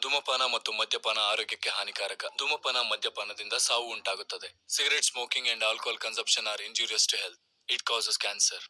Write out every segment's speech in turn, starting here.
ಧೂಮಪಾನ ಮತ್ತು ಮದ್ಯಪಾನ ಆರೋಗ್ಯಕ್ಕೆ ಹಾನಿಕಾರಕ. ಧೂಮಪಾನ ಮದ್ಯಪಾನದಿಂದ ಸಾವು ಉಂಟಾಗುತ್ತದೆ. Cigarette smoking and alcohol consumption are injurious to health. It causes cancer.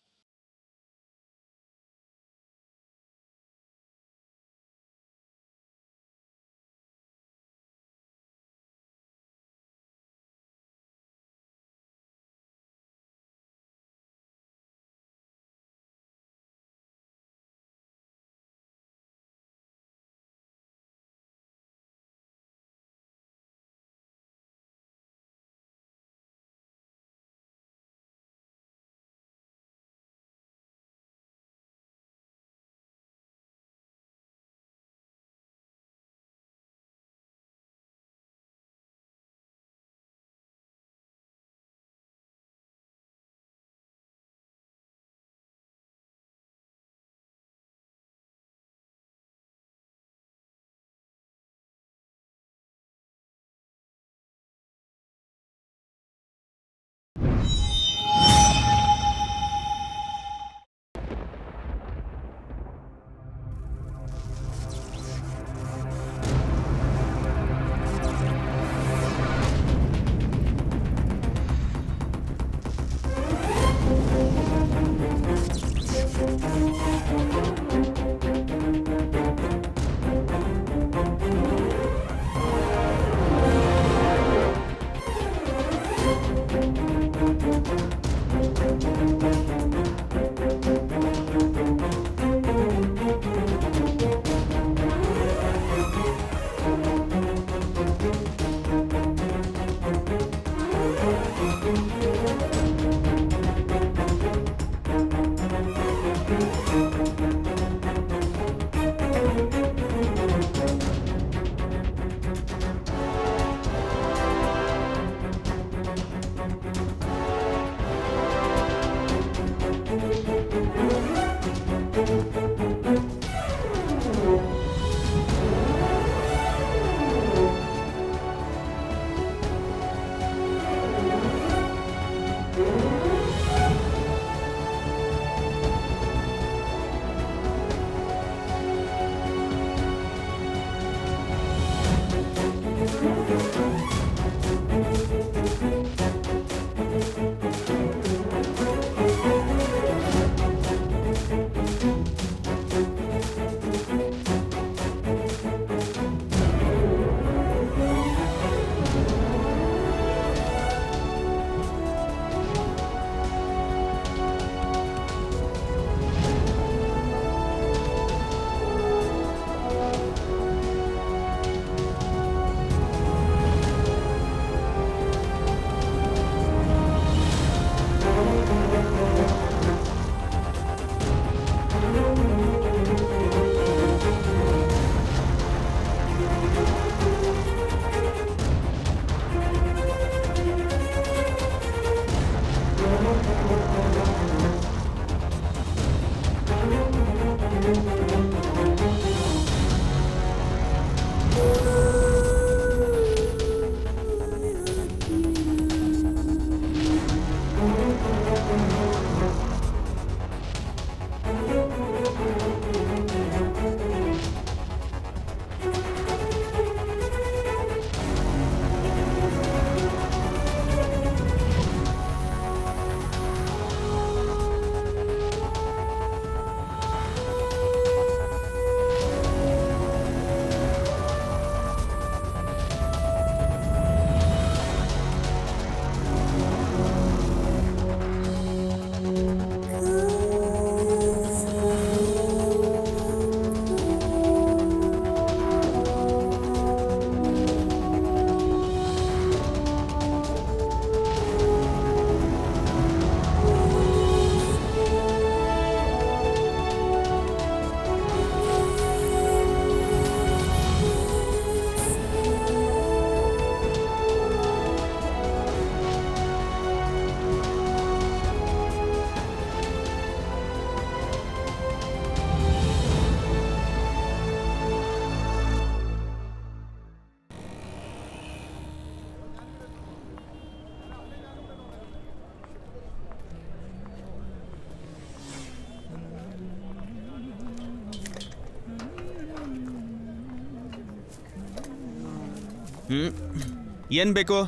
ಏನ್ ಬೇಕು?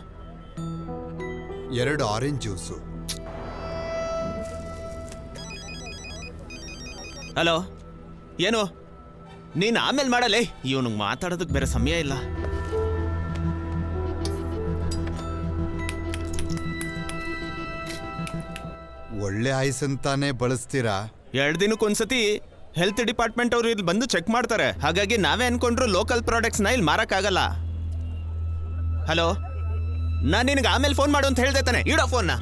2 ಆರೆಂಜ್ ಜ್ಯೂಸು. ಹಲೋ, ಏನು? ನೀನ್ ಆಮೇಲೆ ಮಾಡಲೇ, ಇವನಿಗೆ ಮಾತಾಡೋದಕ್ಕೆ ಬೇರೆ ಸಮಯ ಇಲ್ಲ. ಒಳ್ಳೆ ಐಸ್ ಅಂತಾನೆ ಬಳಸ್ತೀರಾ? 2 ದಿನಕ್ಕೊಂದ್ಸತಿ ಹೆಲ್ತ್ ಡಿಪಾರ್ಟ್ಮೆಂಟ್ ಅವರು ಇಲ್ಲಿ ಬಂದು ಚೆಕ್ ಮಾಡ್ತಾರೆ. ಹಾಗಾಗಿ ನಾವೇ ಅನ್ಕೊಂಡ್ರು ಲೋಕಲ್ ಪ್ರಾಡಕ್ಟ್ಸ್ನ ಇಲ್ಲಿ ಮಾರಕ್ಕಾಗಲ್ಲ. ಹಲೋ, ನಾನು ನಿನಗೆ ಆಮೇಲೆ ಫೋನ್ ಮಾಡು ಅಂತ ಹೇಳ್ದೆ ತಾನೆ, ಇಡೋ ಫೋನ್ನ.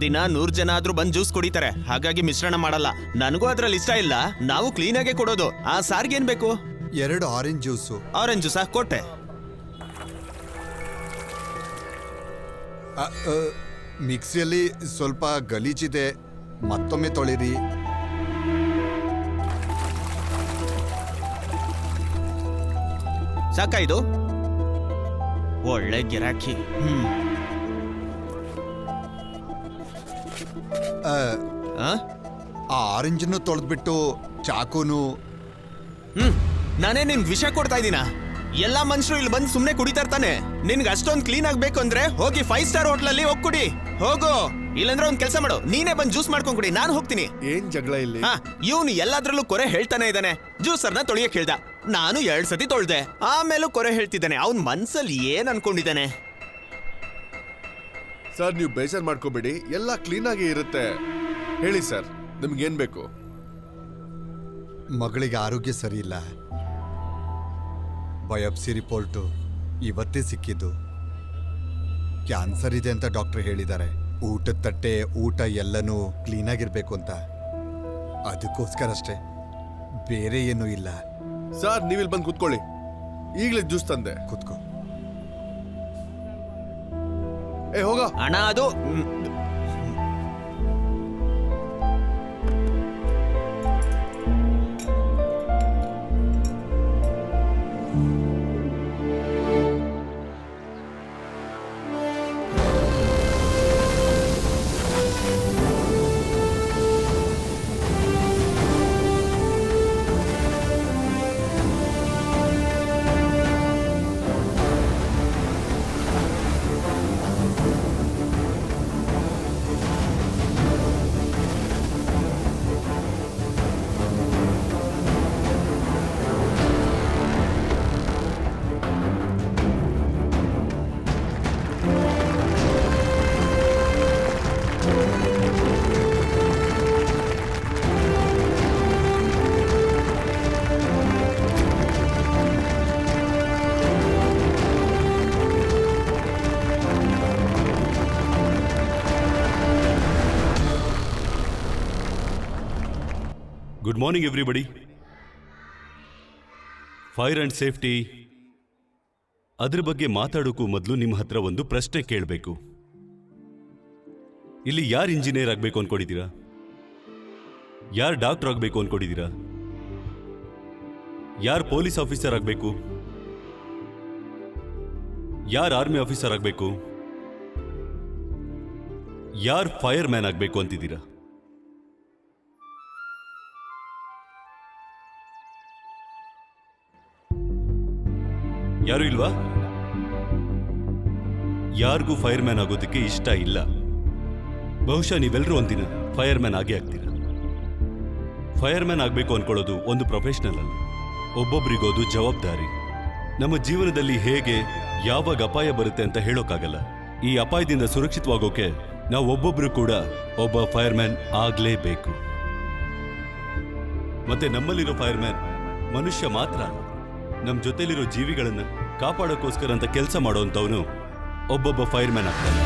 ದಿನ 100 ಜನ ಆದ್ರೂ ಬಂದು ಜ್ಯೂಸ್ ಕುಡಿತಾರೆ, ಹಾಗಾಗಿ ಮಿಶ್ರಣ ಮಾಡಲ್ಲ. ನನಗೂ ಅದ್ರಲ್ಲಿ ಇಷ್ಟ ಇಲ್ಲ, ನಾವು ಕ್ಲೀನಾಗೆ ಕೊಡೋದು. ಆ ಸಾರ್ಗೆ ಏನ್ ಬೇಕು? 2 ಆರೆಂಜ್ ಜ್ಯೂಸು. ಆರೆಂಜ್ ಜ್ಯೂಸಾ? ಕೊಟ್ಟೆ. ಮಿಕ್ಸಿಯಲ್ಲಿ ಸ್ವಲ್ಪ ಗಲೀಜಿದೆ, ಮತ್ತೊಮ್ಮೆ ತೊಳಿರಿ. ಸಾಕ ಇದು? ಒಳ್ಳೆ ಗಿರಾಕಿ. ಆ ಆರೆಂಜನ್ನು ತೊಳೆದ್ಬಿಟ್ಟು ಚಾಕುನು. ನಾನೇ ನಿನ್ ವಿಷ ಕೊಡ್ತಾ ಇದ್ದೀನ? ಎಲ್ಲಾ ಮನುಷ್ಯರು ಇಲ್ಲಿ ಬಂದು ಸುಮ್ನೆ ಕುಡಿತಾ ಇರ್ತಾನೆ. ನಿನ್ಗೆ ಅಷ್ಟೊಂದು ಕ್ಲೀನ್ ಆಗ್ಬೇಕು ಅಂದ್ರೆ ಹೋಗಿ 5 ಸ್ಟಾರ್ ಹೋಟ್ಲಲ್ಲಿ ಹೋಗಿ ಕುಡಿ, ಹೋಗು. ಇಲ್ಲಂದ್ರೆ ಒಂದ್ ಕೆಲಸ ಮಾಡು, ನೀನೇ ಬಂದು ಜ್ಯೂಸ್ ಮಾಡ್ಕೊಂಡ್ ಕುಡಿ, ನಾನು ಹೋಗ್ತೀನಿ. ಏನ್ ಜಗಳ ಇಲ್ಲಿ? ಇವನು ಎಲ್ಲಾದ್ರಲ್ಲೂ ಕೊರೆ ಹೇಳ್ತಾನೆ ಇದ್ದಾನೆ. ಜ್ಯೂಸರ್ನ ತೊಳಿಯಕ್ ಹೇಳ್ದ, ನಾನು 2 ಸತಿ ತೊಳ್ದೆ, ಆಮೇಲೂ ಕೊರೆ ಹೇಳ್ತಿದ್ದಾನೆ. ಅವನ್ ಮನ್ಸಲ್ಲಿ ಏನ್ ಅನ್ಕೊಂಡಿದ್ದಾನೆ? ಸರ್, ನೀವು ಬೇಜಾರ್ ಮಾಡ್ಕೋಬೇಡಿ, ಎಲ್ಲ ಕ್ಲೀನ್ ಆಗಿ ಇರುತ್ತೆ. ಹೇಳಿ ಸರ್, ನಿಮ್ಗೇನ್ ಬೇಕು? ಮಗಳಿಗೆ ಆರೋಗ್ಯ ಸರಿ ಇಲ್ಲ. ಬಯಾಪ್ಸಿ ರಿಪೋರ್ಟು ಇವತ್ತೇ ಸಿಕ್ಕಿದ್ದು. ಕ್ಯಾನ್ಸರ್ ಇದೆ ಅಂತ ಡಾಕ್ಟರ್ ಹೇಳಿದ್ದಾರೆ. ಊಟದ ತಟ್ಟೆ, ಊಟ ಎಲ್ಲನೂ ಕ್ಲೀನಾಗಿರ್ಬೇಕು ಅಂತ. ಅದಕ್ಕೋಸ್ಕರ ಅಷ್ಟೇ, ಬೇರೆ ಏನೂ ಇಲ್ಲ. ಸರ್, ನೀವಿಲ್ಲಿ ಬಂದು ಕುತ್ಕೊಳ್ಳಿ, ಈಗಲೇ ಜ್ಯೂಸ್ ತಂದೆ. ಕುತ್ಕೋ. ಏ ಹೋಗ ಅಣ್ಣ, ಅದು good morning everybody. Fire and safety ಅದ್ರ ಬಗ್ಗೆ ಮಾತಾಡೋಕ್ಕೂ ಮೊದಲು ನಿಮ್ಮ ಹತ್ರ ಒಂದು ಪ್ರಶ್ನೆ ಕೇಳಬೇಕು. ಇಲ್ಲಿ ಯಾರು ಇಂಜಿನಿಯರ್ ಆಗಬೇಕು ಅನ್ಕೊಂಡಿದ್ದೀರಾ? ಯಾರು ಡಾಕ್ಟರ್ ಆಗಬೇಕು ಅನ್ಕೊಂಡಿದ್ದೀರಾ? ಯಾರು ಪೊಲೀಸ್ ಆಫೀಸರ್ ಆಗಬೇಕು? ಯಾರು ಆರ್ಮಿ ಆಫೀಸರ್ ಆಗಬೇಕು? ಯಾರು ಫೈರ್ ಮ್ಯಾನ್ ಆಗಬೇಕು ಅಂತಿದ್ದೀರಾ? ಯಾರು ಇಲ್ವಾ? ಯಾರಿಗೂ ಫೈರ್ ಮ್ಯಾನ್ ಆಗೋದಕ್ಕೆ ಇಷ್ಟ ಇಲ್ಲ. ಬಹುಶಃ ನೀವೆಲ್ಲರೂ ಒಂದಿನ ಫೈರ್ ಮ್ಯಾನ್ ಆಗೇ ಆಗ್ತೀರ. ಫೈರ್ ಮ್ಯಾನ್ ಆಗಬೇಕು ಅನ್ಕೊಳ್ಳೋದು ಒಂದು ಪ್ರೊಫೆಷನಲ್ ಅಲ್ಲ, ಒಬ್ಬೊಬ್ರಿಗೋದು ಜವಾಬ್ದಾರಿ. ನಮ್ಮ ಜೀವನದಲ್ಲಿ ಹೇಗೆ ಯಾವಾಗ ಅಪಾಯ ಬರುತ್ತೆ ಅಂತ ಹೇಳೋಕ್ಕಾಗಲ್ಲ. ಈ ಅಪಾಯದಿಂದ ಸುರಕ್ಷಿತವಾಗೋಕೆ ನಾವು ಒಬ್ಬೊಬ್ರು ಕೂಡ ಒಬ್ಬ ಫೈರ್ ಮ್ಯಾನ್ ಆಗ್ಲೇಬೇಕು. ಮತ್ತೆ ನಮ್ಮಲ್ಲಿರೋ ಫೈರ್ ಮ್ಯಾನ್ ಮನುಷ್ಯ ಮಾತ್ರ ಅಲ್ಲ, ನಮ್ಮ ಜೊತೆಲಿರೋ ಜೀವಿಗಳನ್ನ ಕಾಪಾಡೋಕ್ಕೋಸ್ಕರ ಅಂತ ಕೆಲಸ ಮಾಡೋಂಥವನು ಒಬ್ಬೊಬ್ಬ ಫೈರ್ ಮ್ಯಾನ್ ಆಗ್ತಾನೆ.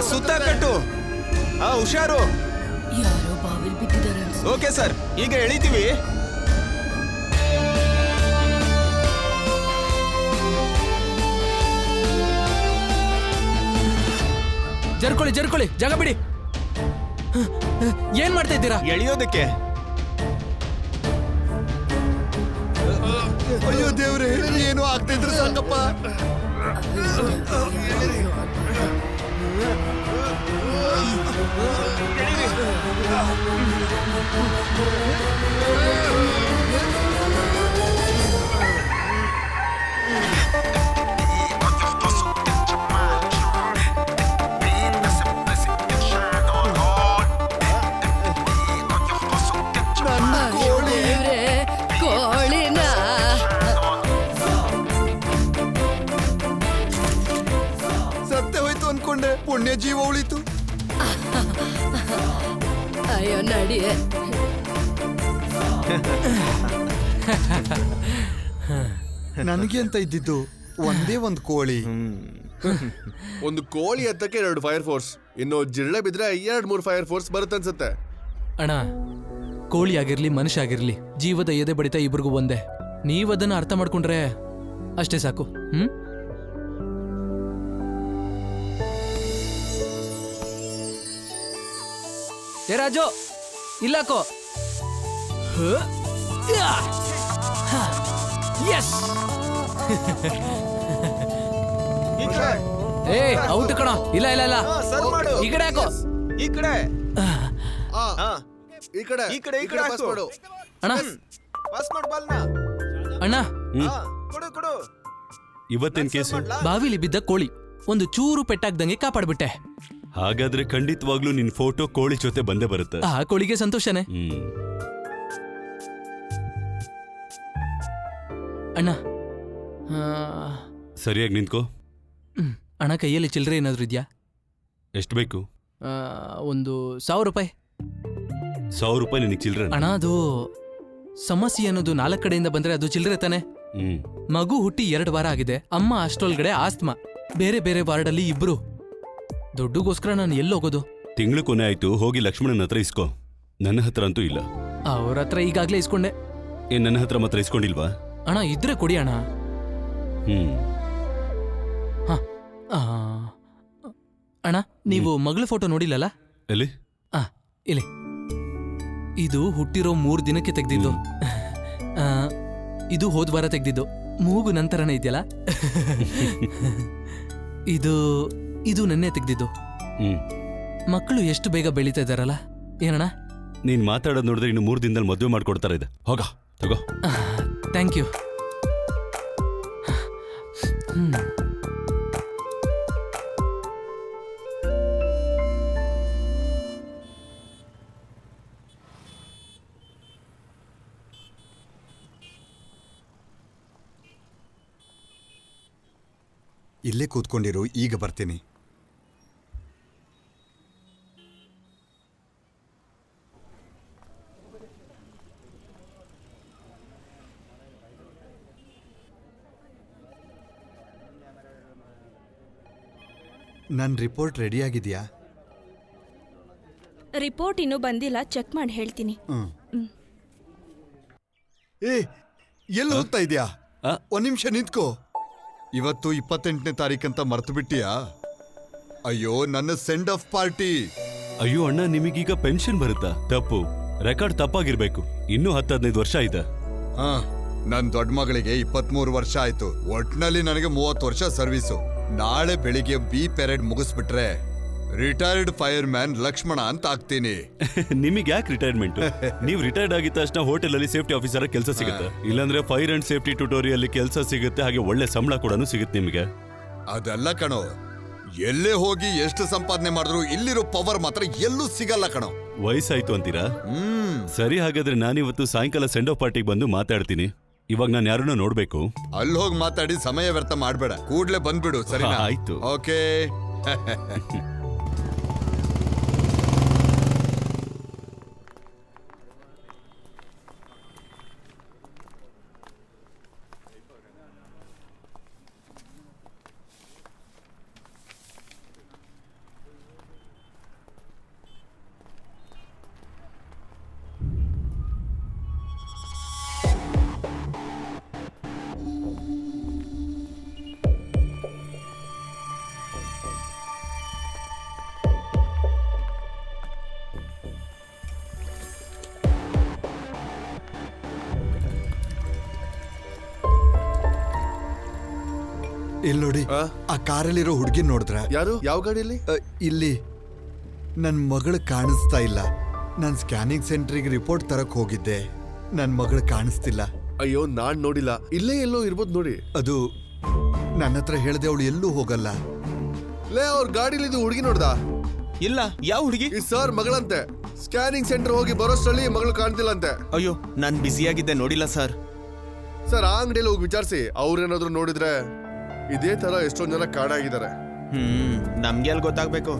ಸುತ್ತ ಕಟ್ಟು. ಹುಷಾರು. ಯಾರೋ ಬಾವಿಲ್ ಬಿದ್ದಿದ್ದಾರೆ. ಓಕೆ ಸರ್, ಈಗ ಎಳಿತೀವಿ. ಜರ್ಕೊಳ್ಳಿ, ಜಾಗ ಬಿಡಿ. ಏನ್ ಮಾಡ್ತಾ ಇದ್ದೀರಾ? ಎಳಿಯೋದಕ್ಕೆ. ಅಯ್ಯೋ ದೇವ್ರೆ, ಏನು ಆಗ್ತಿದ್ರು ಸಾಕಪ್ಪ. ಅನ್ಕೊಂಡೆ, ಪುಣ್ಯ ಜೀವ ಉಳಿತು. ಅಯ್ಯೋ ನಡಿಯೇ. ನನಗೆ ಅಂತ ಇದ್ದಿದ್ದು ಒಂದೇ ಒಂದು ಕೋಳಿ. ಒಂದು ಕೋಳಿ ಎತ್ತಕ್ಕೆ 2 ಫೈರ್ ಫೋರ್ಸ್, ಇನ್ನು ಜಿರಳೆ ಬಿದ್ರೆ 2-3 ಫೈರ್ ಫೋರ್ಸ್ ಬರುತ್ತೆ ಅನ್ಸುತ್ತೆ. ಅಣ್ಣ, ಕೋಳಿ ಆಗಿರ್ಲಿ ಮನುಷ್ಯ ಆಗಿರ್ಲಿ, ಜೀವದ ಎದೆ ಬಡಿತ ಇಬ್ರಿಗೂ ಒಂದೇ. ನೀವದನ್ನ ಅರ್ಥ ಮಾಡ್ಕೊಂಡ್ರೆ ಅಷ್ಟೇ ಸಾಕು. ಏ ರಾಜು, ಇಲ್ಲಾಕೋ. ಎಸ್. ಏ ಔಟ್ ಕಣ. ಇಲ್ಲ ಇಲ್ಲ ಇಲ್ಲ, ಸರ್ ಮಾಡು. ಈ ಕಡೆ ಹಾಕೋ. ಈ ಕಡೆ. ಆ, ಈ ಕಡೆ ಈ ಕಡೆ ಪಾಸ್ ಹಾಕು. ಮಾಡು. ಅಣ್ಣ ಪಾಸ್ ಮಾಡು ಬಾಲ್ನ. ಅಣ್ಣ, ಕೊಡು ಕೊಡು. ಇವತ್ತೇನ್ ಕೇಸು? ಬಾವಿಲಿ ಬಿದ್ದ ಕೋಳಿ ಒಂದು ಚೂರು ಪೆಟ್ಟಾಗ್ದಂಗೆ ಕಾಪಾಡ್ಬಿಟ್ಟೆ. ಹಾಗಾದ್ರೆ ಖಂಡಿತವಾಗ್ಲೂ ನಿನ್ ಫೋಟೋ ಕೋಳಿ ಜೊತೆ ಬಂದೇ ಬರುತ್ತೆ. ಆ ಕೋಳಿಗೆ ಸಂತೋಷನೇ. ಅಣ್ಣ, ಸರಿಯಾಗಿ ನಿಂತ್ಕೋ. ಅಣ್ಣ, ಕೈಯಲ್ಲಿ ಚಿಲ್ಲರೆ ಏನಾದ್ರು ಇದೆಯಾ? ಎಷ್ಟು ಬೇಕು? ಒಂದು 1000 ರೂಪಾಯಿ. 100 ರೂಪಾಯಿ ನಿನಗೆ ಚಿಲ್ಡ್ರನ್? ಅಣ್ಣ, ಅದು ಸಮಸ್ಯೆ ಅನ್ನೋದು 4 ಕಡೆಯಿಂದ ಬಂದ್ರೆ ಅದು ಚಿಲ್ಲರೆ ತಾನೆ. ಮಗು ಹುಟ್ಟಿ 2 ವಾರ ಆಗಿದೆ. ಅಮ್ಮ ಅಷ್ಟೊಳಗಡೆ ಆಸ್ತಮಾ. ಬೇರೆ ಬೇರೆ ವಾರ್ಡಲ್ಲಿ 2. ದುಡ್ಡುಗೋಸ್ಕರ ನಾನು ಎಲ್ಲೋಗೋದು? ತಿಂಗಳು ಕೊನೆ ಆಯ್ತು, ಹೋಗಿ ಲಕ್ಷ್ಮಣನ ಹತ್ರ ಇಸ್ಕೋ. ನನ್ನ ಹತ್ರ ಅಂತೂ ಇಲ್ಲ. ಅವ್ರ ಹತ್ರ ಈಗಾಗ್ಲೇ ಇಸ್ಕೊಂಡೆ. ಏನ್ ನನ್ನ ಹತ್ರ ಮಾತ್ರ ಇಸ್ಕೊಂಡಿಲ್ವಾ? ಅಣ್ಣ, ಇದ್ರೆ ಕೊಡಿ ಅಣ್ಣ. ಆ, ಅಣ್ಣ, ನೀವು ಮಗಳ ಫೋಟೋ ನೋಡಿಲ್ಲಲ್ಲ? ಎಲ್ಲಿ? ಇಲ್ಲಿ. ಇದು ಹುಟ್ಟಿರೋ 3 ದಿನಕ್ಕೆ ತೆಗ್ದಿದ್ದು. ಇದು ಹೋದ್ವಾರ ತೆಗ್ದಿದ್ದು. ಮೂಗು ನಂತರನೇ ಇದೆಯಲ್ಲ. ಇದು ನೆನ್ನೆ ತೆಗ್ದಿದ್ದು. ಮಕ್ಕಳು ಎಷ್ಟು ಬೇಗ ಬೆಳೀತಾ ಇದಾರಲ್ಲ. ಏನಣ್ಣ? ನೀನ್ ಮಾತಾಡೋದು ನೋಡಿದ್ರೆ ಇನ್ನು 3 ದಿನದಲ್ಲಿ ಮದುವೆ ಮಾಡ್ಕೊಡ್ತಾರ ಇದೆ. ಹೋಗ ತಗೋ. Thank you. ಇಲ್ಲೇ ಕೂತ್ಕೊಂಡಿರು, ಈಗ ಬರ್ತೀನಿ. ನನ್ನ ರಿಪೋರ್ಟ್ ರೆಡಿ ಆಗಿದೆಯಾ? ರಿಪೋರ್ಟ್ ಇನ್ನೂ ಬಂದಿಲ್ಲ, ಚೆಕ್ ಮಾಡಿ ಹೇಳ್ತೀನಿ. ಏ, ಎಲ್ಲಿ ಹೋಗ್ತಾ ಇದೆಯಾ? ಒಂದ್ ನಿಮಿಷ ನಿಂತ್ಕೋ. ಇವತ್ತು 28ನೇ ತಾರೀಕಂತ ಮರ್ತು ಬಿಟ್ಟಿಯಾ? ಅಯ್ಯೋ, ನನ್ನ ಸೆಂಡ್ ಆಫ್ ಪಾರ್ಟಿ. ಅಯ್ಯೋ ಅಣ್ಣ, ನಿಮಗೀಗ ಪೆನ್ಷನ್ ಬರುತ್ತಾ? ತಪ್ಪು, ರೆಕಾರ್ಡ್ ತಪ್ಪಾಗಿರ್ಬೇಕು. ಇನ್ನೂ 10-15 ವರ್ಷ ಇದೆ. ನನ್ ದೊಡ್ಡ ಮಗಳಿಗೆ 23 ವರ್ಷ ಆಯ್ತು. ಒಟ್ನಲ್ಲಿ ನನಗೆ 30 ವರ್ಷ ಸರ್ವಿಸು. ನಾಳೆ ಬೆಳಿಗ್ಗೆ ಬಿ ಪೆರೇಡ್ ಮುಗಿಸ್ಬಿಟ್ರೆ ರಿಟೈರ್ಡ್ ಫೈರ್ ಮ್ಯಾನ್ ಲಕ್ಷ್ಮಣ ಅಂತ ಆಗ್ತೀನಿ. ನಿಮಗೆ ಯಾಕೆ ರಿಟೈರ್ಮೆಂಟ್? ನೀವು ರಿಟೈರ್ಡ್ ಆಗಿದ ತಕ್ಷಣ ಹೋಟೆಲ್ ಅಲ್ಲಿ ಸೇಫ್ಟಿ ಆಫೀಸರ್ ಕೆಲಸ ಸಿಗುತ್ತೆ. ಇಲ್ಲಾಂದ್ರೆ ಫೈರ್ ಅಂಡ್ ಸೇಫ್ಟಿ ಟ್ಯುಟೋರಿಯಲ್ ಕೆಲಸ ಸಿಗುತ್ತೆ. ಹಾಗೆ ಒಳ್ಳೆ ಸಂಬಳ ಕೂಡ ಸಿಗುತ್ತೆ ನಿಮಗೆ. ಅದೆಲ್ಲ ಕಣೋ, ಎಲ್ಲೇ ಹೋಗಿ ಎಷ್ಟು ಸಂಪಾದನೆ ಮಾಡಿದ್ರು ಇಲ್ಲಿರೋ ಪವರ್ ಮಾತ್ರ ಎಲ್ಲೂ ಸಿಗಲ್ಲ ಕಣೋ. ವಯಸ್ಸಾಯ್ತು ಅಂತೀರಾ? ಸರಿ, ಹಾಗಾದ್ರೆ ನಾನಿವತ್ತು ಸಾಯಂಕಾಲ ಸೆಂಡ್ ಆಫ್ ಪಾರ್ಟಿಗೆ ಬಂದು ಮಾತಾಡ್ತೀನಿ. ಇವಾಗ ನಾನು ಯಾರನ್ನ ನೋಡ್ಬೇಕು. ಅಲ್ಲಿ ಹೋಗಿ ಮಾತಾಡಿ ಸಮಯ ವ್ಯರ್ಥ ಮಾಡ್ಬೇಡ, ಕೂಡ್ಲೆ ಬಂದ್ಬಿಡು. ಸರಿ? ಆಯ್ತು. ಓಕೆ. ಇಲ್ಲಿ ನೋಡಿ, ಆ ಕಾರಲ್ಲಿರೋ ಹುಡುಗಿ ನೋಡಿದ್ರ? ಯಾರು? ಯಾವ ಗಾಡಿಯಲ್ಲಿ? ಇಲ್ಲಿ ನನ್ ಮಗಳು ಕಾಣಿಸ್ತಾ ಇಲ್ಲ. ನಾನ್ ಸ್ಕ್ಯಾನಿಂಗ್ ಸೆಂಟ್ರಿಗೆ ರಿಪೋರ್ಟ್ ತರಕ್ ಹೋಗಿದ್ದೆ, ನನ್ ಮಗಳು ಕಾಣಿಸ್ತಿಲ್ಲ. ಅಯ್ಯೋ, ನಾನ್ ನೋಡಿಲ್ಲ. ಇಲ್ಲೇ ಎಲ್ಲೋ ಇರ್ಬೋದು ನೋಡಿ. ಅದು ನನ್ನ ಹತ್ರ ಹೇಳ್ದೆ, ಅವಳು ಎಲ್ಲೂ ಹೋಗಲ್ಲ. ಲೇ, ಅವ್ರ ಗಾಡಿಲಿ ಇದು ಹುಡುಗಿ ನೋಡ್ದ? ಇಲ್ಲ. ಯಾವ ಹುಡುಗಿ? ಈ ಸರ್ ಮಗಳಂತೆ. ಸ್ಕ್ಯಾನಿಂಗ್ ಸೆಂಟರ್ ಹೋಗಿ ಬರೋಷ್ಟರಲ್ಲಿ ಮಗಳು ಕಾಣ್ತಿಲ್ಲ ಅಂತೆ. ಅಯ್ಯೋ, ನಾನ್ ಬ್ಯುಸಿಯಾಗಿದ್ದೆ, ನೋಡಿಲ್ಲ ಸರ್. ಸರ್, ಆ ಅಂಗಡಿಯಲ್ಲಿ ಹೋಗಿ ವಿಚಾರಿಸಿ. ಅವ್ರೇನಾದ್ರು ನೋಡಿದ್ರೆ ಇದೇ ತರ ಎಷ್ಟೊಂದ್ ಜನ ಕಾಡಾಗಿದ್ದಾರೆ. ನಮ್ಗೆ ಅಲ್ಲಿ ಗೊತ್ತಾಗ್ಬೇಕು.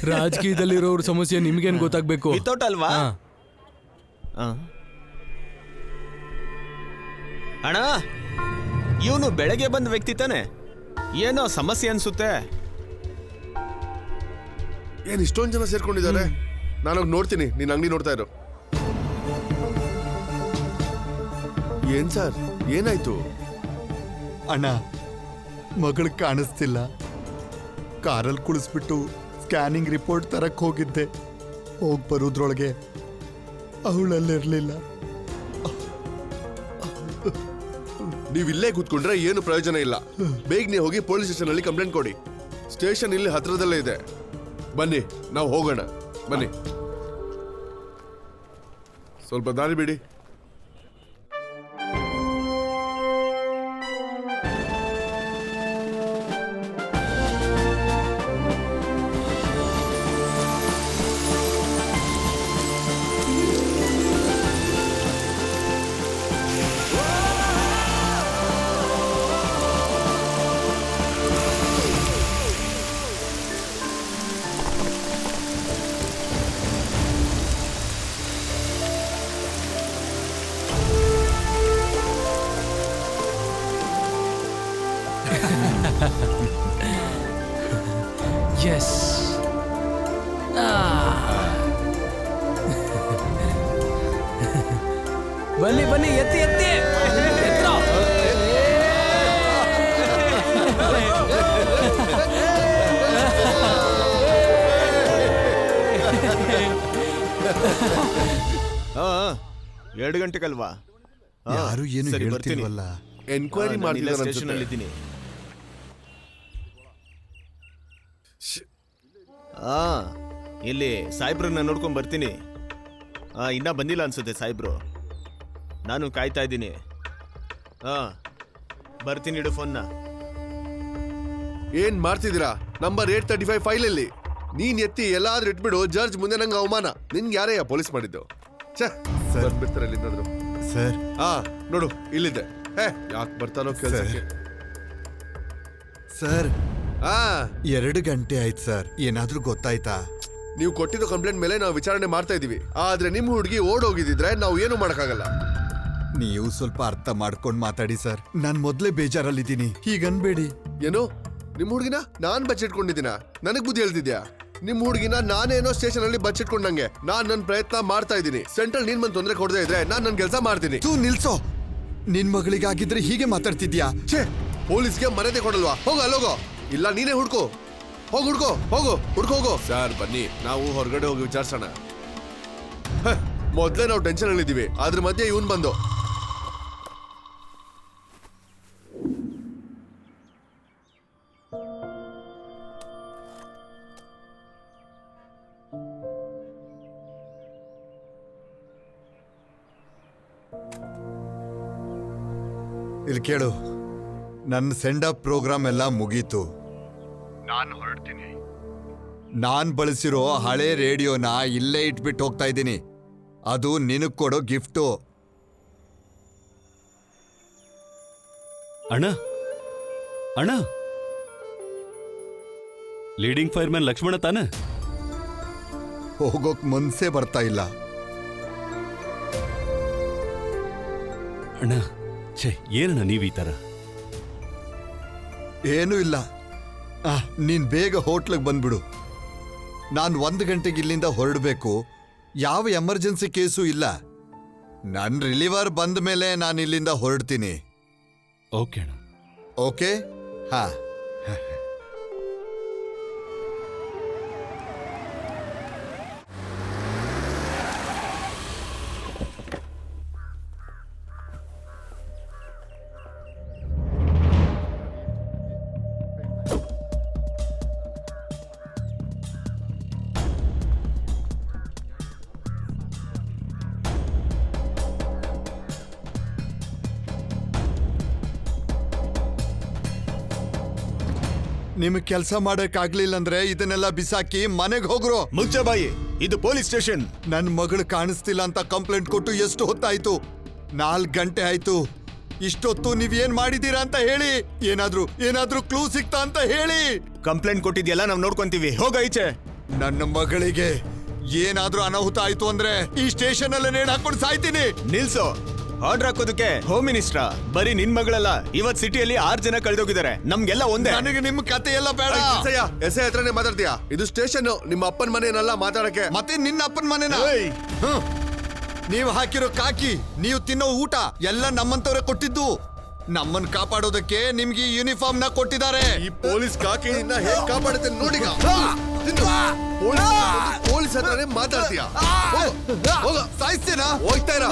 ರಾಜಕೀಯದಲ್ಲಿರೋರ್ ಸಮಸ್ಯೆ ನಿಮ್ಗೇನ್ ಗೊತ್ತಾಗ್ಬೇಕು? ವಿತೌಟ್ ಅಲ್ವಾ? ಹಾ. ಆ. ಅಣ್ಣ, ಇವನು ಬೆಳಗ್ಗೆ ಬಂದ ವ್ಯಕ್ತಿ ತಾನೆ? ಏನೋ ಸಮಸ್ಯೆ ಅನ್ಸುತ್ತೆ. ಏನ್ ಇಷ್ಟೊಂದ್ ಜನ ಸೇರ್ಕೊಂಡಿದ್ದಾರೆ? ನಾನೋಗಿ ನೋಡ್ತೀನಿ, ನೀನ್ ಅಂಗಡಿ ನೋಡ್ತಾ ಇರು. ಏನ್ ಸರ್, ಏನಾಯ್ತು? ಅಣ್ಣ, ಮಗಳು ಕಾಣಿಸ್ತಿಲ್ಲ. ಕಾರಲ್ಲಿ ಕುಳಿಸ್ಬಿಟ್ಟು ಸ್ಕ್ಯಾನಿಂಗ್ ರಿಪೋರ್ಟ್ ತರಕ್ ಹೋಗಿದ್ದೆ. ಹೋಗಿ ಬರೋದ್ರೊಳಗೆ ಅವಳಲ್ಲಿರ್ಲಿಲ್ಲ. ನೀವ್ ಇಲ್ಲೇ ಕೂತ್ಕೊಂಡ್ರೆ ಏನು ಪ್ರಯೋಜನ ಇಲ್ಲ. ಬೇಗ ನೀವು ಹೋಗಿ ಪೊಲೀಸ್ ಸ್ಟೇಷನ್ ಅಲ್ಲಿ ಕಂಪ್ಲೇಂಟ್ ಕೊಡಿ. ಸ್ಟೇಷನ್ ಇಲ್ಲಿ ಹತ್ರದಲ್ಲೇ ಇದೆ. ಬನ್ನಿ, ನಾವು ಹೋಗೋಣ. ಬನ್ನಿ, ಸ್ವಲ್ಪ ದಾರಿ ಬಿಡಿ. ಎಸ್. ಬನ್ನಿ ಬನ್ನಿ, ಎತ್ತಿ ಎತ್ತಿ ಎತ್ರ. ಆ, 2 ಗಂಟೆಗಲ್ವಾ? ಆ, ಯಾರು ಏನು ಸರಿ, ಬರ್ತೀನಿ. ಹೇಳ್ತಿಲ್ವಲ್ಲ. ಎನ್ಕ್ವೈರಿ ಮಾಡ್ತಿದ್ದಾರೆ ಸ್ಟೇಷನ್ ಅಲ್ಲಿ ಇದ್ದೀನಿ. ಆ, ಇಲ್ಲಿ ಸಾಹೇಬ್ರನ್ನ ನೋಡ್ಕೊಂಡ್ ಬರ್ತೀನಿ. ಇನ್ನ ಬಂದಿಲ್ಲ ಅನ್ಸುತ್ತೆ ಸಾಹೇಬ್ರು. ನಾನು ಕಾಯ್ತಾ ಇದ್ದೀನಿ. ಬರ್ತೀನಿ, ಇಡು ಫೋನ್ನ. ಏನ್ ಮಾಡ್ತಿದ್ದೀರಾ? ನಂಬರ್ 835 ಫೈಲ್ ಅಲ್ಲಿ ನೀನ್ ಎತ್ತಿ ಎಲ್ಲಾದ್ರೂ ಇಟ್ಬಿಡು. ಜಡ್ಜ್ ಮುಂದೆ ನಂಗೆ ಅವಮಾನ. ನಿನ್ಗೆ ಯಾರೇ ಪೊಲೀಸ್ ಮಾಡಿದ್ದು? ಬರ್ಬಿಡ್ತಾರೆ ಇಲ್ಲಿಂದಾದ್ರು. ಸರ್, ನೋಡು, ಇಲ್ಲಿದೆ. ಯಾಕೆ ಬರ್ತಾನೋ ಕೆಲಸಕ್ಕೆ. ಸರ್ 2 ಗಂಟೆ ಆಯ್ತು ಸರ್. ಏನಾದ್ರೂ ಗೊತ್ತಾಯ್ತಾ? ನೀವು ಕೊಟ್ಟಿರೋ ಕಂಪ್ಲೇಂಟ್ ಮೇಲೆ ನಾವು ವಿಚಾರಣೆ ಮಾಡ್ತಾ ಇದೀವಿ. ಆದ್ರೆ ನಿಮ್ ಹುಡುಗಿ ಓಡೋಗಿದ್ರೆ ನಾವು ಏನು ಮಾಡಕ್ಕಾಗಲ್ಲ. ನೀವು ಸ್ವಲ್ಪ ಅರ್ಥ ಮಾಡ್ಕೊಂಡು ಮಾತಾಡಿ ಸರ್. ನಾನ್ ಮೊದ್ಲೇ ಬೇಜಾರಲ್ಲಿದ್ದೀನಿ, ಹೀಗನ್ಬೇಡಿ. ಏನು, ನಿಮ್ ಹುಡುಗಿನ ನಾನ್ ಬಚ್ಚಿಟ್ಕೊಂಡಿದ್ದೀನ? ನನಗ್ ಬುದ್ಧಿ ಹೇಳ್ತಿದ್ಯಾ? ನಿಮ್ ಹುಡುಗಿನ ನಾನೇನೋ ಸ್ಟೇಷನ್ ಅಲ್ಲಿ ಬಚ್ಚಿಟ್ಕೊಂಡಂಗೆ. ನಾನ್ ನನ್ನ ಪ್ರಯತ್ನ ಮಾಡ್ತಾ ಇದ್ದೀನಿ. ಸೆಂಟ್ರಲ್ ನೀನ್ ಬಂದ್ ತೊಂದರೆ ಕೊಡದೇ ಇದ್ರೆ ನಾನ್ ನನ್ ಕೆಲಸ ಮಾಡ್ತೀನಿ. ತೂ ನಿಲ್ಸೋ. ನಿನ್ ಮಗಳಿಗಾಗಿದ್ರೆ ಹೀಗೆ ಮಾತಾಡ್ತಿದ್ಯಾ? ಛೇ, ಪೊಲೀಸ್ಗೆ ಮರ್ಯಾದೆ ಕೊಡಲ್ವಾ? ಹೋಗು, ಅಲ್ಲೋಗೋ. ಇಲ್ಲ ನೀನೇ ಹುಡ್ಕೋ. ಹೋಗು, ಹುಡ್ಕೋಗು. ಸರ್ ಬನ್ನಿ, ನಾವು ಹೊರಗಡೆ ಹೋಗಿ ವಿಚಾರಿಸೋಣ. ಮೊದ್ಲೇ ನಾವು ಟೆನ್ಷನ್ ಅಲ್ಲಿದ್ದೀವಿ, ಅದ್ರ ಮಧ್ಯೆ ಇವನ್ ಬಂದು. ಇಲ್ಲಿ ಕೇಳು, ನನ್ನ ಸೆಂಡ್ ಅಪ್ ಪ್ರೋಗ್ರಾಮ್ ಎಲ್ಲ ಮುಗೀತು. ನಾನು ಹೊರಡ್ತೀನಿ. ನಾನ್ ಬಳಸಿರೋ ಹಳೆ ರೇಡಿಯೋನ ಇಲ್ಲೇ ಇಟ್ಬಿಟ್ಟು ಹೋಗ್ತಾ ಇದ್ದೀನಿ. ಅದು ನಿನಗ್ ಕೊಡೋ ಗಿಫ್ಟು. ಅಣ್ಣ ಅಣ್ಣ, ಲೀಡಿಂಗ್ ಫೈರ್ಮ್ಯಾನ್ ಲಕ್ಷ್ಮಣ ತಾನೆ? ಹೋಗೋಕ್ ಮನ್ಸೇ ಬರ್ತಾ ಇಲ್ಲ. ಅಣ್ಣ, ಛೇ, ಏನಣ್ಣ ನೀವು ಈ ಥರ? ಏನೂ ಇಲ್ಲ. ನೀನ್ ಬೇಗ ಹೋಟ್ಲಿಗೆ ಬಂದ್ಬಿಡು. ನಾನು 1 ಗಂಟೆಗೆ ಇಲ್ಲಿಂದ ಹೊರಡಬೇಕು. ಯಾವ ಎಮರ್ಜೆನ್ಸಿ ಕೇಸು ಇಲ್ಲ. ನನ್ ರಿಲೀವರ್ ಬಂದ ಮೇಲೆ ನಾನು ಇಲ್ಲಿಂದ ಹೊರಡ್ತೀನಿ. ಓಕೆ ಅಣ್ಣ. ಓಕೆ? ಹಾ. ನಿಮಗೆ ಕೆಲಸ ಮಾಡಕ್ಕಾಗ್ಲಿಲ್ಲ ಅಂದ್ರೆ ಇದನ್ನೆಲ್ಲ ಬಿಸಾಕಿ ಮನೆಗೆ ಹೋಗ್ರು. ಮುಚ್ಚ ಬಾಯಿ, ಇದು ಪೊಲೀಸ್ ಸ್ಟೇಷನ್. ನನ್ ಮಗಳು ಕಾಣಿಸ್ತಿಲ್ಲ ಅಂತ ಕಂಪ್ಲೇಂಟ್ ಕೊಟ್ಟು ಎಷ್ಟು ಹೊತ್ತಾಯ್ತು? 4 ಗಂಟೆ ಆಯ್ತು. ಇಷ್ಟೊತ್ತು ನೀವೇನ್ ಮಾಡಿದೀರಾ ಅಂತ ಹೇಳಿ. ಏನಾದ್ರೂ ಕ್ಲೂ ಸಿಕ್ತಾ ಅಂತ ಹೇಳಿ. ಕಂಪ್ಲೇಂಟ್ ಕೊಟ್ಟಿದ್ಯಲ್ಲ, ನಾವ್ ನೋಡ್ಕೊಂತೀವಿ. ಹೋಗ ಈಚೆ. ನನ್ನ ಮಗಳಿಗೆ ಏನಾದ್ರೂ ಅನಾಹುತ ಆಯ್ತು ಅಂದ್ರೆ ಈ ಸ್ಟೇಷನ್ ಅಲ್ಲೇ ನೇಣ್ ಹಾಕೊಂಡು ಸಾಯ್ತೀನಿ. ನಿಲ್ಸು. ಆರ್ಡರ್ ಹಾಕೋದಕ್ಕೆ ಹೋಮ್ ಮಿನಿಸ್ಟ್ರ? ಬರೀ ನಿನ್ ಮಗಳಲ್ಲ, ಇವತ್ ಸಿಟಿಯಲ್ಲಿ 6 ಜನ ಕಳೆದೋಗಿದ್ದಾರೆ. ನಮ್ಗೆಲ್ಲ ಒಂದೇ. ನನಗೆ ನಿಮ್ ಕತೆ ಎಲ್ಲ ಬೇಡ. ಎಸೆ ಹತ್ರನೇ ಮಾತಾಡ್ತೀಯಾ? ಇದು ಸ್ಟೇಷನ್, ನಿಮ್ಮ ಅಪ್ಪನ ಮನೆಯಲ್ಲ ಮಾತಾಡಕ್ಕೆ. ಮತ್ತೆ ನಿನ್ನ ಅಪ್ಪನ ಮನೆನಾ? ಏಯ್! ನೀವು ಹಾಕಿರೋ ಕಾಕಿ, ನೀವು ತಿನ್ನೋ ಊಟ ಎಲ್ಲ ನಮ್ಮಂತವ್ರೆ ಕೊಟ್ಟಿದ್ದು. ನಮ್ಮನ್ ಕಾಪಾಡೋದಕ್ಕೆ ನಿಮ್ಗೆ ಈ ಯೂನಿಫಾರ್ಮ್ ನ ಕೊಟ್ಟಿದ್ದಾರೆ. ಈ ಪೊಲೀಸ್ ಕಾಕಿನಿಂದ ಹೇಗ್ ಕಾಪಾಡುತ್ತೆ ನೋಡಿಗ. ಪೊಲೀಸ್ ಹತ್ರನೇ ಮಾತಾಡ್ತೀಯಾ? ಸಾಯಿಸ್ತೀನಾ? ಹೋಗ್ತಾ ಇರ.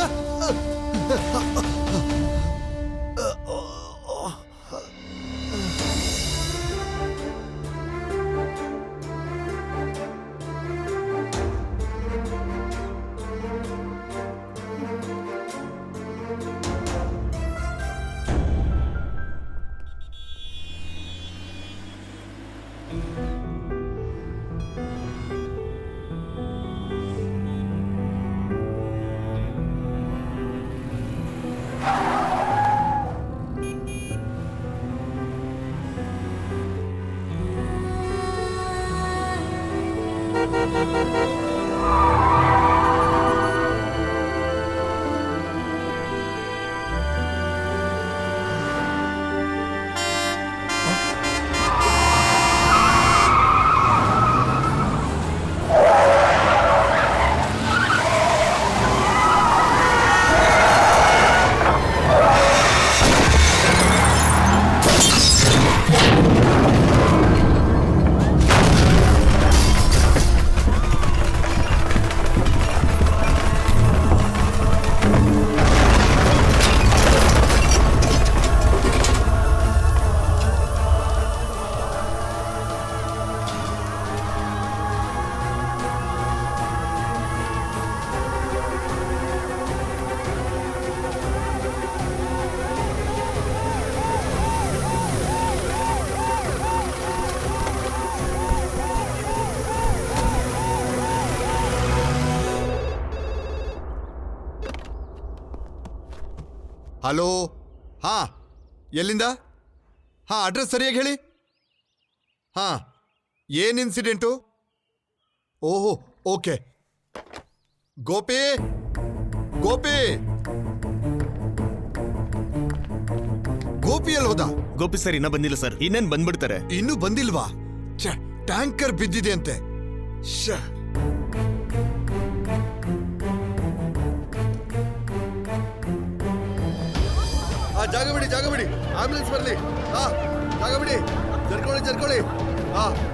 ಹಲೋ. ಹಾ, ಎಲ್ಲಿಂದ? ಹಾ, ಅಡ್ರೆಸ್ ಸರಿಯಾಗಿ ಹೇಳಿ. ಹಾ, ಏನ್ ಇನ್ಸಿಡೆಂಟು? ಓಹೋ, ಓಕೆ. ಗೋಪಿ ಗೋಪಿ ಗೋಪಿ ಎಲ್ಲಿ ಹೋದ? ಗೋಪಿ ಸರ್ ಇನ್ನ ಬಂದಿಲ್ಲ ಸರ್. ಇನ್ನೇನ್ ಬಂದ್ಬಿಡ್ತಾರೆ. ಇನ್ನೂ ಬಂದಿಲ್ವಾ? ಟ್ಯಾಂಕರ್ ಬಿದ್ದಿದೆ ಅಂತೆ. ಜಾಗ ಬಿಡಿ, ಆಂಬುಲೆನ್ಸ್ ಬರ್ಲಿ. ಜಾಗ ಬಿಡಿ. ಜರ್ಕೊಳ್ಳಿ.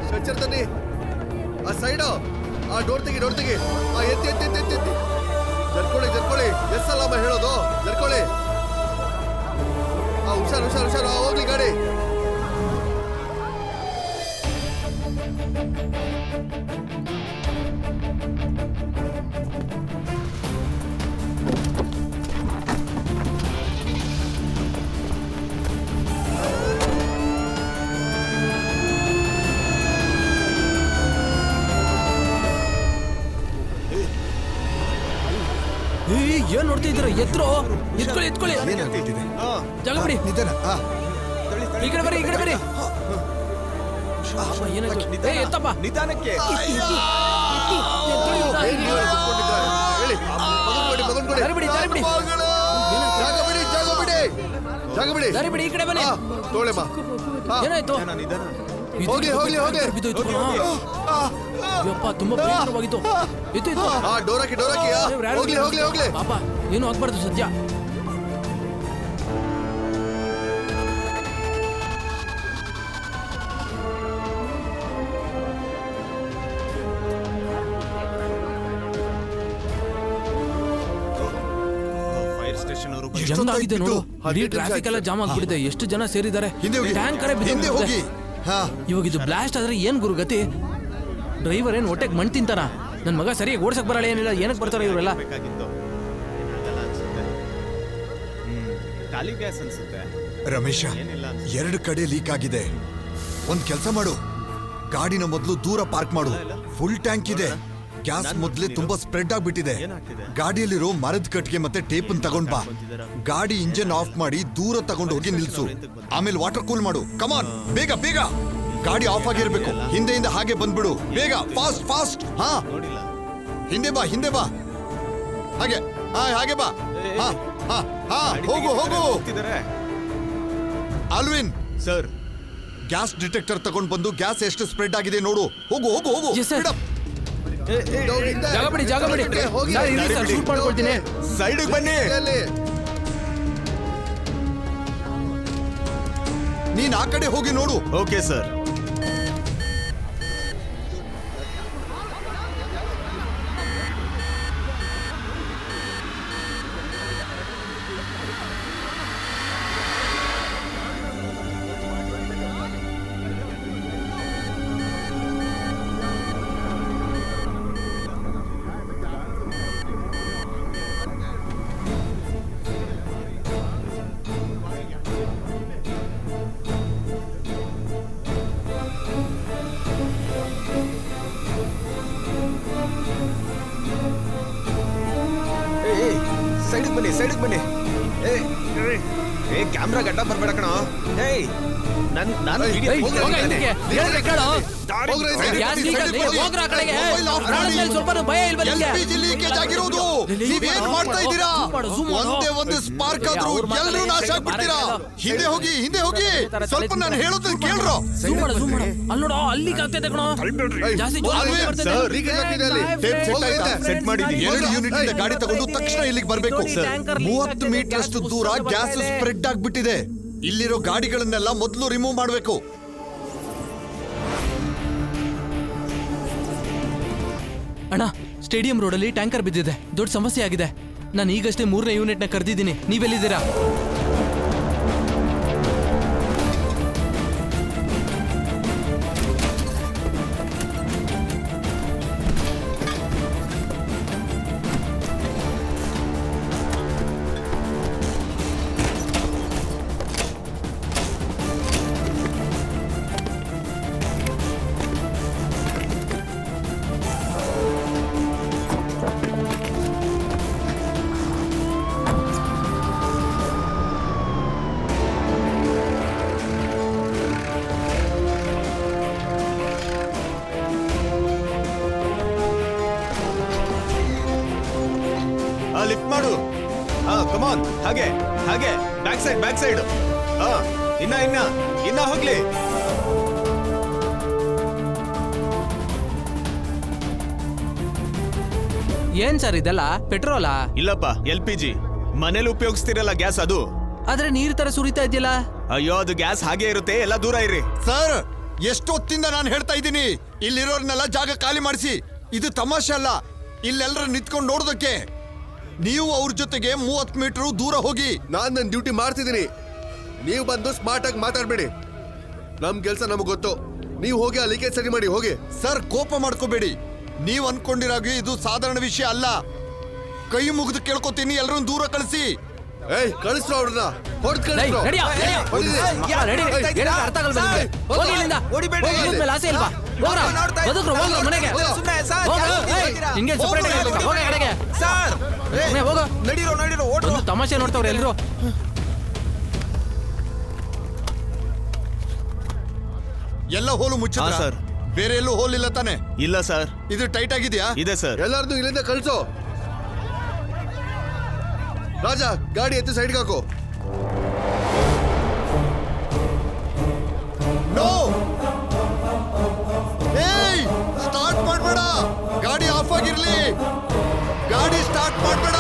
ಸ್ಟ್ರೆಚರ್ ತನ್ನಿ. ಆ ಸೈಡು, ಡೋರ್ ತೆಗಿ. ಎತ್ತಿ. ಜರ್ಕೊಳ್ಳಿ. ಎಸ್ ಅಲ್ಲಮ್ಮ ಹೇಳೋದು. ಜರ್ಕೊಳ್ಳಿ. ಹುಷಾರು. ಹೋಗ್ಲಿ ಗಾಡಿ. ಏನ್ ನೋಡ್ತಿದ್ರ? ಎತ್ಕೊಳ್ಳಿ. ಜಾಗ ಬಿಡಿ. ಈ ಕಡೆ ಬರ್ರಿ. ಎತ್ತಪ್ಪ. ನಿಧಾನಕ್ಕೆ. ಹೇಳಿ. ಮಗನ್ ಕೊಡಿ. ಜಾಗ ಬಿಡಿ. ಜಾಗ ಬಿಡಿ. ದಾರಿ ಬಿಡಿ, ಈ ಕಡೆ ಬನ್ನಿ. ತೋಳೆಮ್ಮ. ಏನಾಯ್ತು? ಹೋಗ್ಲಿ. ಬಿದ್ದೋಯ್ತು ಕಣೋ. ಯಪ್ಪ, ತುಂಬಾ ಭಯಂಕರವಾಗಿತ್ತು. ಡೋರ್ ಹಾಕಿ. ಹೋಗ್ಲಿ. ಪಾಪ ಏನು ಆಗ್ಬಾರ್ದು ಸದ್ಯ. ಫೈರ್ ಸ್ಟೇಷನ್ ಅವರು ಹೆಂಗಾಗಿದೆ ನೋಡು, ಇಡೀ 15 ಟ್ರಾಫಿಕ್ ಎಲ್ಲ ಜಾಮ್ ಆಗ್ಬಿಟ್ಟಿದೆ. ಎಷ್ಟು ಜನ ಸೇರಿದ್ದಾರೆ, ಹಿಂದೆ ಹೋಗಿ ಟ್ಯಾಂಕರೇ ಹಿಂದೆ ಹೋಗಿ. ಹಾ ಇವಾಗ ಇದು ಬ್ಲಾಸ್ಟ್ ಆದ್ರೆ ಏನ್ ಗುರು ಗತಿ? ಡ್ರೈವರ್ ಏನ್ ಹೊಟ್ಟೆಗೆ ಮಣ್ ತಿಂತಾನ? ನನ್ ಮಗ ಸರಿಯಾಗಿ ಓಡ್ಸಕ್ ಬರಲ್ಲ, ಏನಿಲ್ಲ. ಏನಕ್ಕೆ ಬರ್ತಾರ ಇವರೆಲ್ಲ? ಬೇಕಾಗಿತ್ತು ಏನಾಗಲ್ಲ ಅನ್ಸುತ್ತೆ. ಖಾಲಿ ಗ್ಯಾಸ್ ಅನ್ಸುತ್ತೆ. ರಮೇಶ, ಏನಿಲ್ಲ ಅನ್ಸುತ್ತೆ. 2 ಕಡೆ ಲೀಕ್ ಆಗಿದೆ. ಒಂದ್ ಕೆಲಸ ಮಾಡು, ಗಾಡಿನ ಮೊದಲು ದೂರ ಪಾರ್ಕ್ ಮಾಡು. ಫುಲ್ ಟ್ಯಾಂಕ್ ಇದೆ. ಗ್ಯಾಸ್ ಮೊದಲೇ ತುಂಬಾ ಸ್ಪ್ರೆಡ್ ಆಗ್ಬಿಟ್ಟಿದೆ. ಗಾಡಿಯಲ್ಲಿರೋ ಮರದ ಕಟ್ಟಿಗೆ ಮತ್ತೆ ಟೇಪ್ ತಗೊಂಡ್ ಬಾ. ಗಾಡಿ ಇಂಜಿನ್ ಆಫ್ ಮಾಡಿ ದೂರ ತಗೊಂಡು ಹೋಗಿ ನಿಲ್ಸು. ಆಮೇಲೆ ವಾಟರ್ ಕೂಲ್ ಮಾಡು. ಕಮಾನ್, ಬೇಗ ಬೇಗ. ಗಾಡಿ ಆಫ್ ಆಗಿರ್ಬೇಕು. ಹಿಂದೆಯಿಂದ ಹಾಗೆ ಬಂದ್ಬಿಡು. ಬೇಗ, ಫಾಸ್ಟ್ ಫಾಸ್ಟ್. ಹಾ, ನೋಡಿಲ್ಲ. ಹಿಂದೆ ಬಾ, ಹಿಂದೆ ಬಾ. ಹಾಗೆ, ಹಾ ಹಾಗೆ ಬಾ. ಹಾ ಹಾ ಹಾ, ಹೋಗು ಹೋಗು. ಹೋಗ್ತಿದ್ದಾರೆ ಆಲ್ವಿನ್, ಸರ್. ಗ್ಯಾಸ್ ಡಿಟೆಕ್ಟರ್ ತಗೊಂಡ್ ಬಂದು ಗ್ಯಾಸ್ ಎಷ್ಟು ಸ್ಪ್ರೆಡ್ ಆಗಿದೆ ನೋಡು. ಹೋಗು ಹೋಗು ಹೋಗು. Yes, sir. Speed up. ಜಾಗ ಬಿಡಿ, ಜಾಗ ಬಿಡಿ. ಹೋಗಿ. ಸರ್, ಇರಿ ಸರ್, ಶೂಟ್ ಮಾಡ್ಕೊಳ್ತೀನಿ. ಸೈಡ್ ಬನ್ನಿ. ಅಲ್ಲಿ. ನೀನ್ ಆ ಕಡೆ ಹೋಗಿ ನೋಡು. Okay sir. ಸೈಡಿಗೆ ಬನ್ನಿ, ಸೈಡಿಗೆ ಬನ್ನಿ. ಏ ಕ್ಯಾಮ್ರಾ ಗಡ್ಡ ಬರ್ಬೇಡ ಕಣ. ಏಯ್ ನಾನು video ಏಯ್, ಹೋಗ್ತಾ ಹೋಗ ಇದ್ದೀನಿ. ಹಿಂದಕ್ಕೆ. ಹೇಳ್ದೆ ಕೇಳು. ಹೋಗ್ರಿ, ಸೈಡಿಗೆ ಗ್ಯಾಸ್ ಬನ್ನಿ, ಲೀಕ್ ಸೈಡಿಗೆ ಆಗಿದೆ. ಬನ್ನಿ. ಹೋಗ್ರ ಆ ಕಡೆಗೆ. ಮೊಬೈಲ್ ಆಫ್ ಪ್ರಾಣದ ಮಾಡಿ. ಮೇಲೆ ಸ್ವಲ್ಪನೂ ಭಯ ಇಲ್ವಾ ನಿಮ್ಗೆ? LPG ಲೀಕೇಜ್ ಆಗಿರೋದು. ನೀವೇನ್ ಮಾಡ್ತಾ ಇದ್ದೀರಾ? ಒಂದೇ ಒಂದು ಸ್ಪಾರ್ಕ್ ಆದ್ರೂ ಎಲ್ಲರೂ ನಾಶ ಆಗ್ಬಿಡ್ತೀರಾ. ಹಿಂದೆ ಹೋಗಿ, ಹಿಂದೆ ಹೋಗಿ. ಸ್ವಲ್ಪ ನಾನು ಹೇಳೋದನ್ನ ಕೇಳ್ರೋ. Zoom ಮಾಡು, zoom ಮಾಡು. ಅಲ್ಲಿ ನೋಡು, ಅಲ್ಲಿ ಆಗ್ತೈತೆ ಕಣೋ. ಜಾಸ್ತಿ ಜೋರಾಗಿ ಅಲ್ವೇ? ಬರ್ತೈತೆ. ಸರ್, ಲೀಕೇಜ್ ಆಗಿದೆ ಅಲ್ಲಿ. ಟೇಪ್ ಸೆಟ್ ಆಯ್ತಾ? ಸೆಟ್ ಮಾಡಿದ್ದೀನಿ. 2 ಯೂನಿಟ್ ಇಂದ ಗಾಡಿ ತಗೊಂಡು ತಕ್ಷಣ ಇಲ್ಲಿಗೆ ಬರ್ಬೇಕು. 30 ಮೀಟರ್ ಅಷ್ಟು ದೂರ ಗ್ಯಾಸ್ ಸ್ಪ್ರೆಡ್ ಆಗ್ಬಿಟ್ಟಿದೆ. ಇಲ್ಲಿರೋ ಗಾಡಿಗಳನ್ನೆಲ್ಲ ಮೊದಲು ರಿಮೂವ್ ಮಾಡಬೇಕು. ಅಣ್ಣ, ಸ್ಟೇಡಿಯಂ ರೋಡಲ್ಲಿ ಟ್ಯಾಂಕರ್ ಬಿದ್ದಿದೆ. ದೊಡ್ಡ ಸಮಸ್ಯೆ ಆಗಿದೆ. ನಾನು ಈಗಷ್ಟೇ 3ನೇ ಯೂನಿಟ್ನ ಕರೆದಿದ್ದೀನಿ. ನೀವೆಲ್ಲಿದ್ದೀರಾ? ಲಿಫ್ಟ್ ಮಾಡು. ಹಾ, ಕಮಾನ್. ಹಾಗೆ ಹಾಗೆ. Back side, back side. ಹಾ, ಇನ್ನ ಹೋಗ್ಲಿ. ಏನ್ ಸರ್ ಇದೆಲ್ಲ? ಪೆಟ್ರೋಲಾ? ಇಲ್ಲಪ್ಪ, LPG. ಮನೇಲಿ ಉಪಯೋಗಿಸ್ತಿರಲ್ಲ ಗ್ಯಾಸ್ ಅದು. ಆದ್ರೆ ನೀರ್ ತರ ಸುರಿತಾ ಇದೆಯಲ್ಲ? ಅಯ್ಯೋ, ಅದು ಗ್ಯಾಸ್ ಹಾಗೆ ಇರುತ್ತೆ. ಎಲ್ಲ ದೂರ ಇರ್ರಿ. ಸರ್, ಎಷ್ಟೊತ್ತಿಂದ ನಾನು ಹೇಳ್ತಾ ಇದ್ದೀನಿ, ಇಲ್ಲಿರೋರ್ನೆಲ್ಲ ಜಾಗ ಖಾಲಿ ಮಾಡಿಸಿ. ಇದು ತಮಾಷೆ ಅಲ್ಲ. ಇಲ್ಲೆಲ್ಲರೂ ನಿಂತ್ಕೊಂಡು ನೋಡೋದಕ್ಕೆ. ನೀವು ಅವ್ರ ಜೊತೆಗೆ 30 ಮೀಟರ್ ದೂರ ಹೋಗಿ. ನಾನ್ ನನ್ನ ಡ್ಯೂಟಿ ಮಾಡ್ತಿದ್ದೀನಿ. ನೀವು ಬಂದು ಸ್ಮಾರ್ಟ್ ಆಗಿ ಮಾತಾಡ್ಬೇಡಿ. ನಮ್ ಕೆಲ್ಸ ನಮಗ್ ಗೊತ್ತು. ನೀವು ಹೋಗಿ ಆ ಲೀಕೇಜ್ ಸರಿ ಮಾಡಿ, ಹೋಗಿ. ಸರ್, ಕೋಪ ಮಾಡ್ಕೋಬೇಡಿ. ನೀವು ಅನ್ಕೊಂಡಿರಾಗಿ ಇದು ಸಾಧಾರಣ ವಿಷಯ ಅಲ್ಲ. ಕೈ ಮುಗಿದು ಕೇಳ್ಕೊತೀನಿ, ಎಲ್ಲರೂ ದೂರ ಕಳಿಸಿ. ಏಯ್, ಕಳಿಸ್ರು ಅವ್ರನ್ನ. ಹೊಡೆದ್ ಏಯ್, ಕಳಿಸ್ರು. ನಡಿಯೋ, ನಡಿಯೋ. ಮಕ್ಕಳ, ನಡಿ. ಏನಾದ್ರು ಅರ್ಥ ಆಗಲ್ವಾ ನಿಮ್ಗೆ? ಹೋಗಿ ಇಲ್ಲಿಂದ. ಇವ್ರ ಮೇಲೆ ಆಸೆ ಇಲ್ವಾ? ಹೋಗ್ರ, ಬದುಕ್ರು, ಹೋಗ್ರು ಮನೆಗೆ. ಹೋಗ್ರು, ಏಯ್, ನಿನ್ಗೆ separate ಆಗಿ ಇರ್ಬೇಕಾ? ಹೋಗಿ ಆ ಕಡೆಗೆ. ಸುಮ್ನೆ ಹೋಗು. ಒಂದು ತಮಾಷೆ ನೋಡ್ತಾವ್ರೆ ಎಲ್ರು. ಎಲ್ಲ ಹೋಲು ಮುಚ್ಚಿದ ಹಾ, ಸರ್. ಬೇರೆ ಎಲ್ಲೂ ಹೋಲ್ ಇಲ್ಲ ತಾನೆ? ಇಲ್ಲ ಸರ್. ಇದು ಟೈಟ್ ಆಗಿದೆಯಾ? ಇದೆ ಸರ್. ಎಲ್ಲಾರ್ದು ಇಲ್ಲಿಂದ ಕಳ್ಸು. ರಾಜ, ಗಾಡಿ ಎತ್ತಿ ಸೈಡ್ಗೆ ಹಾಕು. ನೋ, ಏಯ್, ಸ್ಟಾರ್ಟ್ ಮಾಡ್ಬೇಡ. ಗಾಡಿ ಆಫ್ ಆಗಿರ್ಲಿ. ಗಾಡಿ ಸ್ಟಾರ್ಟ್ ಮಾಡ್ಬೇಡ.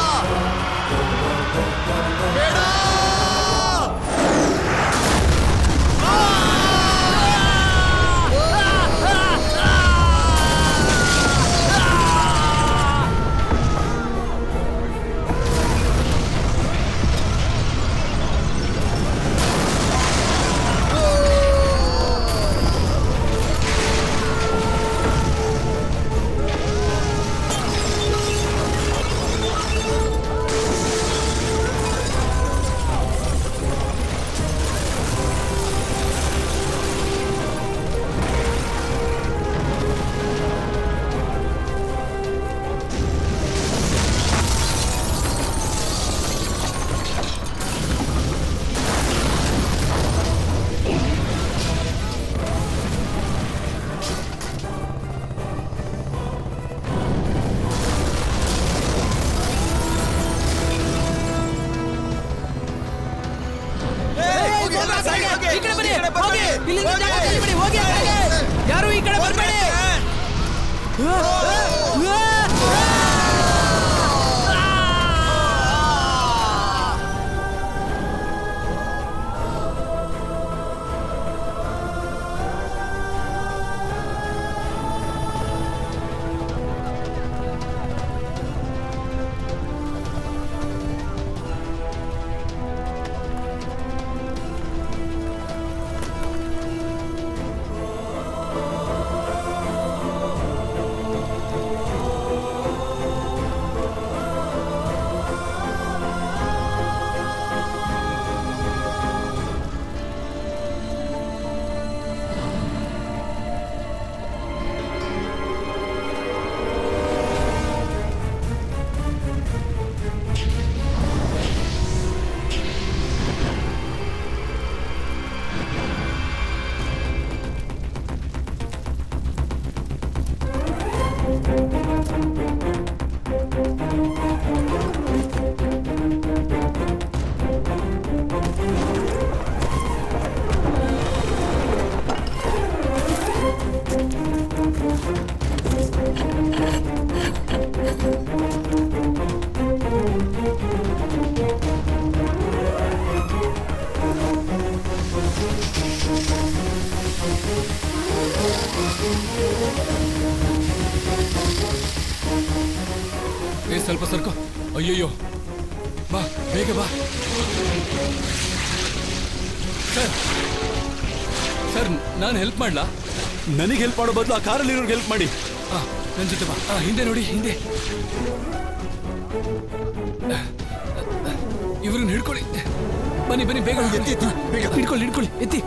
ಈ ಕಡೆ ಬನ್ನಿ, ಹೋಗಿ. ಇಲ್ಲಿಂದ ಜಾಗ ಖಾಲಿ ಮಾಡಿ, ಹೋಗಿ ಆ ಕಡೆಗೆ. ಯಾರು ಈ ಕಡೆ ಬರ್ಬೇಡಿ. ಸ್ವಲ್ಪ ಸರ್ಕೋ. ಅಯ್ಯಯ್ಯೋ, ಬಾ ಬೇಗ ಬಾ. ಸರ್ ನಾನು ಹೆಲ್ಪ್ ಮಾಡ್ಲಾ? ನನಗೆ ಹೆಲ್ಪ್ ಮಾಡೋ ಬದಲು ಆ ಕಾರಲ್ಲಿ ಇರೋರ್ಗೆ ಹೆಲ್ಪ್ ಮಾಡಿ. ನನ್ನ ಜೊತೆ ಬಾ. ಹಿಂದೆ ನೋಡಿ, ಹಿಂದೆ. ಇವ್ರನ್ನ ಹಿಡ್ಕೊಳ್ಳಿ. ಬನ್ನಿ ಬನ್ನಿ, ಬೇಗ ಹಿಡ್ಕೊಳ್ಳಿ ಹಿಡ್ಕೊಳ್ಳಿ, ಎತ್ತಿ.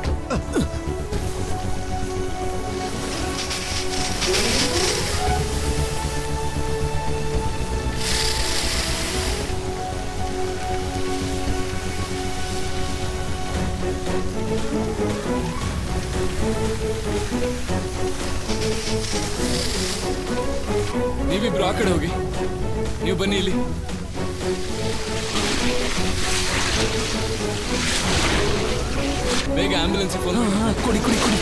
ನೀವಿಬ್ರು ಆ ಕಡೆ ಹೋಗಿ, ನೀವು ಬನ್ನಿ ಇಲ್ಲಿ. ಬೇಗ ಆಂಬ್ಯುಲೆನ್ಸ್ ಫೋನ್ ಕೊಡಿ ಕೊಡಿ ಕೊಡಿ.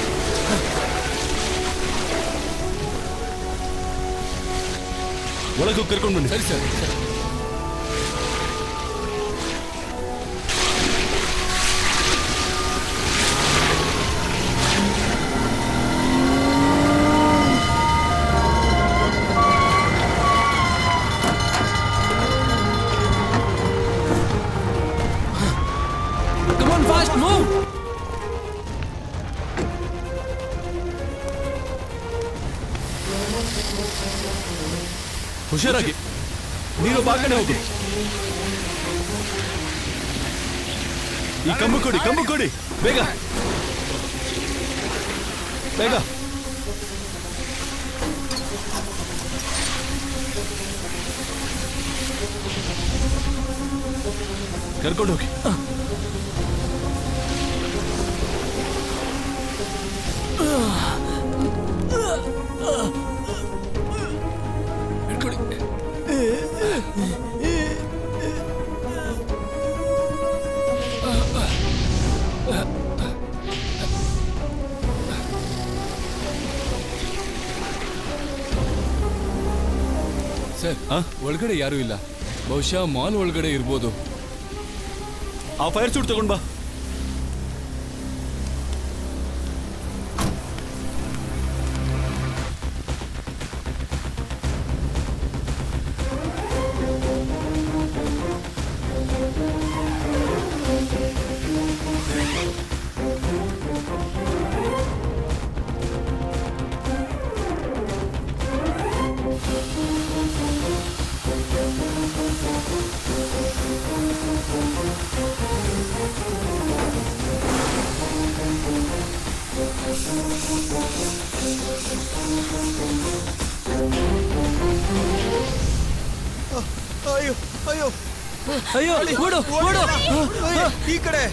ಒಳಗೆ ಕರ್ಕೊಂಡು ಬನ್ನಿ. ಸರಿ ಸರ್. ಹುಷಾರಾಗಿ, ನೀನು ಬಾಕಡೆ ಹೋಗಿ. ಈ ಕಂಬು ಕೊಡಿ, ಕಂಬು ಕೊಡಿ, ಬೇಗ ಬೇಗ. ಕರ್ಕೊಂಡು ಹೋಗಿ. ಸರ್, ಒಳಗಡೆ ಯಾರು ಇಲ್ಲ. ಬಹುಶಃ ಮಾಲ್ ಒಳಗಡೆ ಇರ್ಬೋದು. ಆ ಫೈರ್ ಸೂಟ್ ತಗೊಂಡ್ ಬಾ. ಅಯ್ಯೋ ಅಯ್ಯೋ ಅಯ್ಯೋ, ಓಡು ಓಡು. ಈ ಕಡೆ.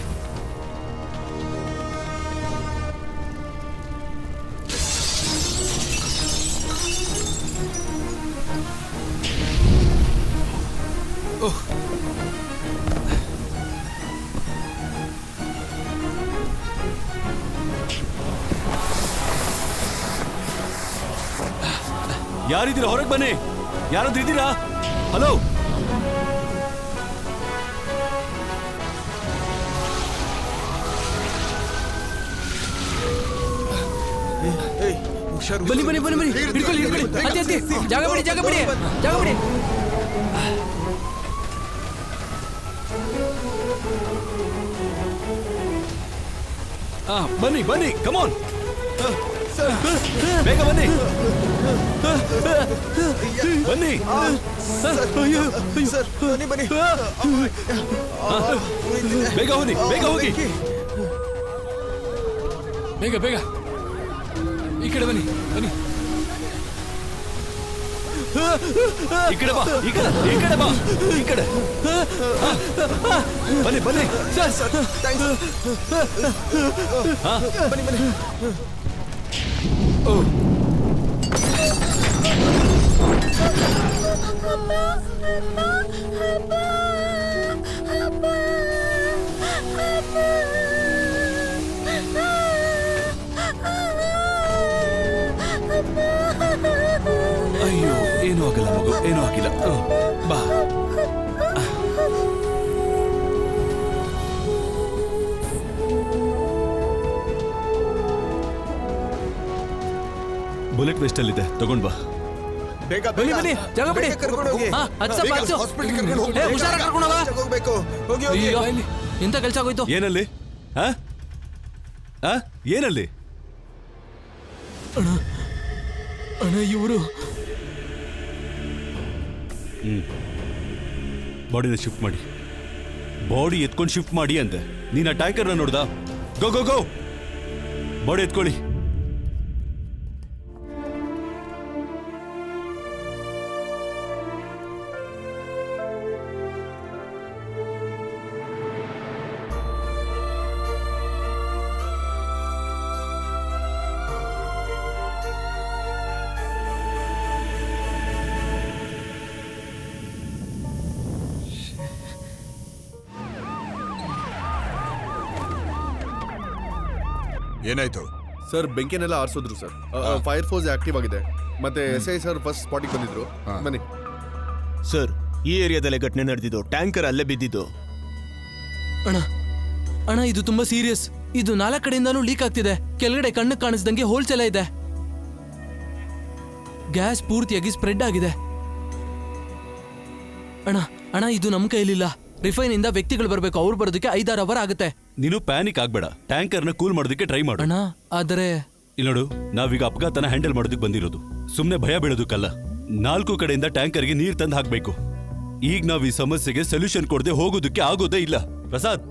ಯಾರಿದ್ದೀರಾ ಹೊರಗೆ ಬನ್ನಿ. ಯಾರಾದ್ರೂ ಇದ್ದೀರಾ? ಹಲೋ, ಬನ್ನಿ ಬನ್ನಿ ಬನ್ನಿ ಬನ್ನಿ, ಹಿಡ್ಕೊಳ್ಳಿ ಹಿಡ್ಕೊಳ್ಳಿ. ಅತ್ತೆ ಅತ್ತೆ, ಜಾಗ ಬಿಡಿ ಜಾಗ ಬಿಡಿ ಜಾಗ ಬಿಡಿ. ಬನ್ನಿ ಬನ್ನಿ, ಕಮಾನ್, ಬೇಗ ಬನ್ನಿ ಬನ್ನಿ. ಬೇಗ ಹೋಗಿ, ಬೇಗ ಹೋಗಿ, ಬೇಗ ಬೇಗ ಈ ಕಡೆ ಬನ್ನಿ ಬನ್ನಿ. ಈ ಕಡೆ ಬಾ, ಈ ಕಡೆ, ಈ ಕಡೆ ಬಾ, ಈ ಕಡೆ ಬನ್ನಿ ಬನ್ನಿ. ಬನ್ನಿ ಬನ್ನಿ. ಅಯ್ಯೋ, ಏನೂ ಆಗಿಲ್ಲ ಮಗು, ಏನೂ ಆಗಿಲ್ಲ. ಬಾ. ಬುಲೆಟ್ ವೆಸ್ಟ್ ಅಲ್ಲಿದೆ, ತಗೊಂಡ್ ಬಾ. ಬೇಗ ಬನ್ನಿ ಬನ್ನಿ, ಜಾಗ ಬಿಡಿ. ಕರ್ಕೊಂಡು ಹೋಗಿ. ಹಾ, ಹತ್ಸ ಬೇಗ ಹತ್ಸು. hospital ಕರ್ಕೊಂಡು ಹೋಗಿ. ಏ, ಹುಷಾರಾಗಿ ಕರ್ಕೊಂಡು ಹೋಗ. ಹೋಗ್ಬೇಕು. ಹೋಗಿ ಹೋಗಿ. ಅಯ್ಯೋ, ಎಂತ ಕೆಲಸ ಆಗೋಯ್ತು? ಏನಲ್ಲಿ? ಏನಲ್ಲಿ? ಅಣ್ಣ ಇವರು ಬಾಡಿನ ಶಿಫ್ಟ್ ಮಾಡಿ, ಬಾಡಿ ಎತ್ಕೊಂಡು ಶಿಫ್ಟ್ ಮಾಡಿ ಅಂತೆ. ನೀನು ಆ ಟ್ಯಾಂಕರ್ನ ನೋಡ್ದಾ? ಗೋ ಗೋ ಗೋ, ಬಾಡಿ ಎತ್ಕೊಳ್ಳಿ. ಏನಾಯ್ತು? ಸರ್ ಬೆಂಕಿನೆಲ್ಲ ಆರಿಸಿದ್ರು ಸರ್. ಫೈರ್ ಫೋರ್ಸ್ ಆಕ್ಟಿವ್ ಆಗಿದೆ. ಮತ್ತೆ SI ಸರ್ ಫಸ್ಟ್ ಸ್ಪಾಟಿಗೆ ಬಂದಿದ್ರು. ಬನ್ನಿ ಸರ್, ಈ ಏರಿಯಾದಲ್ಲೇ ಘಟನೆ ನಡೆದಿದ್ದು. ಟ್ಯಾಂಕರ್ ಅಲ್ಲೇ ಬಿದ್ದಿದ್ದು. ಅಣ್ಣ ಅಣ್ಣ, ಇದು ತುಂಬಾ ಸೀರಿಯಸ್. ಇದು 4 ಕಡೆಯಿಂದಾನು ಲೀಕ್ ಆಗ್ತಿದೆ. ಕೆಳಗಡೆ ಕಣ್ಣು ಕಾಣಿಸ್ದಂಗೆ ಹೋಲ್ಸ್ ಎಲ್ಲ ಇದೆ. ಗ್ಯಾಸ್ ಪೂರ್ತಿಯಾಗಿ ಸ್ಪ್ರೆಡ್ ಆಗಿದೆ. ಅಣ್ಣ ಅಣ್ಣ, ಇದು ನಮ್ಮ ಕೈಲಿಲ್ಲ. ರಿಫೈನ್ ಇಂದ ವ್ಯಕ್ತಿಗಳು ಬರಬೇಕು. ಅವ್ರು ಬರೋದಕ್ಕೆ 5-6 ಅವರ್ ಆಗುತ್ತೆ. ನೀನು ಪ್ಯಾನಿಕ್ ಆಗ್ಬೇಡ, ಟ್ಯಾಂಕರ್ನ ಕೂಲ್ ಮಾಡೋದಕ್ಕೆ ಟ್ರೈ ಮಾಡು. ಅಣ್ಣ ಆದರೆ ಇಲ್ಲಿ ನೋಡು, ನಾವೀಗ ಅಪಘಾತನ ಹ್ಯಾಂಡಲ್ ಮಾಡೋದಕ್ಕೆ ಬಂದಿರೋದು, ಸುಮ್ನೆ ಭಯ ಬೀಳೋದಕ್ಕಲ್ಲ. 4 ಕಡೆಯಿಂದ ಟ್ಯಾಂಕರ್ಗೆ ನೀರ್ ತಂದು ಹಾಕ್ಬೇಕು. ಈಗ ನಾವ್ ಈ ಸಮಸ್ಯೆಗೆ ಸೊಲ್ಯೂಷನ್ ಕೊಡದೆ ಹೋಗೋದಕ್ಕೆ ಆಗೋದೇ ಇಲ್ಲ ಪ್ರಸಾದ್.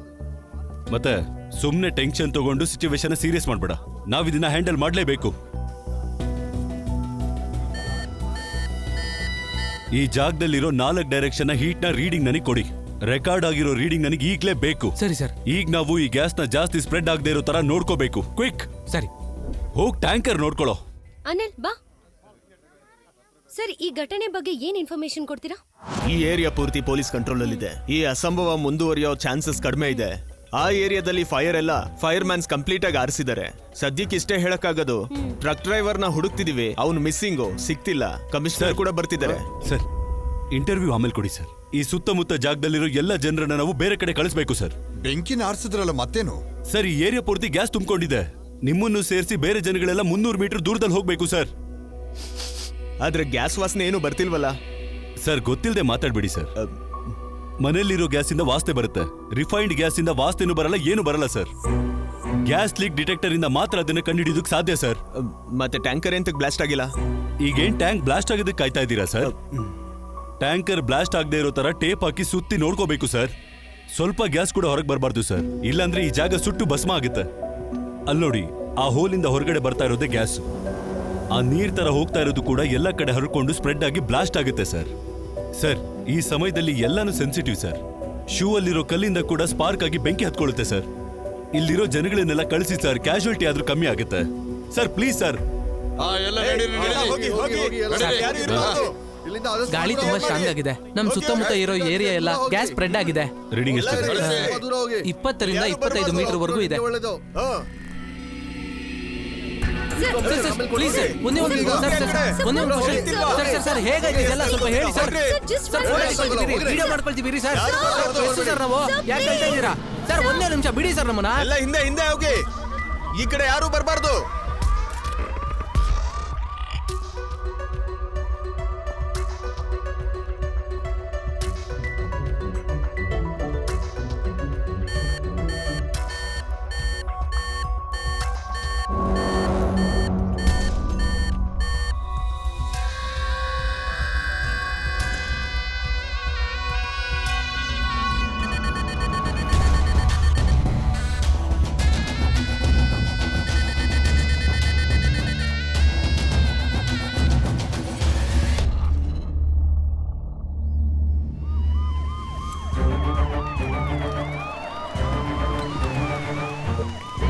ಮತ್ತೆ ಸುಮ್ನೆ ಟೆನ್ಷನ್ ತಗೊಂಡು ಸಿಚುವೇಶನ್ ಸೀರಿಯಸ್ ಮಾಡ್ಬೇಡ. ನಾವ್ ಇದನ್ನ ಹ್ಯಾಂಡಲ್ ಮಾಡ್ಲೇಬೇಕು. ಈ ಜಾಗದಲ್ಲಿರೋ 4 ಡೈರೆಕ್ಷನ್ ಹೀಟ್ ನ ರೀಡಿಂಗ್ ನನಗೆ ಕೊಡಿ. ರೆಕಾರ್ಡ್ ಆಗಿರೋ ರೀಡಿಂಗ್ ನನಗೆ ಈಗ್ಲೇ ಬೇಕು. ಸರಿ ಸರ್. ಈಗ ನಾವು ಈ ಗ್ಯಾಸ್ ನ ಜಾಸ್ತಿ ಸ್ಪ್ರೆಡ್ ಆಗದೆ ಇರೋ ತರ ನೋಡ್ಕೋಬೇಕು. ಕ್ವಿಕ್ ಸರಿ, ಹೋಗ್ ಟ್ಯಾಂಕರ್ ನೋಡ್ಕೊಳ್ಳೋ. ಅನಿಲ್ ಬಾ. ಸರ್, ಈ ಘಟನೆ ಬಗ್ಗೆ ಏನ್ ಇನ್ಫಾರ್ಮೇಶನ್ ಕೊಡ್ತೀರಾ? ಈ ಏರಿಯಾ ಪೂರ್ತಿ ಪೊಲೀಸ್ ಕಂಟ್ರೋಲ್ ಅಲ್ಲಿದೆ. ಈ ಅಸಂಭವ ಮುಂದುವರಿಯೋ ಚಾನ್ಸಸ್ ಕಡಿಮೆ ಇದೆ. ಆ ಏರಿಯಾದಲ್ಲಿ ಫೈರ್ ಎಲ್ಲ ಫೈರ್ ಮ್ಯಾನ್ಸ್ ಕಂಪ್ಲೀಟ್ ಆಗಿ ಆರಿಸಿದ್ದಾರೆ. ಸದ್ಯಕ್ಕೆ ಇಷ್ಟೇ ಹೇಳಕ್ಕಾಗೋದು. ಟ್ರಕ್ ಡ್ರೈವರ್ ನ ಹುಡುಕ್ತಿದೀವಿ, ಅವ್ನು ಮಿಸ್ಸಿಂಗು, ಸಿಕ್ತಿಲ್ಲ. ಕಮಿಷನರ್ ಕೂಡ ಬರ್ತಿದ್ದಾರೆ. ಸರ್, ಇಂಟರ್ವ್ಯೂ ಆಮೇಲೆ ಕೊಡಿ ಸರ್. ಈ ಸುತ್ತಮುತ್ತ ಜಾಗದಲ್ಲಿರೋ ಎಲ್ಲ ಜನರನ್ನ ನಾವು ಬೇರೆ ಕಡೆ ಕಳಿಸ್ಬೇಕು ಸರ್. ಬೆಂಕಿನ ಆರಿಸಿದ್ರಲ್ಲ, ಮತ್ತೇನು? ಸರ್, ಈ ಏರಿಯಾ ಪೂರ್ತಿ ಗ್ಯಾಸ್ ತುಂಬಿಕೊಂಡಿದೆ. ನಿಮ್ಮನ್ನು ಸೇರಿಸಿ ಬೇರೆ ಜನಗಳೆಲ್ಲ 300 ಮೀಟರ್ ದೂರದಲ್ಲಿ ಹೋಗ್ಬೇಕು ಸರ್. ಆದ್ರೆ ಗ್ಯಾಸ್ ವಾಸನೆ ಏನು ಬರ್ತಿಲ್ವಲ್ಲ ಸರ್? ಗೊತ್ತಿಲ್ಲದೆ ಮಾತಾಡ್ಬಿಡಿ ಸರ್. ಮನೆಯಲ್ಲಿರೋ ಗ್ಯಾಸಿಂದ ವಾಸನೆ ಬರುತ್ತೆ. ರಿಫೈನ್ಡ್ ಗ್ಯಾಸಿಂದ ವಾಸನೆನೂ ಬರಲ್ಲ, ಏನು ಬರಲ್ಲ ಸರ್. ಗ್ಯಾಸ್ ಲೀಕ್ ಡಿಟೆಕ್ಟರ್ ಇಂದ ಮಾತ್ರ ಅದನ್ನ ಕಂಡುಹಿಡಿಯೋದಕ್ಕೆ ಸಾಧ್ಯ ಸರ್. ಮತ್ತೆ ಟ್ಯಾಂಕರ್ ಎಂತ ಬ್ಲಾಸ್ಟ್ ಆಗಿಲ್ಲ? ಈಗೇನ್ ಟ್ಯಾಂಕ್ ಬ್ಲಾಸ್ಟ್ ಆಗೋದಕ್ಕೆ ಕಾಯ್ತಾ ಇದ್ದೀರಾ ಸರ್? ಟ್ಯಾಂಕರ್ ಬ್ಲಾಸ್ಟ್ ಆಗದೆ ಇರೋ ತರ ಟೇಪ್ ಹಾಕಿ ಸುತ್ತಿ ನೋಡ್ಕೋಬೇಕು ಸರ್. ಸ್ವಲ್ಪ ಗ್ಯಾಸ್ ಕೂಡ ಹೊರಗೆ ಬರಬಾರ್ದು ಸರ್, ಇಲ್ಲಾಂದ್ರೆ ಈ ಜಾಗ ಸುಟ್ಟು ಭಸ್ಮ ಆಗುತ್ತೆ. ಅಲ್ಲಿ ನೋಡಿ, ಆ ಹೋಲಿಂದ ಹೊರಗಡೆ ಬರ್ತಾ ಇರೋದೇ ಗ್ಯಾಸ್. ಆ ನೀರ್ ತರ ಹೋಗ್ತಾ ಇರೋದು ಕೂಡ ಎಲ್ಲ ಕಡೆ ಹರಕೊಂಡು ಸ್ಪ್ರೆಡ್ ಆಗಿ ಬ್ಲಾಸ್ಟ್ ಆಗುತ್ತೆ ಸರ್. ಸರ್, ಈ ಸಮಯದಲ್ಲಿ ಎಲ್ಲಾನು ಸೆನ್ಸಿಟಿವ್ ಸರ್. ಶೂ ಅಲ್ಲಿರೋ ಕಲ್ಲಿಂದ ಕೂಡ ಸ್ಪಾರ್ಕ್ ಆಗಿ ಬೆಂಕಿ ಹತ್ಕೊಳ್ಳುತ್ತೆ ಸರ್. ಇಲ್ಲಿರೋ ಜನಗಳನ್ನೆಲ್ಲ ಕಳಿಸಿ ಸರ್, ಕ್ಯಾಶುಯಾಲಿಟಿ ಆದ್ರೂ ಕಮ್ಮಿ ಆಗುತ್ತೆ ಸರ್. Please sir. ಗಾಳಿ ತುಂಬಾ ಸ್ಟ್ರಾಂಗ್ ಆಗಿದೆ. ನಮ್ ಸುತ್ತಮುತ್ತ ಇರೋ ಏರಿಯಾ ಎಲ್ಲ ಗ್ಯಾಸ್ ಸ್ಪ್ರೆಡ್ ಆಗಿದೆ. ರೀಡಿಂಗ್ ಎಷ್ಟು? 20 ರಿಂದ 25 ಮೀಟರ್ ವರೆಗೂ ಇದೆ. ಪ್ಲೀಸ್ ಸರ್ ಒಂದೇ ಒಂದು ಒಂದೇ ಒಂದು ಕ್ವಶನ್ ಸರ್ ಹೇಗಾಯ್ತು ಇದೆಲ್ಲ ಸ್ವಲ್ಪ ಹೇಳಿ ಸರ್ ವಿಡಿಯೋ ಮಾಡ್ಕೊಳ್ತೀವಿ ಸರ್ ಎಷ್ಟು ಸರ್ ನಾವು ಯಾಕೆ ಹೇಳ್ತಾ ಇದ್ದೀರಾ ಸರ್ ಒಂದೇ ನಿಮಿಷ ಬಿಡಿ ಸರ್ ನಮ್ಮನ್ನ ಎಲ್ಲ ಹಿಂದೆ ಹಿಂದೆ ಹೋಗಿ, ಈ ಕಡೆ ಯಾರು ಬರಬಾರ್ದು.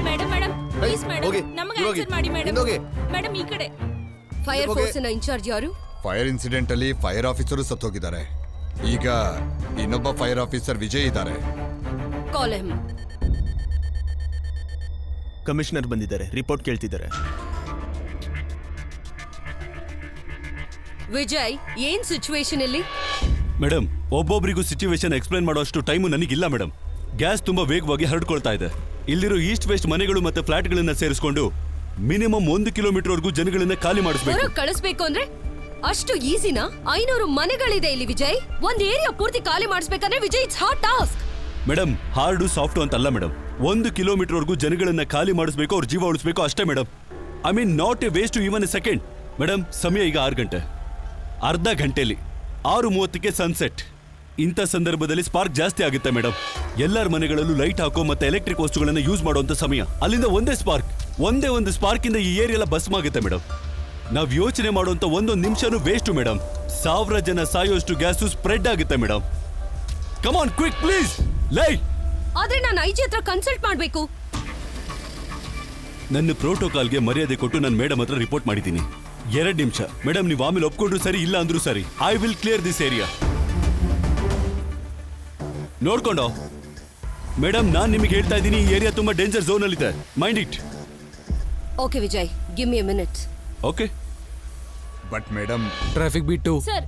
ಮೇಡಮ್ ಮೇಡಮ್ ಪ್ಲೀಸ್ ಹೋಗಿ, ಮೇಡಮ್ ನಮಗೆ ಹೋಗಿ, ಆನ್ಸರ್ ಮಾಡಿ ಮೇಡಮ್ ಹಿಂದೋಗಿ. ಮೇಡಮ್ ಈ ಕಡೆ ಫೈರ್ ಓಕೆ. ಫೋರ್ಸ್ ನ ಇನ್ಚಾರ್ಜ್ ಯಾರು? ಫೈರ್ ಇನ್ಸಿಡೆಂಟ್ ಅಲ್ಲಿ ಫೈರ್ ಆಫೀಸರು ಸತ್ತೋಗಿದ್ದಾರೆ. ಈಗ ಇನ್ನೊಬ್ಬ ಫೈರ್ ಆಫೀಸರ್ ವಿಜಯ್ ಇದ್ದಾರೆ. Call him. ಕಮಿಷನರ್ ಬಂದಿದ್ದಾರೆ, ರಿಪೋರ್ಟ್ ಕೇಳ್ತಿದ್ದಾರೆ. ವಿಜಯ್, ಏನ್ ಸಿಚುವೇಶನ್ ಇಲ್ಲಿ? ಮೇಡಮ್, ಒಬ್ಬೊಬ್ಬರಿಗೂ ಸಿಚುವೇಶನ್ ಎಕ್ಸ್ಪ್ಲೈನ್ ಮಾಡೋಷ್ಟು ಟೈಮು ನನಗಿಲ್ಲ ಮೇಡಮ್. ಗ್ಯಾಸ್ ತುಂಬಾ ವೇಗವಾಗಿ ಹರಡ್ಕೊಳ್ತಾ ಇದೆ. ಇಲ್ಲಿರೋ ಈಸ್ಟ್ ವೆಸ್ಟ್ ಮನೆಗಳು ಮತ್ತೆ ಫ್ಲಾಟ್ಗಳನ್ನ ಸೇರಿಸ್ಕೊಂಡು ಮಿನಿಮಮ್ 1 ಕಿಲೋಮೀಟರ್ವರೆಗೂ ಜನಗಳನ್ನ ಖಾಲಿ ಮಾಡಿಸ್ಬೇಕು. ಹೊರಗ್ ಕಳಿಸ್ಬೇಕು ಅಂದ್ರೆ ಅಷ್ಟು ಈಸಿನಾ? 500 ಮನೆಗಳಿದೆ ಇಲ್ಲಿ ವಿಜಯ್. ಒಂದ್ ಏರಿಯಾ ಪೂರ್ತಿ ಖಾಲಿ ಮಾಡಿಸ್ಬೇಕಂದ್ರೆ Vijay, it's hard task. Madam, hard soft ಅಂತಲ್ಲ ಮೇಡಮ್. 1 ಕಿಲೋಮೀಟರ್ವರೆಗೂ ಜನಗಳನ್ನ ಖಾಲಿ ಮಾಡಿಸ್ಬೇಕು, ಅವ್ರ ಜೀವ ಉಳಿಸ್ಬೇಕು ಅಷ್ಟೇ madam. I mean not A waste even A second. Madam, ಸಮಯ ಈಗ 6 ಗಂಟೆ. ಅರ್ಧ ಗಂಟೆಲಿ 6:30ಕ್ಕೆ ಸನ್ಸೆಟ್. ಇಂಥ ಸಂದರ್ಭದಲ್ಲಿ ಸ್ಪಾರ್ಕ್ ಜಾಸ್ತಿ ಆಗುತ್ತೆ ಮೇಡಮ್. ಎಲ್ಲರ ಮನೆಗಳಲ್ಲೂ ಲೈಟ್ ಹಾಕೋ ಮತ್ತೆ ಎಲೆಕ್ಟ್ರಿಕ್ ವಸ್ತುಗಳನ್ನ ಯೂಸ್ ಮಾಡುವಂತ ಸಮಯ. ಅಲ್ಲಿಂದ ಒಂದೇ ಒಂದು ಸ್ಪಾರ್ಕ್ ಇಂದ ಈ ಏರಿಯಾ ಎಲ್ಲ ಭಸ್ಮ ಆಗುತ್ತೆ ಮೇಡಮ್. ನಾವ್ ಯೋಚನೆ ಮಾಡುವಂತ ಒಂದೊಂದು ನಿಮಿಷನೂ ವೇಸ್ಟ್ ಮೇಡಮ್. 1000 ಜನ ಸಾಯೋಷ್ಟು ಗ್ಯಾಸು ಸ್ಪ್ರೆಡ್ ಆಗುತ್ತೆ madam. Come on quick please light. ಆದ್ರೆ ನಾನು ಐಜಿ ಹತ್ರ ಕನ್ಸಲ್ಟ್ ಮಾಡ್ಬೇಕು. ನನ್ನ ಪ್ರೋಟೋಕಾಲ್ಗೆ ಮರ್ಯಾದೆ ಕೊಟ್ಟು ನಾನು ಮೇಡಮ್ ಹತ್ರ ರಿಪೋರ್ಟ್ ಮಾಡಿದ್ದೀನಿ. 2 ನಿಮಿಷ ಮೇಡಮ್, ನೀವು ಆಮೇಲೆ ಒಪ್ಕೊಂಡ್ರು ಸರಿ, ಇಲ್ಲ ಅಂದ್ರೂ ಸರಿ. I will clear this area. ನೋಡ್ಕೊಂಡು ಮೇಡಮ್, ನಾನ್ ನಿಮಗೆ ಹೇಳ್ತಾ ಇದ್ದೀನಿ, ಈ ಏರಿಯಾ ತುಂಬಾ ಡೇಂಜರ್ ಝೋನ್ ಅಲ್ಲಿ ಇದೆ. Mind it. Okay Vijay, give me a minute. Okay. But madam, traffic ಬಿಟ್ಟು ಸರ್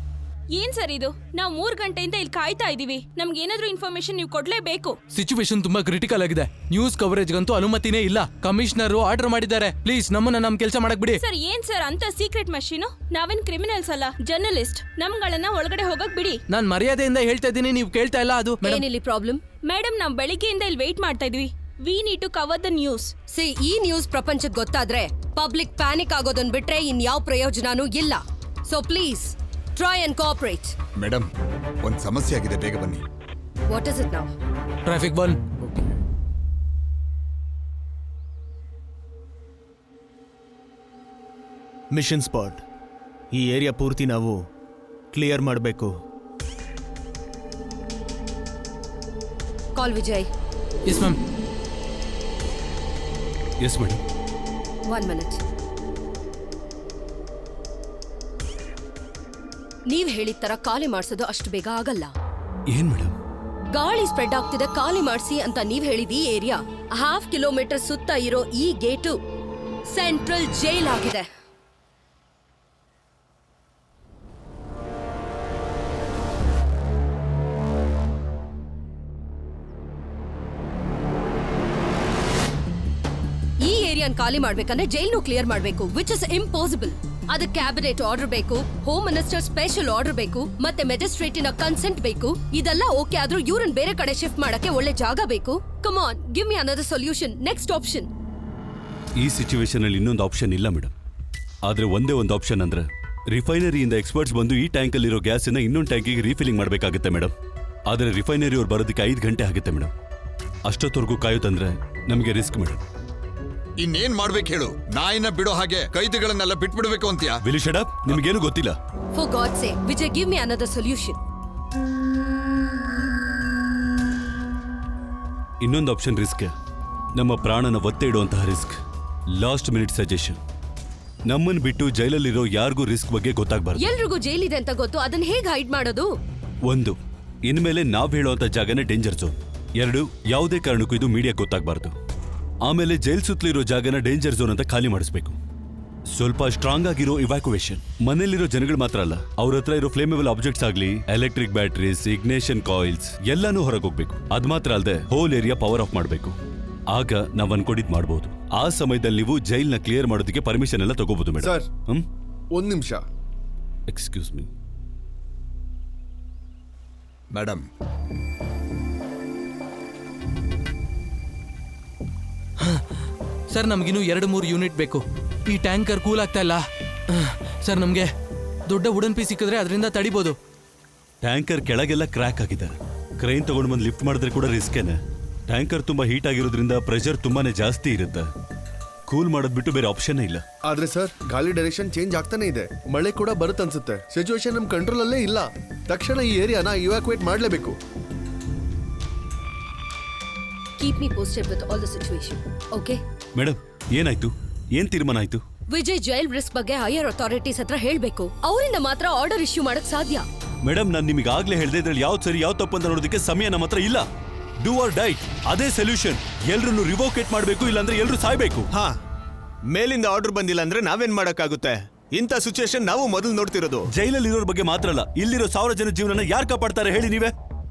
ಏನ್ ಸರ್ ಇದು? ನಾವು 3 ಗಂಟೆಯಿಂದ ಇಲ್ಲಿ ಕಾಯ್ತಾ ಇದೀವಿ. ನಮ್ಗೆ ಏನಾದ್ರೂ ಇನ್ಫಾರ್ಮೇಶನ್ ನೀವು ಕೊಡ್ಲೇಬೇಕು. ಸಿಚುವೇಶನ್ ತುಂಬಾ ಕ್ರಿಟಿಕಲ್ ಆಗಿದೆ. ನ್ಯೂಸ್ ಕವರೇಜ್ಗಂತೂ ಅನುಮತಿನೇ ಇಲ್ಲ. ಕಮಿಷನರ್ ಆರ್ಡರ್ ಮಾಡಿದ್ದಾರೆ. ಪ್ಲೀಸ್ ನಮ್ಮನ್ನ ನಮ್ ಕೆಲಸ ಮಾಡಕ್ ಬಿಡಿ. ಸರ್ ಏನ್ ಸರ್ ಅಂತ ಸೀಕ್ರೆಟ್ ಮಷೀನು? ನಾವೇನ್ ಕ್ರಿಮಿನಲ್ಸ್ ಅಲ್ಲ, ಜರ್ನಲಿಸ್ಟ್. ನಮ್ಗಳನ್ನ ಒಳಗಡೆ ಹೋಗಕ್ ಬಿಡಿ. ನಾನ್ ಮರ್ಯಾದೆಯಿಂದ ಹೇಳ್ತಾ ಇದ್ದೀನಿ, ನೀವು ಕೇಳ್ತಾ ಇಲ್ಲ. ಅದು ಏನಿಲ್ಲಿ ಪ್ರಾಬ್ಲಮ್? ಮೇಡಮ್, ನಾವು ಬೆಳಿಗ್ಗೆಯಿಂದ ಇಲ್ಲಿ ವೇಟ್ ಮಾಡ್ತಾ ಇದೀವಿ. We need to cover the news. ಈ ನ್ಯೂಸ್ ಪ್ರಪಂಚಕ್ಕೆ ಗೊತ್ತಾದ್ರೆ ಪಬ್ಲಿಕ್ ಪ್ಯಾನಿಕ್ ಆಗೋದನ್ ಬಿಟ್ರೆ ಇನ್ಯಾವ ಪ್ರಯೋಜನನೂ ಇಲ್ಲ. So please try and cooperate. Madam, ಒಂದ್ ಸಮಸ್ಯೆ ಆಗಿದೆ, ಬೇಗ ಬನ್ನಿ. What is it now? Traffic bandh. Mission spot. ಈ ಏರಿಯಾ ಪೂರ್ತಿ ನಾವು ಕ್ಲಿಯರ್ ಮಾಡಬೇಕು. Call Vijay. Yes ma'am. Yes madam. 1 minute. ನೀವ್ ಹೇಳಿದ ತರ ಖಾಲಿ ಮಾಡಿಸೋದು ಅಷ್ಟು ಬೇಗ ಆಗಲ್ಲ. ಏನ್ ಮೇಡಮ್? ಗಾಳಿ ಸ್ಪ್ರೆಡ್ ಆಗ್ತಿದೆ, ಖಾಲಿ ಮಾಡಿಸಿ ಅಂತ ನೀವ್ ಹೇಳಿದ ಈ ಏರಿಯಾ 1/2 ಕಿಲೋಮೀಟರ್ ಸುತ್ತ ಇರೋ ಈ ಗೇಟು ಸೆಂಟ್ರಲ್ ಜೈಲ್ ಆಗಿದೆ. ಈ ಏರಿಯಾನ್ ಖಾಲಿ ಮಾಡ್ಬೇಕಂದ್ರೆ ಜೈಲ್ನು ಕ್ಲಿಯರ್ ಮಾಡ್ಬೇಕು, ವಿಚ್ ಇಸ್ ಇಂಪಾಸಿಬಲ್. ಅದಕ್ಕೆ ಕ್ಯಾಬಿನೆಟ್ ಆರ್ಡರ್ ಬೇಕು, ಹೋಮ್ ಮಿನಿಸ್ಟರ್ ಸ್ಪೆಷಲ್ ಆರ್ಡರ್ ಬೇಕು, ಮತ್ತೆ ಮೆಜಿಸ್ಟ್ರೇಟಿನ ಕನ್ಸೆಂಟ್ ಬೇಕು. ಇದೆಲ್ಲ ಓಕೆ ಆದ್ರೂ ಇವ್ರನ್ನ ಬೇರೆ ಕಡೆ ಶಿಫ್ಟ್ ಮಾಡಕ್ಕೆ ಒಳ್ಳೆ ಜಾಗ ಬೇಕು. Come on, give me another solution. Next option. ಈ ಸಿಚುವೇಶನ್ ಅಲ್ಲಿ ಇನ್ನೊಂದು ಆಪ್ಷನ್ ಇಲ್ಲ ಮೇಡಮ್. ಆದ್ರೆ ಒಂದೇ ಒಂದು ಆಪ್ಷನ್ ಅಂದ್ರೆ ರಿಫೈನರಿಯಿಂದ ಎಕ್ಸ್ಪರ್ಟ್ಸ್ ಬಂದು ಈ ಟ್ಯಾಂಕ್ ಅಲ್ಲಿರೋ ಗ್ಯಾಸ್ ಅನ್ನ ಇನ್ನೊಂದು ಟ್ಯಾಂಕಿಗೆ ರೀಫಿಲಿಂಗ್ ಮಾಡಬೇಕಾಗುತ್ತೆ ಮೇಡಮ್. ಆದ್ರೆ ರಿಫೈನರಿ ಅವ್ರು ಬರೋದಕ್ಕೆ 5 ಗಂಟೆ ಆಗುತ್ತೆ ಮೇಡಮ್. ಅಷ್ಟೊತ್ತವರೆಗೂ ಕಾಯೋದಂದ್ರೆ ನಮಗೆ ರಿಸ್ಕ್ ಮೇಡಮ್. ಇನ್ನೇನ್ ಮಾಡ್ಬೇಕು ಹೇಳು? ನಾಯಿನ ಬಿಡೋ ಹಾಗೆ ಕೈದಿಗಳನ್ನೆಲ್ಲ ಬಿಟ್ಬಿಡ್ಬೇಕು ಅಂತ್ಯಾ? Will shut up? ನಿಮಗೇನು ಗೊತ್ತಿಲ್ಲ. For God sake, Vijay, give me another solution. ಇನ್ನೊಂದು ಆಪ್ಷನ್ ರಿಸ್ಕ್, ನಮ್ಮ ಪ್ರಾಣನ ಒತ್ತೆ ಇಡುವಂತಹ ರಿಸ್ಕ್. ಲಾಸ್ಟ್ ಮಿನಿಟ್ ಸಜೆಷನ್, ನಮ್ಮನ್ನು ಬಿಟ್ಟು ಜೈಲಲ್ಲಿರೋ ಯಾರಿಗೂ ರಿಸ್ಕ್ ಬಗ್ಗೆ ಗೊತ್ತಾಗಬಾರ್ದು. ಎಲ್ರಿಗೂ ಜೈಲ್ ಇದೆ ಅಂತ ಗೊತ್ತು, ಅದನ್ನ ಹೇಗೆ ಹೈಡ್ ಮಾಡೋದು? 1, ಇನ್ಮೇಲೆ ನಾವ್ ಹೇಳುವಂತ ಜಾಗನೇ ಡೇಂಜರ್ ಝೋನ್. 2, ಯಾವುದೇ ಕಾರಣಕ್ಕೂ ಇದು ಮೀಡಿಯಾ ಗೊತ್ತಾಗಬಾರ್ದು. ಆಮೇಲೆ ಜೈಲ್ ಸುತ್ತಲಿರೋ ಜಾಗನ ಡೇಂಜರ್ ಝೋನ್ ಅಂತ ಖಾಲಿ ಮಾಡಿಸ್ಬೇಕು. ಸ್ವಲ್ಪ ಸ್ಟ್ರಾಂಗ್ ಆಗಿರೋ ಇವ್ಯಾಕ್ಯುವೇಷನ್. ಮನೇಲಿರೋ ಜನಗಳು ಮಾತ್ರ ಅಲ್ಲ, ಅವ್ರ ಹತ್ರ ಇರೋ ಫ್ಲೇಮೇಬಲ್ ಆಬ್ಜೆಕ್ಟ್ಸ್ ಆಗ್ಲಿ, ಎಲೆಕ್ಟ್ರಿಕ್ ಬ್ಯಾಟರೀಸ್, ಇಗ್ನೇಷನ್ ಕಾಯಿಲ್ಸ್ ಎಲ್ಲಾನು ಹೊರಗೆ ಹೋಗ್ಬೇಕು. ಅದ್ ಮಾತ್ರ ಅಲ್ಲದೆ ಹೋಲ್ ಏರಿಯಾ ಪವರ್ ಆಫ್ ಮಾಡಬೇಕು. ಆಗ ನಾವ್ ಅನ್ಕೊಂಡಿದ್ ಮಾಡಬಹುದು. ಆ ಸಮಯದಲ್ಲಿ ನೀವು ಜೈಲ್ನ ಕ್ಲಿಯರ್ ಮಾಡೋದಕ್ಕೆ ಪರ್ಮಿಷನ್ ಎಲ್ಲ ತಗೋಬಹುದು ಮೇಡಮ್. ಸರ್, ಒಂದ್ ನಿಮಿಷ. ಎಕ್ಸ್ಕ್ಯೂಸ್ ಮೀ ಮೇಡಮ್, ಸರ್ ನಮ್ಗಿನ್ನೂ 2-3 ಯೂನಿಟ್ ಬೇಕು. ಈ ಟ್ಯಾಂಕರ್ ಕೂಲ್ ಆಗ್ತಾ ಇಲ್ಲ ಸರ್. ನಮ್ಗೆ ದೊಡ್ಡ ವುಡನ್ ಪೀಸ್ ಸಿಕ್ಕಿದ್ರೆ ಅದರಿಂದ ತಡಿಬೋದು. ಟ್ಯಾಂಕರ್ ಕೆಳಗೆಲ್ಲ ಕ್ರ್ಯಾಕ್ ಆಗಿದೆ. ಕ್ರೈನ್ ತಗೊಂಡು ಬಂದು ಲಿಫ್ಟ್ ಮಾಡಿದ್ರೆ ಕೂಡ ರಿಸ್ಕೇನೆ. ಟ್ಯಾಂಕರ್ ತುಂಬಾ ಹೀಟ್ ಆಗಿರೋದ್ರಿಂದ ಪ್ರೆಷರ್ ತುಂಬಾನೇ ಜಾಸ್ತಿ ಇರುತ್ತೆ. ಕೂಲ್ ಮಾಡೋದ್ ಬಿಟ್ಟು ಬೇರೆ ಆಪ್ಷನ್ ಇಲ್ಲ. ಆದ್ರೆ ಸರ್, ಗಾಳಿ ಡೈರೆಕ್ಷನ್ ಚೇಂಜ್ ಆಗ್ತಾನೆ ಇದೆ. ಮಳೆ ಕೂಡ ಬರುತ್ತೆ ಅನ್ಸುತ್ತೆ. ಸಿಚುವೇಶನ್ ನಮ್ ಕಂಟ್ರೋಲ್ ಅಲ್ಲೇ ಇಲ್ಲ. ತಕ್ಷಣ ಈ ಏರಿಯಾನ ಇವಾಕ್ಯುವೇಟ್ ಮಾಡ್ಲೇಬೇಕು. Keep me posted with all the situation. Okay madam, ಏನಾಯ್ತು? ಏನ್ ತೀರ್ಮಾನ ಆಯ್ತು? ವಿಜಯ್ ಜೈಲ್ ರಿಸ್ಕ್ ಬಗ್ಗೆ ಹೈಯರ್ ಅಥಾರಿಟೀಸ್ ಹತ್ರ ಹೇಳ್ಬೇಕು. ಅವರಿಂದ ಮಾತ್ರ ಆರ್ಡರ್ ಇಶ್ಯೂ ಮಾಡಕ್ ಸಾಧ್ಯ. ಮೇಡಮ್, ನಾನು ನಿಮಗೆ ಆಗ್ಲೇ ಹೇಳಿದೆ, ಇದ್ರಲ್ಲಿ ಯಾವ್ದು ಸರಿ ಯಾವ್ದು ತಪ್ಪು ಅಂತ ನೋಡೋದಕ್ಕೆ ಸಮಯ ನಮ್ಮ ಹತ್ರ ಇಲ್ಲ. ಡೂ ಆರ್ ಡೈ, ಅದೇ ಸೊಲ್ಯೂಷನ್. ಎಲ್ರನ್ನು ರಿವೋಕೇಟ್ ಮಾಡಬೇಕು, ಇಲ್ಲಾಂದ್ರೆ ಎಲ್ರು ಸಾಯ್ಬೇಕು. ಹಾ, ಮೇಲಿಂದ ಆರ್ಡರ್ ಬಂದಿಲ್ಲ ಅಂದ್ರೆ ನಾವೇನ್ ಮಾಡಕ್ಕಾಗುತ್ತೆ? ಇಂಥ ಸಿಚುವೇಶನ್ ನಾವು ಮೊದಲು ನೋಡ್ತಿರೋದು. ಜೈಲಲ್ಲಿ ಇರೋರ್ ಬಗ್ಗೆ ಮಾತ್ರ ಅಲ್ಲ, ಇಲ್ಲಿರೋ 1000 ಜನ ಜೀವನ ಯಾರು ಕಾಪಾಡ್ತಾರೆ ಹೇಳಿ ನೀವೇ?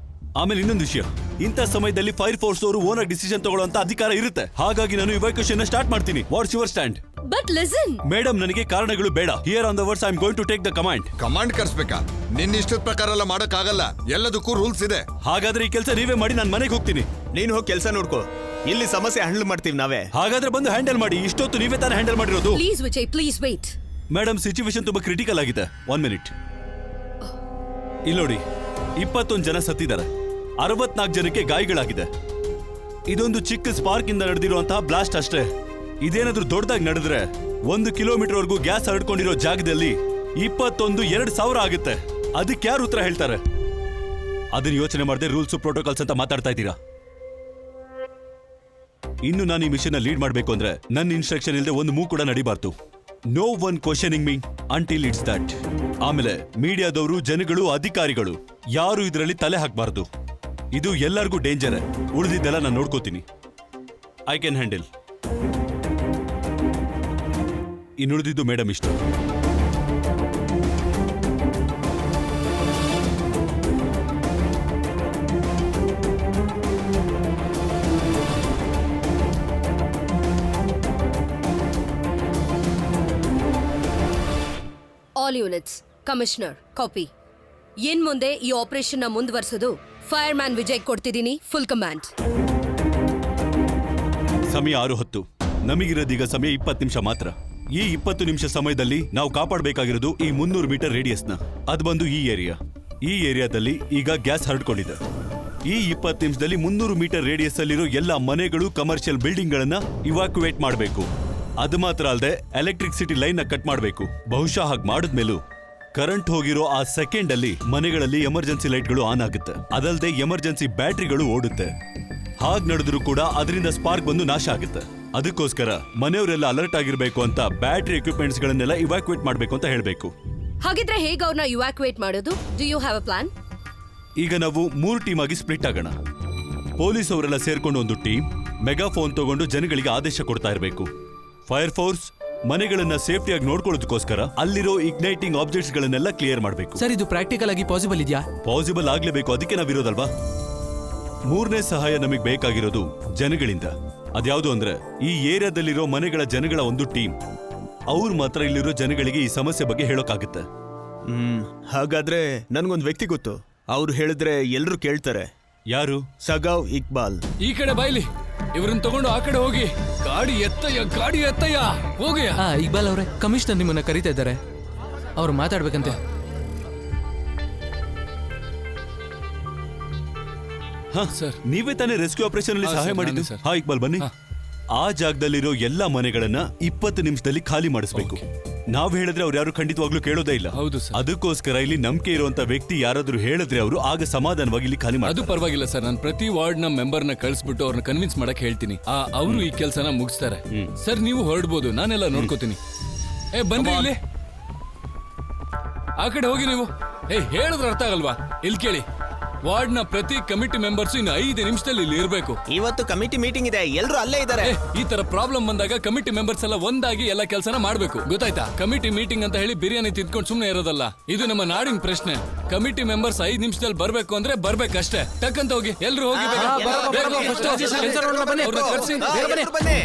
ಆಮೇಲೆ ಇನ್ನೊಂದು ವಿಷಯ, ಇಂಥ ಸಮಯದಲ್ಲಿ ಫೈರ್ ಫೋರ್ಸ್ ಅವರು ಓನರ್ ಡಿಸಿಷನ್ ತಗೊಳ್ಳುವಂತ ಅಧಿಕಾರ ಇರುತ್ತೆ. ಹಾಗಾಗಿ ನಾನು ಇವಾಕ್ಯುಯೇಷನ್ ಸ್ಟಾರ್ಟ್ ಮಾಡ್ತೀನಿ. What's your stand? But listen madam, ನನಗೆ ಕಾರಣಗಳು ಬೇಡ. Here on the words I am going to take the command. Command ಕರ್ಸ್ಬೇಕಾ? ನಿನ್ನ ಇಷ್ಟದ ಪ್ರಕಾರ ಎಲ್ಲ ಮಾಡಕ್ಕಾಗಲ್ಲ. ಎಲ್ಲದಕ್ಕೂ ರೂಲ್ಸ್ ಇದೆ. ಹಾಗಾದ್ರೆ ಈ ಕೆಲಸ ನೀವೇ ಮಾಡಿ, ನಾನು ಮನೆಗೆ ಹೋಗ್ತೀನಿ. ನೀನು ಹೋಗಿ ಕೆಲಸ ನೋಡ್ಕೋ. ಇಲ್ಲಿ ಸಮಸ್ಯೆ ಹ್ಯಾಂಡಲ್ ಮಾಡ್ತೀವಿ ನಾವೇ. ಹಾಗಾದ್ರೆ ಬಂದು ಹ್ಯಾಂಡಲ್ ಮಾಡಿ. ಇಷ್ಟೊತ್ತು ನೀವೇ ತಾನೇ ಹ್ಯಾಂಡಲ್ ಮಾಡಿರೋದು. Please Vijay, please wait. Madam, situation ತುಂಬಾ ಕ್ರಿಟಿಕಲ್ ಆಗಿದೆ. 1 ಮಿನಿಟ್. ಇಲ್ಲಿ ನೋಡಿ, 21 ಜನ ಸತ್ತಿದ್ದಾರೆ, 64 ಜನಕ್ಕೆ ಗಾಯಗಳಾಗಿದೆ. ಇದೊಂದು ಚಿಕ್ಕ ಸ್ಪಾರ್ಕ್ ಇಂದ ನಡೆದಿರುವಂತಹ ಬ್ಲಾಸ್ಟ್ ಅಷ್ಟೇ. ಇದೇನಾದ್ರೂ ದೊಡ್ಡದಾಗಿ ನಡೆದ್ರೆ 1 ಕಿಲೋಮೀಟರ್ ವರೆಗೂ ಗ್ಯಾಸ್ ಹರಡ್ಕೊಂಡಿರೋ ಜಾಗದಲ್ಲಿ 2000 ಆಗುತ್ತೆ. ಅದಕ್ಕೆ ಯಾರು ಉತ್ತರ ಹೇಳ್ತಾರೆ? ಅದನ್ನ ಯೋಚನೆ ಮಾಡದೆ ರೂಲ್ಸ್ ಪ್ರೋಟೋಕಾಲ್ಸ್ ಅಂತ ಮಾತಾಡ್ತಾ ಇದ್ದೀರಾ. ಇನ್ನು ನಾನು ಈ ಮಿಷನ್ ಲೀಡ್ ಮಾಡಬೇಕು ಅಂದ್ರೆ ನನ್ನ ಇನ್ಸ್ಟ್ರಕ್ಷನ್ ಇಲ್ಲದೆ ಒಂದು ಮೂವ್ ಕೂಡ ನಡಿಬಾರ್ದು. No one questioning me until it's that. ಆಮೇಲೆ ಮೀಡಿಯಾದವರು, ಜನಗಳು, ಅಧಿಕಾರಿಗಳು ಯಾರು ಇದರಲ್ಲಿ ತಲೆ ಹಾಕಬಾರ್ದು. ಇದು ಎಲ್ಲರಿಗೂ ಡೇಂಜರ್. ಉಳಿದಿದ್ದೆಲ್ಲ ನಾನು ನೋಡ್ಕೋತೀನಿ. I can handle. ಇನ್ನುಳಿದಿದ್ದು ಮೇಡಮ್ ಇಷ್ಟ. All units, commissioner copy. ಏನ್ ಮುಂದೆ ಈ ಆಪರೇಷನ್ ನ ಮುಂದುವರಿಸೋದು ಫೈರ್ ಮ್ಯಾನ್ ವಿಜಯ್ ಕೊಡ್ತಿದ್ದೀನಿ ಫುಲ್ ಕಮಾಂಡ್. ಸಮಯ 6:10. ನಮಗಿರೋದೀಗ ಸಮಯ 20 ನಿಮಿಷ ಮಾತ್ರ. ಈ 20 ನಿಮಿಷ ಸಮಯದಲ್ಲಿ ನಾವು ಕಾಪಾಡಬೇಕಾಗಿರೋದು ಈ 300 ಮೀಟರ್ ರೇಡಿಯಸ್ನ. ಅದು ಬಂದು ಈ ಏರಿಯಾ. ಈ ಏರಿಯಾದಲ್ಲಿ ಈಗ ಗ್ಯಾಸ್ ಹರಡ್ಕೊಂಡಿದೆ. ಈ 20 ನಿಮಿಷದಲ್ಲಿ 300 ಮೀಟರ್ ರೇಡಿಯಸ್ ಅಲ್ಲಿರೋ ಎಲ್ಲ ಮನೆಗಳು, ಕಮರ್ಷಿಯಲ್ ಬಿಲ್ಡಿಂಗ್ ಗಳನ್ನ ಇವಾಕ್ಯುವೇಟ್ ಮಾಡಬೇಕು. ಅದು ಮಾತ್ರ ಅಲ್ಲದೆ ಎಲೆಕ್ಟ್ರಿಸಿಟಿ ಲೈನ್ ನ ಕಟ್ ಮಾಡಬೇಕು. ಬಹುಶಃ ಹಾಗೆ ಮಾಡಿದ್ಮೇಲೂ ಕರೆಂಟ್ ಹೋಗಿರೋ ಆ ಸೆಕೆಂಡ್ ಅಲ್ಲಿ ಮನೆಗಳಲ್ಲಿ ಎಮರ್ಜೆನ್ಸಿ ಲೈಟ್ಗಳು ಆನ್ ಆಗುತ್ತೆ. ಅದಲ್ಲದೆ ಎಮರ್ಜೆನ್ಸಿ ಬ್ಯಾಟ್ರಿಗಳು ಓಡುತ್ತೆ. ಹಾಗೆ ನಡೆದ್ರು ಕೂಡ ಅದರಿಂದ ಸ್ಪಾರ್ಕ್ ಬಂದು ನಾಶ ಆಗುತ್ತೆ. ಅದಕ್ಕೋಸ್ಕರ ಮನೆಯವರೆಲ್ಲ ಅಲರ್ಟ್ ಆಗಿರ್ಬೇಕು ಅಂತ ಬ್ಯಾಟ್ರಿ ಎಕ್ವಿಪ್ಮೆಂಟ್ಸ್ ಗಳನ್ನೆಲ್ಲ ಇವಾಕ್ಯುವೇಟ್ ಮಾಡಬೇಕು ಅಂತ ಹೇಳಬೇಕು. ಹಾಗಿದ್ರೆ ಹೇಗೆ ಅವ್ರನ್ನ ಇವಾಕ್ಯುವೇಟ್ ಮಾಡೋದು? Do you have a plan? ಈಗ ನಾವು 3 ಟೀಮ್ ಆಗಿ ಸ್ಪ್ಲಿಟ್ ಆಗೋಣ. ಪೊಲೀಸ್ ಅವರೆಲ್ಲ ಸೇರ್ಕೊಂಡು ಒಂದು ಟೀಮ್ ಮೆಗಾಫೋನ್ ತಗೊಂಡು ಜನಗಳಿಗೆ ಆದೇಶ ಕೊಡ್ತಾ ಇರಬೇಕು. ಫೈರ್ ಫೋರ್ಸ್ ಮನೆಗಳನ್ನ ಸೇಫ್ಟಿಯಾಗಿ ನೋಡ್ಕೊಳ್ಳೋದಕ್ಕೋಸ್ಕರ ಅಲ್ಲಿರೋ ಇಗ್ನೈಟಿಂಗ್ ಆಬ್ಜೆಕ್ಟ್ಸ್ ಗಳನ್ನೆಲ್ಲ ಕ್ಲಿಯರ್ ಮಾಡಬೇಕು. ಸರ್, ಇದು ಪ್ರಾಕ್ಟಿಕಲ್ ಆಗಿ ಪಾಸಿಬಲ್ ಇದೆಯಾ? ಪಾಸಿಬಲ್ ಆಗ್ಲೇಬೇಕು. ಅದಕ್ಕೆ ನಾವಿರೋದಲ್ವಾ. 3ನೇ ಸಹಾಯ ನಮಗೆ ಬೇಕಾಗಿರೋದು ಜನಗಳಿಂದ. ಅದ್ಯಾವುದು ಅಂದ್ರೆ ಈ ಏರಿಯಾದಲ್ಲಿರೋ ಮನೆಗಳ ಜನಗಳ ಒಂದು ಟೀಮ್. ಅವ್ರು ಮಾತ್ರ ಇಲ್ಲಿರೋ ಜನಗಳಿಗೆ ಈ ಸಮಸ್ಯೆ ಬಗ್ಗೆ ಹೇಳೋಕ್ಕಾಗುತ್ತೆ. ಹಾಗಾದ್ರೆ ನನ್ಗೊಂದು ವ್ಯಕ್ತಿ ಗೊತ್ತು. ಅವ್ರು ಹೇಳಿದ್ರೆ ಎಲ್ರು ಕೇಳ್ತಾರೆ. ಯಾರು? ಸಗಾವ್ ಇಕ್ಬಾಲ್. ಈ ಕಡೆ ಬಾಯ್ಲಿ. ಇವ್ರನ್ನ ತಗೊಂಡು ಆ ಕಡೆ ಹೋಗಿ. ಗಾಡಿ ಎತ್ತಯ್ಯ ಹೋಗಯ್ಯ. ಇಕ್ಬಾಲ್ ಅವರೇ, ಕಮಿಷನರ್ ನಿಮ್ಮನ್ನ ಕರೀತಾ ಇದ್ದಾರೆ. ಅವ್ರು ಮಾತಾಡ್ಬೇಕಂತೆ. ಹಾ ಸರ್, ನೀವೇ ತಾನೇ ರೆಸ್ಕ್ಯೂ ಆಪರೇಷನ್ ಅಲ್ಲಿ ಸಹಾಯ ಮಾಡಿದ್ದು. ಹಾ ಇಕ್ಬಾಲ್, ಬನ್ನಿ. ಆ ಜಾಗದಲ್ಲಿರೋ ಎಲ್ಲಾ ಮನೆಗಳನ್ನ 20 ನಿಮಿಷದಲ್ಲಿ ಖಾಲಿ ಮಾಡಿಸ್ಬೇಕು. ನಾವ್ ಹೇಳಿದ್ರೆ ಅವ್ರು ಯಾರು ಖಂಡಿತವಾಗ್ಲೂ ಕೇಳೋದೇ ಇಲ್ಲ. ಹೌದು ಸರ್. ಅದಕ್ಕೋಸ್ಕರ ಇಲ್ಲಿ ನಂಬಿಕೆ ಇರುವಂತ ವ್ಯಕ್ತಿ ಯಾರಾದ್ರೂ ಹೇಳಿದ್ರೆ ಅವರು ಆಗ ಸಮಾಧಾನವಾಗಿ ಇಲ್ಲಿ ಖಾಲಿ ಮಾಡಿ. ಅದು ಪರವಾಗಿಲ್ಲ ಸರ್. ನಾನು ಪ್ರತಿ ವಾರ್ಡ್ ನ ಮೆಂಬರ್ ನ ಕಳಿಸ್ಬಿಟ್ಟು ಅವ್ರನ್ನ ಕನ್ವಿನ್ಸ್ ಮಾಡಕ್ ಹೇಳ್ತೀನಿ. ಅವರು ಈ ಕೆಲಸನ ಮುಗಿಸ್ತಾರೆ. ಸರ್, ನೀವು ಹೊರಡ್ಬೋದು, ನಾನೆಲ್ಲ ನೋಡ್ಕೋತೀನಿ. ಬನ್ರಿ ಇಲ್ಲಿ. ಆ ಕಡೆ ಹೋಗಿ ನೀವು. ಹೇಳಿದ್ರೆ ಅರ್ಥ ಆಗಲ್ವಾ? ಇಲ್ಲಿ ಕೇಳಿ. ವಾರ್ಡ್ ನ ಪ್ರತಿ ಕಮಿಟಿ ಮೆಂಬರ್ಸ್ ಇನ್ನು 5 ನಿಮಿಷದಲ್ಲಿ ಇಲ್ಲಿ ಇರಬೇಕು. ಇವತ್ತು ಕಮಿಟಿ ಮೀಟಿಂಗ್ ಇದೆ, ಎಲ್ರು ಅಲ್ಲೇ ಇದ್ದಾರೆ. ಈ ತರ ಪ್ರಾಬ್ಲಮ್ ಬಂದಾಗ ಕಮಿಟಿ ಮೆಂಬರ್ಸ್ ಎಲ್ಲ ಒಂದಾಗಿ ಎಲ್ಲ ಕೆಲಸನ ಮಾಡ್ಬೇಕು, ಗೊತ್ತಾಯ್ತಾ? ಕಮಿಟಿ ಮೀಟಿಂಗ್ ಅಂತ ಹೇಳಿ ಬಿರಿಯಾನಿ ತಿಂದ್ಕೊಂಡು ಸುಮ್ನೆ ಇರೋದಲ್ಲ. ಇದು ನಮ್ಮ ನಾಡಿನ ಪ್ರಶ್ನೆ. ಕಮಿಟಿ ಮೆಂಬರ್ಸ್ 5 ನಿಮಿಷದಲ್ಲಿ ಬರ್ಬೇಕು ಅಂದ್ರೆ ಬರ್ಬೇಕಷ್ಟೇ. ಟಕ್ಕಂತ ಹೋಗಿ, ಎಲ್ರು ಹೋಗಿ ಬೇಗ. ಅವ್ರನ್ನ ಕರ್ಸಿ. ಎಲ್ರು ಬನ್ನಿ.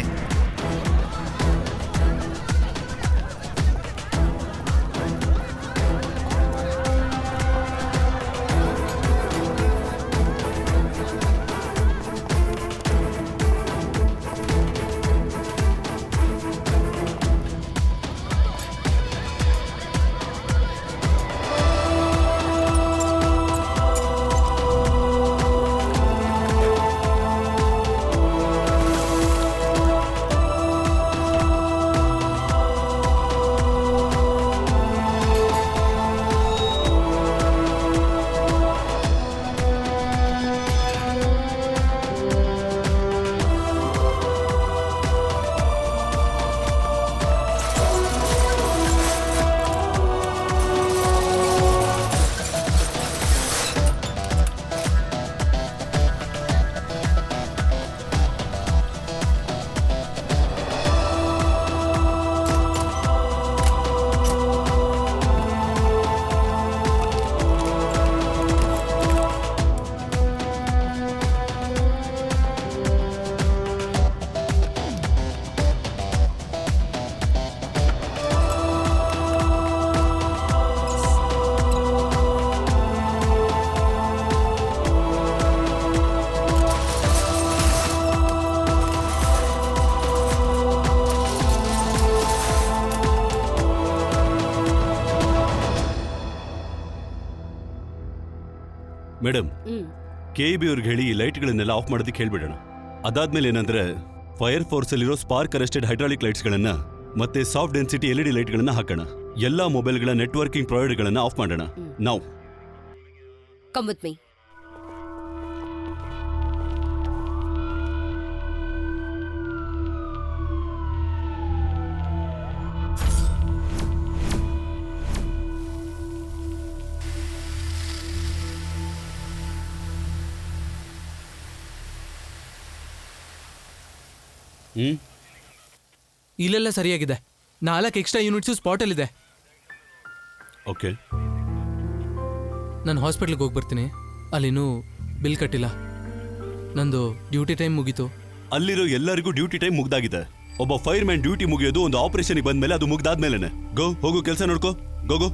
ಮೇಡಮ್, KEB ಅವ್ರಿಗೆ ಹೇಳಿ ಈ ಲೈಟ್ಗಳನ್ನೆಲ್ಲ ಆಫ್ ಮಾಡೋದಕ್ಕೆ ಹೇಳ್ಬಿಡೋಣ. ಅದಾದ್ಮೇಲೆ ಏನಂದ್ರೆ ಫೈರ್ ಫೋರ್ಸ್ ಅಲ್ಲಿರೋ ಸ್ಪಾರ್ಕ್ ಅರೆಸ್ಟೆಡ್ ಹೈಡ್ರಾಲಿಕ್ ಲೈಟ್ಸ್ಗಳನ್ನ ಮತ್ತೆ ಸಾಫ್ಟ್ ಡೆನ್ಸಿಟಿ LED ಲೈಟ್ಗಳನ್ನ ಹಾಕೋಣ. ಎಲ್ಲಾ ಮೊಬೈಲ್ಗಳ ನೆಟ್ವರ್ಕಿಂಗ್ ಪ್ರೊವೈಡರ್ಗಳನ್ನ ಆಫ್ ಮಾಡೋಣ. ನಾವು ಕಮ್ ವಿತ್ ಮೀ. ಇಲ್ಲೆಲ್ಲ ಸರಿಯಾಗಿದೆ. 4 ಎಕ್ಸ್ಟ್ರಾ ಯೂನಿಟ್ಸು ಸ್ಪಾಟಲ್ಲಿದೆ. ಓಕೆ, ನಾನು ಹಾಸ್ಪಿಟ್ಲಿಗೆ ಹೋಗಿ ಬರ್ತೀನಿ. ಅಲ್ಲಿನೂ ಬಿಲ್ ಕಟ್ಟಿಲ್ಲ. ನಂದು ಡ್ಯೂಟಿ ಟೈಮ್ ಮುಗೀತು. ಅಲ್ಲಿರೋ ಎಲ್ಲರಿಗೂ ಡ್ಯೂಟಿ ಟೈಮ್ ಮುಗ್ದಾಗಿದೆ. ಒಬ್ಬ ಫೈರ್ ಮ್ಯಾನ್ ಡ್ಯೂಟಿ ಮುಗಿಯೋದು ಒಂದು ಆಪರೇಷನ್ಗೆ ಬಂದ್ಮೇಲೆ, ಅದು ಮುಗ್ದಾದ್ಮೇಲೆ. ಗೋ, ಹೋಗು, ಕೆಲಸ ನೋಡ್ಕೋ. ಗೋ.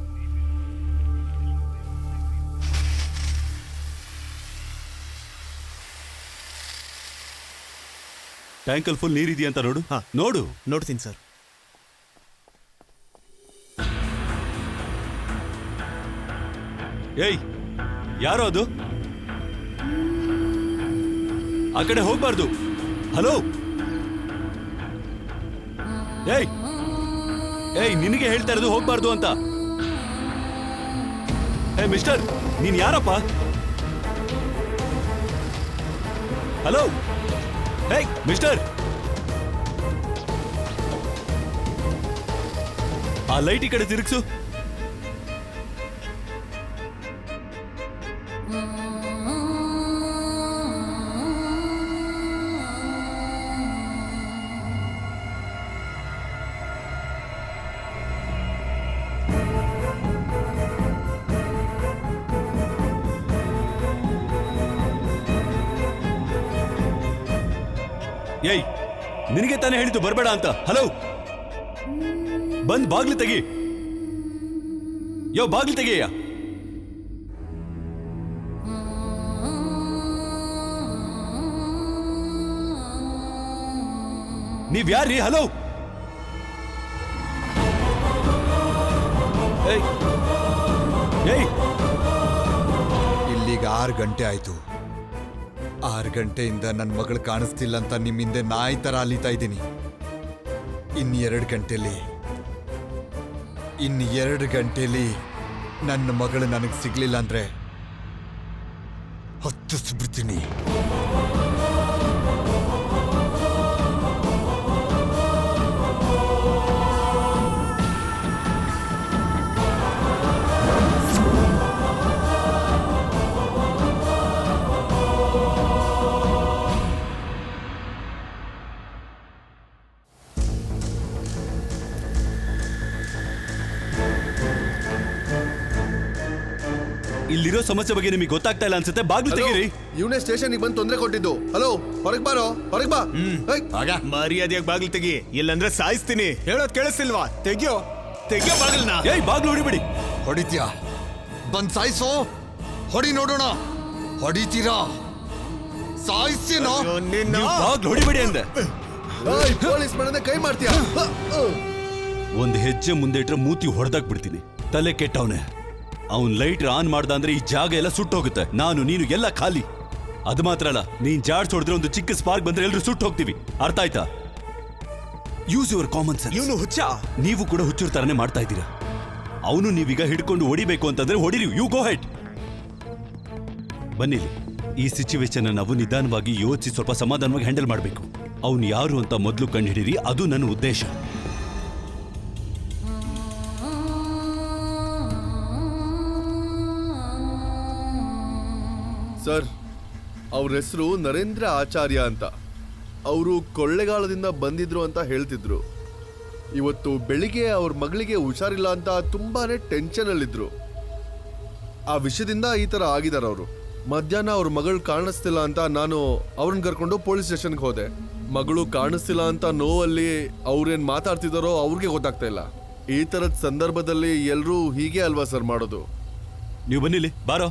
ಟ್ಯಾಂಕಲ್ಲಿ ಫುಲ್ ನೀರಿದೆಯಾ ಅಂತ ನೋಡು. ನೋಡು. ನೋಡ್ತೀನಿ ಸರ್. ಏಯ್, ಯಾರೋ ಅದು? ಆ ಕಡೆ ಹೋಗ್ಬಾರ್ದು. ಹಲೋ, ಏಯ್, ನಿನಗೆ ಹೇಳ್ತಾ ಇರೋದು ಹೋಗ್ಬಾರ್ದು ಅಂತ. ಮಿಸ್ಟರ್, ನೀನ್ ಯಾರಪ್ಪ? ಹಲೋ, ಮಿಸ್ಟರ್, ಆ ಲೈಟ್ ಈ ಕಡೆ ತಿರುಗಿಸು. ಏಯ್, ನಿನಗೆ ತಾನೇ ಹೇಳಿದ್ದು ಬರಬೇಡ ಅಂತ. ಹಲೋ, ಬಂದ್ ಬಾಗ್ಲು ತೆಗಿ. ಬಾಗ್ಲು ತೆಗಿಯ. ನೀವ್ ಯಾರ್ರೀ? ಹಲೋ, ಇಲ್ಲಿಗೆ 6 ಗಂಟೆ ಆಯ್ತು. 6 ಗಂಟೆಯಿಂದ ನನ್ನ ಮಗಳು ಕಾಣಿಸ್ತಿಲ್ಲ ಅಂತ ನಿಮ್ಮಿಂದೆ ನಾಯಿ ತರ ಅಲಿತಾ ಇದ್ದೀನಿ. ಇನ್ನು 2 ಗಂಟೆಲಿ ನನ್ನ ಮಗಳು ನನಗೆ ಸಿಗ್ಲಿಲ್ಲ ಅಂದ್ರೆ ಹತ್ತಿಸ್ಬಿಡ್ತೀನಿ. ಇಲ್ಲಿರೋ ಸಮಸ್ಯೆ ಬಗ್ಗೆ ನಿಮಗೆ ಗೊತ್ತಾಗ್ತಾ ಇಲ್ಲ ಅನ್ಸುತ್ತೆ. ಬಾಗ್ಲು ತೆಗೀರಿ. ಇವನೇ ಸ್ಟೇಷನ್ಗೆ ಬಂದು ತೊಂದರೆ ಕೊಟ್ಟಿದ್ದು. ಹಲೋ, ಹೊರಗ್ ಬಾರೋ, ಹೊರಗ್ ಬಾ. ಏಯ್, ಮರ್ಯಾದೆಯಾಗಿ ಬಾಗಿಲು ತೆಗಿ, ಇಲ್ಲಂದ್ರೆ ಸಾಯಿಸ್ತೀನಿ. ಹೇಳೋದ್ ಕೇಳಿಸ್ತಿಲ್ವಾ? ತೆಗಿಯೋ ಬಾಗಿಲ್ನ. ಏಯ್, ಬಾಗ್ಲು ಹೊಡಿಬೇಡಿ. ಹೊಡಿತ್ಯಾ? ಬಂದ್ ಸಾಯಿಸೋ, ಹೊಡಿ ನೋಡೋಣ. ಹೊಡಿತೀರಾ? ಸಾಯಿಸ್ತೀನೋ? ನೀವು ಬಾಗ್ಲು ಹೊಡಿಬೇಡಿ ಅಂದೆ. ಏಯ್, ಪೊಲೀಸ್ ಮನೆ ಕೈ ಮಾಡ್ತೀಯಾ? ಒಂದ್ ಹೆಜ್ಜೆ ಮುಂದೆ ಇಟ್ರೆ ಮೂತಿ ಹೊಡೆದಾಕ್ ಬಿಡ್ತೀನಿ. ತಲೆ ಕೆಟ್ಟವನೆ. ಅವ್ನ್ ಲೈಟ್ ಆನ್ ಮಾಡ್ದ ಅಂದ್ರೆ ಈ ಜಾಗ ಎಲ್ಲ ಸುಟ್ಟೋಗುತ್ತೆ. ನಾನು ನೀನು ಎಲ್ಲ ಖಾಲಿ. ಅದು ಮಾತ್ರ ಅಲ್ಲ, ನೀನ್ ಜಾಡ್ಸ್ ಹೊಡೆದ್ರೆ ಒಂದು ಚಿಕ್ಕ ಸ್ಪಾರ್ಕ್ ಬಂದ್ರೆ ಎಲ್ರು ಸುಟ್ಟು ಹೋಗ್ತೀವಿ. ಅರ್ಥ ಆಯ್ತಾ? Use your common sense. ಇವನು ಹುಚ್ಚ. ನೀವು ಕೂಡ ಹುಚ್ಚರ ತರನೇ ಮಾಡ್ತಾ ಇದ್ದೀರಾ. ಅವನು ನೀವೀಗ ಹಿಡ್ಕೊಂಡು ಹೊಡಿಬೇಕು ಅಂತಂದ್ರೆ ಹೊಡಿರಿ. You go head. ಬನ್ನಿಲಿ. ಈ ಸಿಚುವೇಶನ್ ನಾವು ನಿಧಾನವಾಗಿ ಯೋಚಿಸಿ ಸ್ವಲ್ಪ ಸಮಾಧಾನವಾಗಿ ಹ್ಯಾಂಡಲ್ ಮಾಡಬೇಕು. ಅವನು ಯಾರು ಅಂತ ಮೊದಲು ಕಂಡುಹಿಡಿರಿ. ಅದು ನನ್ನ ಉದ್ದೇಶ. ಸರ್, ಅವ್ರ ಹೆಸರು ನರೇಂದ್ರ ಆಚಾರ್ಯ ಅಂತ. ಅವರು ಕೊಳ್ಳೆಗಾಲದಿಂದ ಬಂದಿದ್ರು ಅಂತ ಹೇಳ್ತಿದ್ರು. ಇವತ್ತು ಬೆಳಿಗ್ಗೆ ಅವ್ರ ಮಗಳಿಗೆ ಹುಷಾರಿಲ್ಲ ಅಂತ ತುಂಬಾನೇ ಟೆನ್ಷನ್ ಅಲ್ಲಿದ್ರು. ಆ ವಿಷಯದಿಂದ ಈ ತರ ಆಗಿದಾರ ಅವರು. ಮಧ್ಯಾಹ್ನ ಅವ್ರ ಮಗಳು ಕಾಣಿಸ್ತಿಲ್ಲ ಅಂತ ನಾನು ಅವ್ರನ್ನ ಕರ್ಕೊಂಡು ಪೊಲೀಸ್ ಸ್ಟೇಷನ್ಗೆ ಹೋದೆ. ಮಗಳು ಕಾಣಿಸ್ತಿಲ್ಲ ಅಂತ ನೋವಲ್ಲಿ ಅವ್ರೇನ್ ಮಾತಾಡ್ತಿದಾರೋ ಅವ್ರಿಗೆ ಗೊತ್ತಾಗ್ತಾ ಇಲ್ಲ. ಈ ತರದ ಸಂದರ್ಭದಲ್ಲಿ ಎಲ್ರೂ ಹೀಗೆ ಅಲ್ವಾ ಸರ್ ಮಾಡೋದು? ನೀವು ಬನ್ನಿಲಿ, ಬಾರೋ.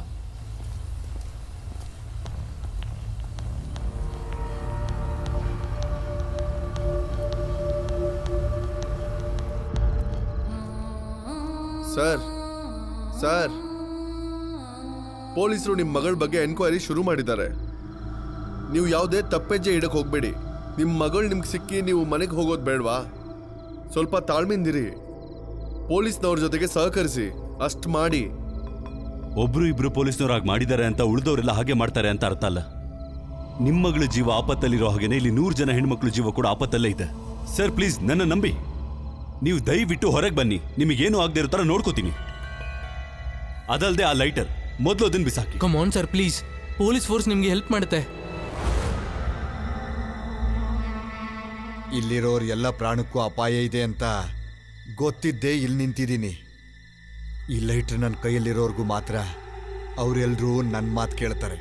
ಸರ್, ಪೊಲೀಸರು ನಿಮ್ಮ ಮಗಳ ಬಗ್ಗೆ ಎನ್ಕ್ವೈರಿ ಶುರು ಮಾಡಿದ್ದಾರೆ. ನೀವು ಯಾವುದೇ ತಪ್ಪೆಜ್ಜೆ ಇಡಕ್ಕೆ ಹೋಗ್ಬೇಡಿ. ನಿಮ್ಮ ಮಗಳು ನಿಮ್ಗೆ ಸಿಕ್ಕಿ ನೀವು ಮನೆಗೆ ಹೋಗೋದು ಬೇಡವಾ? ಸ್ವಲ್ಪ ತಾಳ್ಮೆಯಿಂದಿರಿ. ಪೊಲೀಸ್ನವ್ರ ಜೊತೆಗೆ ಸಹಕರಿಸಿ. ಅಷ್ಟು ಮಾಡಿ. ಒಬ್ರು ಇಬ್ರು ಪೊಲೀಸ್ನವ್ರು ಹಾಗೆ ಮಾಡಿದ್ದಾರೆ ಅಂತ ಉಳಿದವರೆಲ್ಲ ಹಾಗೆ ಮಾಡ್ತಾರೆ ಅಂತ ಅರ್ಥ ಅಲ್ಲ. ನಿಮ್ಮ ಮಗಳ ಜೀವ ಆಪತ್ತಲ್ಲಿರೋ ಹಾಗೇನೆ ಇಲ್ಲಿ 100 ಜನ ಹೆಣ್ಮಕ್ಳು ಜೀವ ಕೂಡ ಆಪತ್ತಲ್ಲೇ ಇದೆ. ಸರ್ ಪ್ಲೀಸ್ ನನ್ನ ನಂಬಿ. ನೀವು ದಯವಿಟ್ಟು ಹೊರಗೆ ಬನ್ನಿ. ನಿಮಗೇನು ಆಗದೆ ಇರೋ ಥರ ನೋಡ್ಕೋತೀನಿ. ಅದಲ್ಲದೆ ಆ ಲೈಟರ್ ಮೊದಲು ಅದನ್ನ ಬಿಸಾಕಿ. Come on sir please. Police force ನಿಮ್ಗೆ ಹೆಲ್ಪ್ ಮಾಡುತ್ತೆ. ಇಲ್ಲಿರೋರ್ ಎಲ್ಲ ಪ್ರಾಣಕ್ಕೂ ಅಪಾಯ ಇದೆ ಅಂತ ಗೊತ್ತಿದ್ದೇ ಇಲ್ಲಿ ನಿಂತಿದ್ದೀನಿ. ಈ ಲೈಟ್ರ್ ನನ್ನ ಕೈಯಲ್ಲಿರೋರ್ಗೂ ಮಾತ್ರ ಅವರೆಲ್ಲರೂ ನನ್ನ ಮಾತು ಕೇಳ್ತಾರೆ.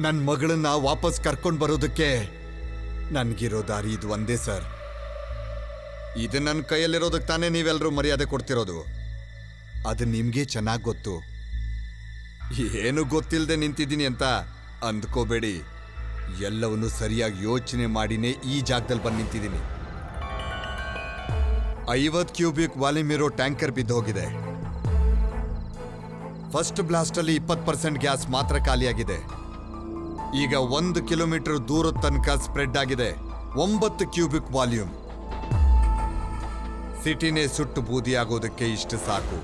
ನನ್ನ ಮಗಳನ್ನ ವಾಪಸ್ ಕರ್ಕೊಂಡು ಬರೋದಕ್ಕೆ ನನಗಿರೋ ದಾರಿ ಇದು ಒಂದೇ ಸರ್. ಇದು ನನ್ನ ಕೈಯಲ್ಲಿರೋದಕ್ಕೆ ತಾನೇ ನೀವೆಲ್ಲರೂ ಮರ್ಯಾದೆ ಕೊಡ್ತಿರೋದು. ಅದು ನಿಮಗೆ ಚೆನ್ನಾಗಿ ಗೊತ್ತು. ಏನು ಗೊತ್ತಿಲ್ಲದೆ ನಿಂತಿದ್ದೀನಿ ಅಂತ ಅಂದ್ಕೋಬೇಡಿ. ಎಲ್ಲವನ್ನೂ ಸರಿಯಾಗಿ ಯೋಚನೆ ಮಾಡಿನೇ ಈ ಜಾಗದಲ್ಲಿ ಬಂದು ನಿಂತಿದ್ದೀನಿ. 50 ಕ್ಯೂಬಿಕ್ ವಾಲ್ಯೂಮ್ ಇರೋ ಟ್ಯಾಂಕರ್ ಬಿದ್ದೋಗಿದೆ. ಫಸ್ಟ್ ಬ್ಲಾಸ್ಟಲ್ಲಿ 20% ಗ್ಯಾಸ್ ಮಾತ್ರ ಖಾಲಿಯಾಗಿದೆ. ಈಗ 1 ಕಿಲೋಮೀಟರ್ ದೂರದ ತನಕ ಸ್ಪ್ರೆಡ್ ಆಗಿದೆ 9 ಕ್ಯೂಬಿಕ್ ವಾಲ್ಯೂಮ್. ಸಿಟಿನೇ ಸುಟ್ಟು ಬೂದಿಯಾಗೋದಕ್ಕೆ ಇಷ್ಟು ಸಾಕು.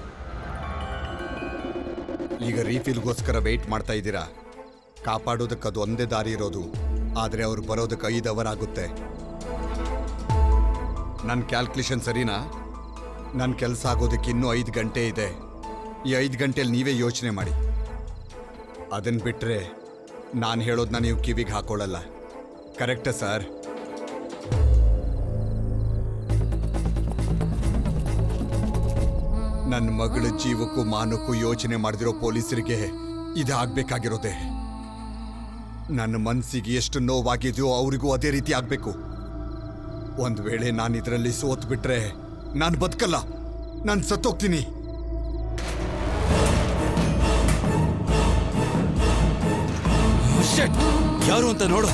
ಈಗ ರೀಫಿಲ್ಗೋಸ್ಕರ ವೆಯ್ಟ್ ಮಾಡ್ತಾ ಇದ್ದೀರಾ. ಕಾಪಾಡೋದಕ್ಕೆ ಅದು ಒಂದೇ ದಾರಿ ಇರೋದು. ಆದರೆ ಅವ್ರು ಬರೋದಕ್ಕೆ 5 ಅವರ್ ಆಗುತ್ತೆ. ನನ್ನ ಕ್ಯಾಲ್ಕುಲೇಷನ್ ಸರಿನಾ? ನನ್ನ ಕೆಲಸ ಆಗೋದಕ್ಕೆ ಇನ್ನೂ 5 ಗಂಟೆ ಇದೆ. ಈ 5 ಗಂಟೆಯಲ್ಲಿ ನೀವೇ ಯೋಚನೆ ಮಾಡಿ. ಅದನ್ನು ಬಿಟ್ಟರೆ ನಾನು ಹೇಳೋದನ್ನ ನೀವು ಕಿವಿಗೆ ಹಾಕೊಳ್ಳಲ್ಲ. ಕರೆಕ್ಟಾ ಸರ್? ನನ್ನ ಮಗಳ ಜೀವಕ್ಕೂ ಮಾನಕ್ಕೂ ಯೋಚನೆ ಮಾಡಿದಿರೋ ಪೊಲೀಸರಿಗೆ ಇದಾಗಬೇಕಾಗಿರೋದೆ. ನನ್ನ ಮನಸ್ಸಿಗೆ ಎಷ್ಟು ನೋವಾಗಿದೆಯೋ ಅವರಿಗೂ ಅದೇ ರೀತಿ ಆಗಬೇಕು. ಒಂದು ವೇಳೆ ನಾನು ಇದರಲ್ಲಿ ಸೋತ್ ಬಿಟ್ರೆ ನಾನು ಬದುಕಲ್ಲ, ನಾನು ಸತ್ತೋಗ್ತೀನಿ. ಯಾರು ಅಂತ ನೋಡು.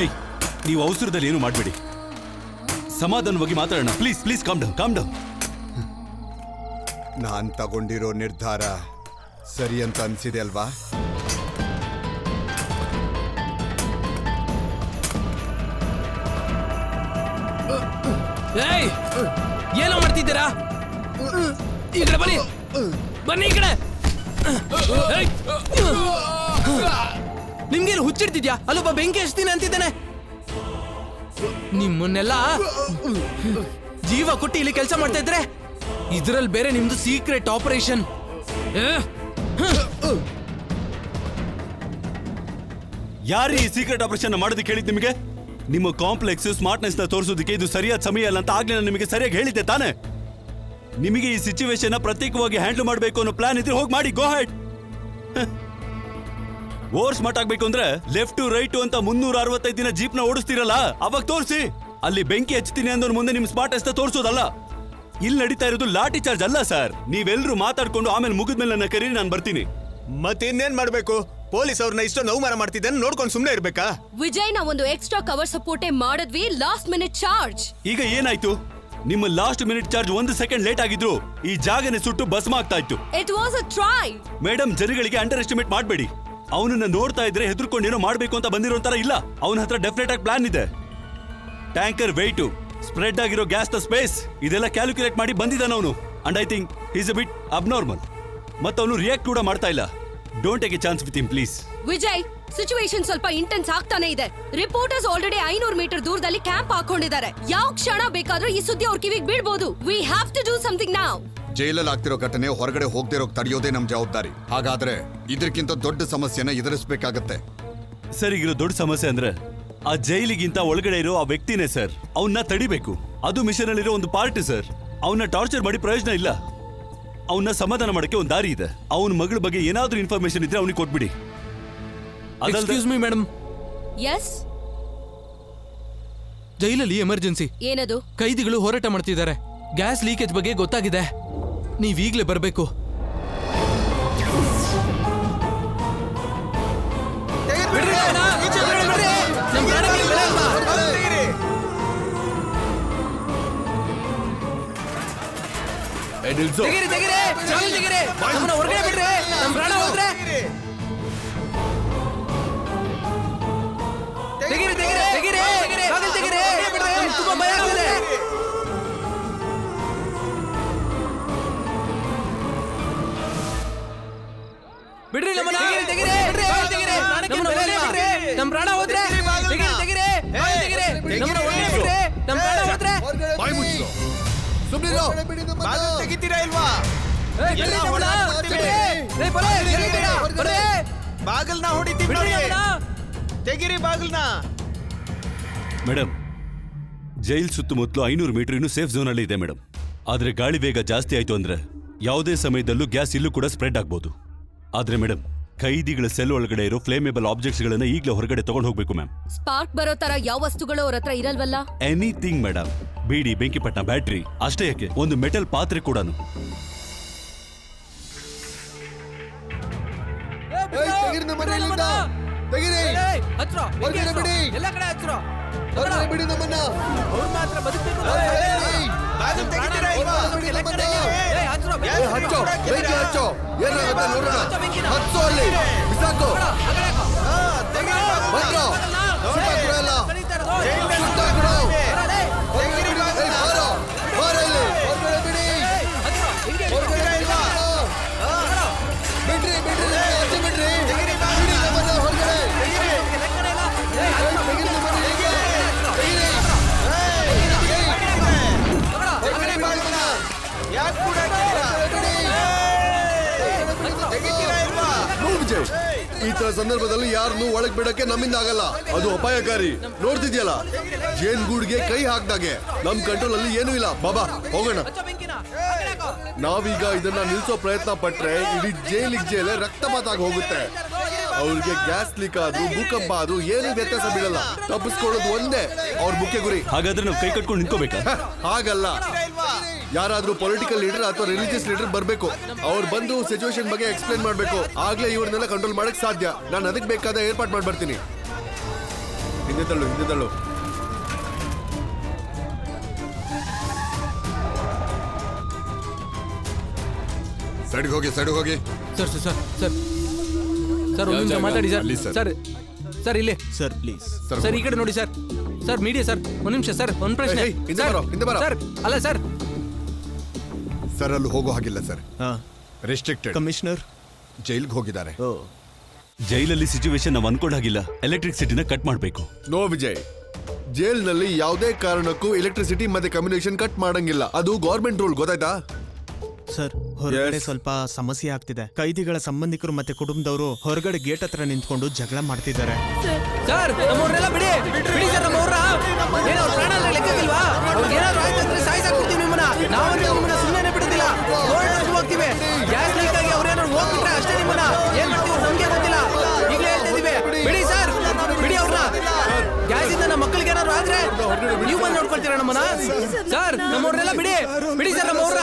ಏಯ್, ನೀವು ಅವಸರದಲ್ಲಿ ಏನು ಮಾಡಬೇಡಿ. ಸಮಾಧಾನವಾಗಿ ಮಾತಾಡೋಣ. Please please calm down, calm down. ನಾನು ತಗೊಂಡಿರೋ ನಿರ್ಧಾರ ಸರಿ ಅಂತ ಅನ್ಸಿದೆ ಅಲ್ವಾ? ಏಯ್, ಏನೋ ಮಾಡ್ತಿದ್ದೀರಾ? ಈ ಕಡೆ ಬನ್ನಿ, ಬನ್ನಿ ಈ ಕಡೆ. ನಿಮ್ಗೇನು ಹುಚ್ಚಿಡ್ತಿದ್ಯಾ? ಅಲ್ಲೊಬ್ಬ ಬೆಂಕಿ ಹಚ್ತೀನಿ ಅಂತಿದ್ದೇನೆ. ನಿಮ್ಮನ್ನೆಲ್ಲ ಜೀವ ಕೊಟ್ಟು ಇಲ್ಲಿ ಕೆಲಸ ಮಾಡ್ತಾ ಇದ್ರೆ ಇದ್ರಲ್ಲಿ ಬೇರೆ ನಿಮ್ದು ಸೀಕ್ರೆಟ್ ಆಪರೇಷನ್. ಯಾರು ಈ ಸೀಕ್ರೆಟ್ ಆಪರೇಷನ್ ಮಾಡೋದಕ್ಕೆ ಹೇಳಿದ್ ನಿಮಗೆ? ನಿಮ್ಮ ಕಾಂಪ್ಲೆಕ್ಸ್ ಸ್ಮಾರ್ಟ್ನೆಸ್ ನ ತೋರಿಸೋದಕ್ಕೆ ಇದು ಸರಿಯಾದ ಸಮಯ ಅಲ್ಲ ಅಂತ ಆಗ್ಲೇ ನಾನು ನಿಮಗೆ ಸರಿಯಾಗಿ ಹೇಳಿದ್ದೆ ತಾನೆ? ನಿಮಗೆ ಈ ಸಿಚುವೇಶನ್ ಪ್ರತ್ಯೇಕವಾಗಿ ಹ್ಯಾಂಡಲ್ ಮಾಡಬೇಕು ಅನ್ನೋ ಪ್ಲಾನ್ ಇದ್ರೆ ಹೋಗಿ ಮಾಡಿ, ಗೋ ಹೆಡ್. ಓವರ್ ಸ್ಮಾರ್ಟ್ ಆಗ್ಬೇಕು ಅಂದ್ರೆ ಲೆಫ್ಟ್ ಟು ರೈಟ್ ಅಂತ 365 ದಿನ ಜೀಪ್ ನ ಓಡಿಸ್ತಿರಲ್ಲ, ಅವಾಗ ತೋರಿಸಿ. ಅಲ್ಲಿ ಬೆಂಕಿ ಹಚ್ತೀನಿ ಅಂದವ್ರ ಮುಂದೆ ನಿಮ್ ಸ್ಮಾರ್ಟ್ ಅಷ್ಟ ತೋರಿಸೋದಲ್ಲ. ಇಲ್ಲಿ ನಡೀತಾ ಇರೋದು ಲಾಠಿ ಚಾರ್ಜ್ ಅಲ್ಲ ಸರ್. ನೀವೆಲ್ಲರೂ ಮಾತಾಡ್ಕೊಂಡು ಆಮೇಲೆ ಮುಗಿದ್ಮೇಲೆ ನನ್ನ ಕರೀರಿ, ನಾನು ಬರ್ತೀನಿ. ಮತ್ತಿನ್ನೇನ್ ಮಾಡ್ಬೇಕು? ಪೊಲೀಸ್ ಅವ್ರನ್ನ ಇಷ್ಟೊಂದು ಅವಮಾನ ಮಾಡ್ತಿದ್ದೇನೆ ನೋಡ್ಕೊಂಡು ಸುಮ್ನೆ ಇರ್ಬೇಕಾ? ವಿಜಯ್, ನಾವು ಒಂದು ಎಕ್ಸ್ಟ್ರಾ ಕವರ್ ಸಪೋರ್ಟೇ ಮಾಡಿದ್ವಿ, ಲಾಸ್ಟ್ ಮಿನಿಟ್ ಚಾರ್ಜ್. ಈಗ ಏನಾಯ್ತು? ನಿಮ್ಮ last minute charge 1 second late ಆಗಿದ್ರು ಈ ಜಾಗನೆ ಸುಟ್ಟು ಭಸ್ಮ ಆಗ್ತಾ ಇತ್ತು. It was a try. Madam, ಜನಗಳಿಗೆ ಅಂಡರ್ ಎಸ್ಟಿಮೇಟ್ ಮಾಡಬೇಡಿ. ಅವನನ್ನ ನೋಡ್ತಾ ಇದ್ರೆ ಹೆದರ್ಕೊಂಡು ಏನೋ ಮಾಡ್ಬೇಕು ಅಂತ ಬಂದಿರೋ ತರ ಇಲ್ಲ. ಅವನ ಹತ್ರ ಡೆಫಿನೆಟ್ ಆಗಿ ಪ್ಲಾನ್ ಇದೆ. ಟ್ಯಾಂಕರ್ ವೆಯ್ಟು, ಸ್ಪ್ರೆಡ್ ಆಗಿರೋ ಗ್ಯಾಸ್ ನ ಸ್ಪೇಸ್, ಇದೆಲ್ಲ ಕ್ಯಾಲ್ಕುಲೇಟ್ ಮಾಡಿ ಬಂದಿದ್ದಾನ ಅವನು. And I think is a bit abnormal. ಮತ್ತೆ ಅವನು ರಿಯಾಕ್ಟ್ ಕೂಡ ಮಾಡ್ತಾ ಇಲ್ಲ. Don't take a chance with him please. Vijay, situation ಸ್ವಲ್ಪ ಇಂಟೆನ್ಸ್ ಆಗ್ತಾನೆ ಇದೆ. ರಿಪೋರ್ಟರ್ಸ್ ಆಲ್ರೆಡಿ 500 ಮೀಟರ್ ದೂರದಲ್ಲಿ ಕ್ಯಾಂಪ್ ಹಾಕೊಂಡಿದ್ದಾರೆ. ಯಾವ ಕ್ಷಣ ಬೇಕಾದ್ರೂ ಈ ಸುದ್ದಿ ಅವ್ರ ಕಿವಿಗೆ ಬೀಳ್ಬೋದು. We have to do something now. ಜೈಲಲ್ಲಿ ಆಗ್ತಿರೋ ಘಟನೆ ಹೊರಗಡೆ ಹೋಗದೆ ತಡೆಯೋದೇ ನಮ್ ಜವಾಬ್ದಾರಿ. ಹಾಗಾದ್ರೆ ಇದಕ್ಕಿಂತ ದೊಡ್ಡ ಸಮಸ್ಯೆನ ಎದುರಿಸಬೇಕಾಗತ್ತೆ. ಸರ್, ಈಗಿರೋ ದೊಡ್ಡ ಸಮಸ್ಯೆ ಅಂದ್ರೆ ಆ ಜೈಲಿಗಿಂತ ಒಳಗಡೆ ಇರೋ ಆ ವ್ಯಕ್ತಿನೇ ಸರ್. ಅವನ್ನ ತಡಿಬೇಕು. ಅದು ಮಿಷನ್ ಅಲ್ಲಿರೋ ಒಂದು ಪಾರ್ಟ್ ಸರ್. ಅವನ್ನ ಟಾರ್ಚರ್ ಮಾಡಿ ಪ್ರಯೋಜನ ಇಲ್ಲ. ಅವನ್ನ ಸಮಾಧಾನ ಮಾಡಕ್ಕೆ ಒಂದು ದಾರಿ ಇದೆ. ಅವನ ಮಗಳ ಬಗ್ಗೆ ಏನಾದ್ರೂ ಇನ್ಫಾರ್ಮೇಶನ್ ಇದ್ರೆ ಅವನಿಗೆ ಕೊಟ್ಬಿಡಿ. Excuse me madam. ಎಸ್, ಜೈಲಲ್ಲಿ ಎಮರ್ಜೆನ್ಸಿ. ಏನದು? ಕೈದಿಗಳು ಹೋರಾಟ ಮಾಡ್ತಿದ್ದಾರೆ. ಗ್ಯಾಸ್ ಲೀಕೇಜ್ ಬಗ್ಗೆ ಗೊತ್ತಾಗಿದೆ. ನೀವೀಗ್ಲೇ ಬರಬೇಕು. ಬಿಡ್ರಿ ನಮ್ಮನ್ನ, ನಮ್ ಪ್ರಾಣ ಹೋದ್ರೆ ತೆಗಿತೀರಾ ಇಲ್ವಾ? ಬಾಗಲ್ನ ಹೊಡಿತೀವಿ ನೋಡಿ. ತೆಗಿರಿ ಬಾಗಲ್ನ. ಮೇಡಮ್, ಜೈಲ್ ಸುತ್ತಮುತ್ತಲು 500 ಮೀಟರ್ ಇನ್ನು ಸೇಫ್ ಝೋನ್ ಅಲ್ಲಿ ಇದೆ ಮೇಡಮ್. ಆದ್ರೆ ಗಾಳಿ ವೇಗ ಜಾಸ್ತಿ ಆಯ್ತು ಅಂದ್ರೆ ಯಾವುದೇ ಸಮಯದಲ್ಲೂ ಗ್ಯಾಸ್ ಇಲ್ಲೂ ಕೂಡ ಸ್ಪ್ರೆಡ್ ಆಗ್ಬೋದು. ಆದ್ರೆ ಮೇಡಮ್, ಕೈದಿಗಳ ಸೆಲ್ ಒಳಗಡೆ ಇರೋ ಫ್ಲೇಮೇಬಲ್ ಆಬ್ಜೆಕ್ಟ್ಸ್ ಗಳನ್ನ ಈಗಲೇ ಹೊರಗಡೆ ತಗೊಂಡು ಹೋಗ್ಬೇಕು ಮ್ಯಾಮ್. ಸ್ಪಾರ್ಕ್ ಬರೋ ತರ ಯಾವ ವಸ್ತುಗಳು ಅವ್ರ ಹತ್ರ ಇರಲ್ವಲ್ಲ? Anything madam. ಬೀಡಿ, ಬೆಂಕಿಪಟ್ಟಣ, ಬ್ಯಾಟ್ರಿ, ಅಷ್ಟೇ ಯಾಕೆ ಒಂದು ಮೆಟಲ್ ಪಾತ್ರೆ ಕೂಡ. ಈ ತರ ಸಂದರ್ಭದಲ್ಲಿ ಯಾರನ್ನು ಒಳಗ್ ಬಿಡಕ್ಕೆ ನಮ್ಮಿಂದ ಆಗಲ್ಲ. ಅದು ಅಪಾಯಕಾರಿ. ನೋಡ್ತಿದ್ಯಲ್ಲ, ಜೇನ್ ಗೂಡ್ಗೆ ಕೈ ಹಾಕ್ದಾಗೆ. ನಮ್ ಕಂಟ್ರೋಲ್ ಅಲ್ಲಿ ಏನೂ ಇಲ್ಲ. ಬಾಬಾ ಹೋಗೋಣ. ನಾವೀಗ ಇದನ್ನ ನಿಲ್ಸೋ ಪ್ರಯತ್ನ ಪಟ್ರೆ ಇಡೀ ಜೈಲೇ ರಕ್ತಪಾತ ಆಗಿ ಹೋಗುತ್ತೆ. ಅವ್ರಿಗೆ ಗ್ಯಾಸ್ ಲೀಕ್ ಆದ್ರೂ ಭೂಕಂಪ ಆದ್ರೂ ಏನು ವ್ಯತ್ಯಾಸ ಬೀಳಲ್ಲ. ತಪ್ಪಿಸ್ಕೊಳ್ಳೋದು ಒಂದೇ ಅವ್ರ ಮುಖ್ಯ ಗುರಿ. ಹಾಗಾದ್ರೆ ನಾವು ಕೈ ಕಟ್ಕೊಂಡು ನಿಂತ್ಕೋಬೇಕಾ? ಹಾಗಲ್ಲ, ಯಾರಾದ್ರೂ ಪೊಲಿಟಿಕಲ್ ಲೀಡರ್ ಅಥವಾ ರಿಲಿಜಿಯಸ್ ಲೀಡರ್ ಬರ್ಬೇಕು. ಅವ್ರು ಬಂದು ಸಿಚುವೇಶನ್ ಬಗ್ಗೆ ಎಕ್ಸ್ಪ್ಲೈನ್ ಮಾಡ್ಬೇಕು. ಆಗ್ಲೇ ಇವ್ರನ್ನೆಲ್ಲ ಕಂಟ್ರೋಲ್ ಮಾಡಕ್ ಸಾಧ್ಯ. ನಾನು ಅದಕ್ಕೆ ಬೇಕಾದ ಏರ್ಪಾಟ್ ಮಾಡಿ ಬರ್ತೀನಿ. ಹಿಂದೆ ತಳ್ಳು. ಸೈಡ್ಗೆ ಹೋಗಿ ಸರ್ ಒಂದು ನಿಮಿಷ ಮಾತಾಡಿ ಸರ್ ಇಲ್ಲಿ ಸರ್ ಪ್ಲೀಸ್. ಸರ್ ಈ ಕಡೆ ನೋಡಿ ಸರ್ ಮೀಡಿಯಾ ಸರ್ ಒಂದು ನಿಮಿಷ ಸರ್, ಒಂದು ಪ್ರಶ್ನೆ. ಹಿಂದೆ ಬರೋ. ಸರ್ ಅಲ್ಲ ಸರ್ ಅಲ್ಲಿ ಹೋಗೋ ಹಾಗಿಲ್ಲ ಸರ್. ರೆಸ್ಟ್ರಿಕ್ಟೆಡ್. ಕಮಿಷನರ್ ಜೈಲ್ಗೆ ಹೋಗಿದ್ದಾರೆ. ಜೈಲಲ್ಲಿ ಸಿಚುವೇಶನ್ ನಾವು ಅನ್ಕೊಂಡ್ ಹಾಗಿಲ್ಲ. ಎಲೆಕ್ಟ್ರಿಸಿಟಿನ ಕಟ್ ಮಾಡಬೇಕು. ನೋ ವಿಜಯ್, ಜೈಲ್ನಲ್ಲಿ ಯಾವುದೇ ಕಾರಣಕ್ಕೂ ಎಲೆಕ್ಟ್ರಿಸಿಟಿ ಮತ್ತೆ ಕಮ್ಯುನಿಕೇಶನ್ ಕಟ್ ಮಾಡಂಗಿಲ್ಲ. ಅದು ಗವರ್ಮೆಂಟ್ ರೂಲ್, ಗೊತ್ತಾಯ್ತಾ? ಸರ್, ಹೊರಗಡೆ ಸ್ವಲ್ಪ ಸಮಸ್ಯೆ ಆಗ್ತಿದೆ. ಕೈದಿಗಳ ಸಂಬಂಧಿಕರು ಮತ್ತೆ ಕುಟುಂಬದವರು ಹೊರಗಡೆ ಗೇಟ್ ಹತ್ರ ನಿಂತ್ಕೊಂಡು ಜಗಳ ಮಾಡ್ತಿದ್ದಾರೆ. ಸರ್ ನಮ್ಮವ್ರನ್ನೆಲ್ಲ ಬಿಡಿ ಸರ್. ನಮ್ಮವ್ರ ಏನೋ ಪ್ರಾಣ ಲೆಕ್ಕಕ್ಕಿಲ್ವಾ? ಅವ್ರಿಗೆ ಏನಾದ್ರು ಆಯ್ತು ಅಂದ್ರೆ ಸಾಯಿಸಾಕ್ಬಿಡ್ತೀವಿ ನಿಮ್ಮನ್ನ. ನಾವು ನಿಮ್ಮನ್ನ ಸುಮ್ಮನೆ ಬಿಡೋದು ನೀವು ಬಂದು ನೋಡ್ಕೊಳ್ತೀರಾ ನಮ್ಮನ್ನ ಸರ್ ನಮ್ಮವ್ರನ್ನೆಲ್ಲ ಬಿಡಿ ಬಿಡಿ ಸರ್ ನಮ್ಮವ್ರ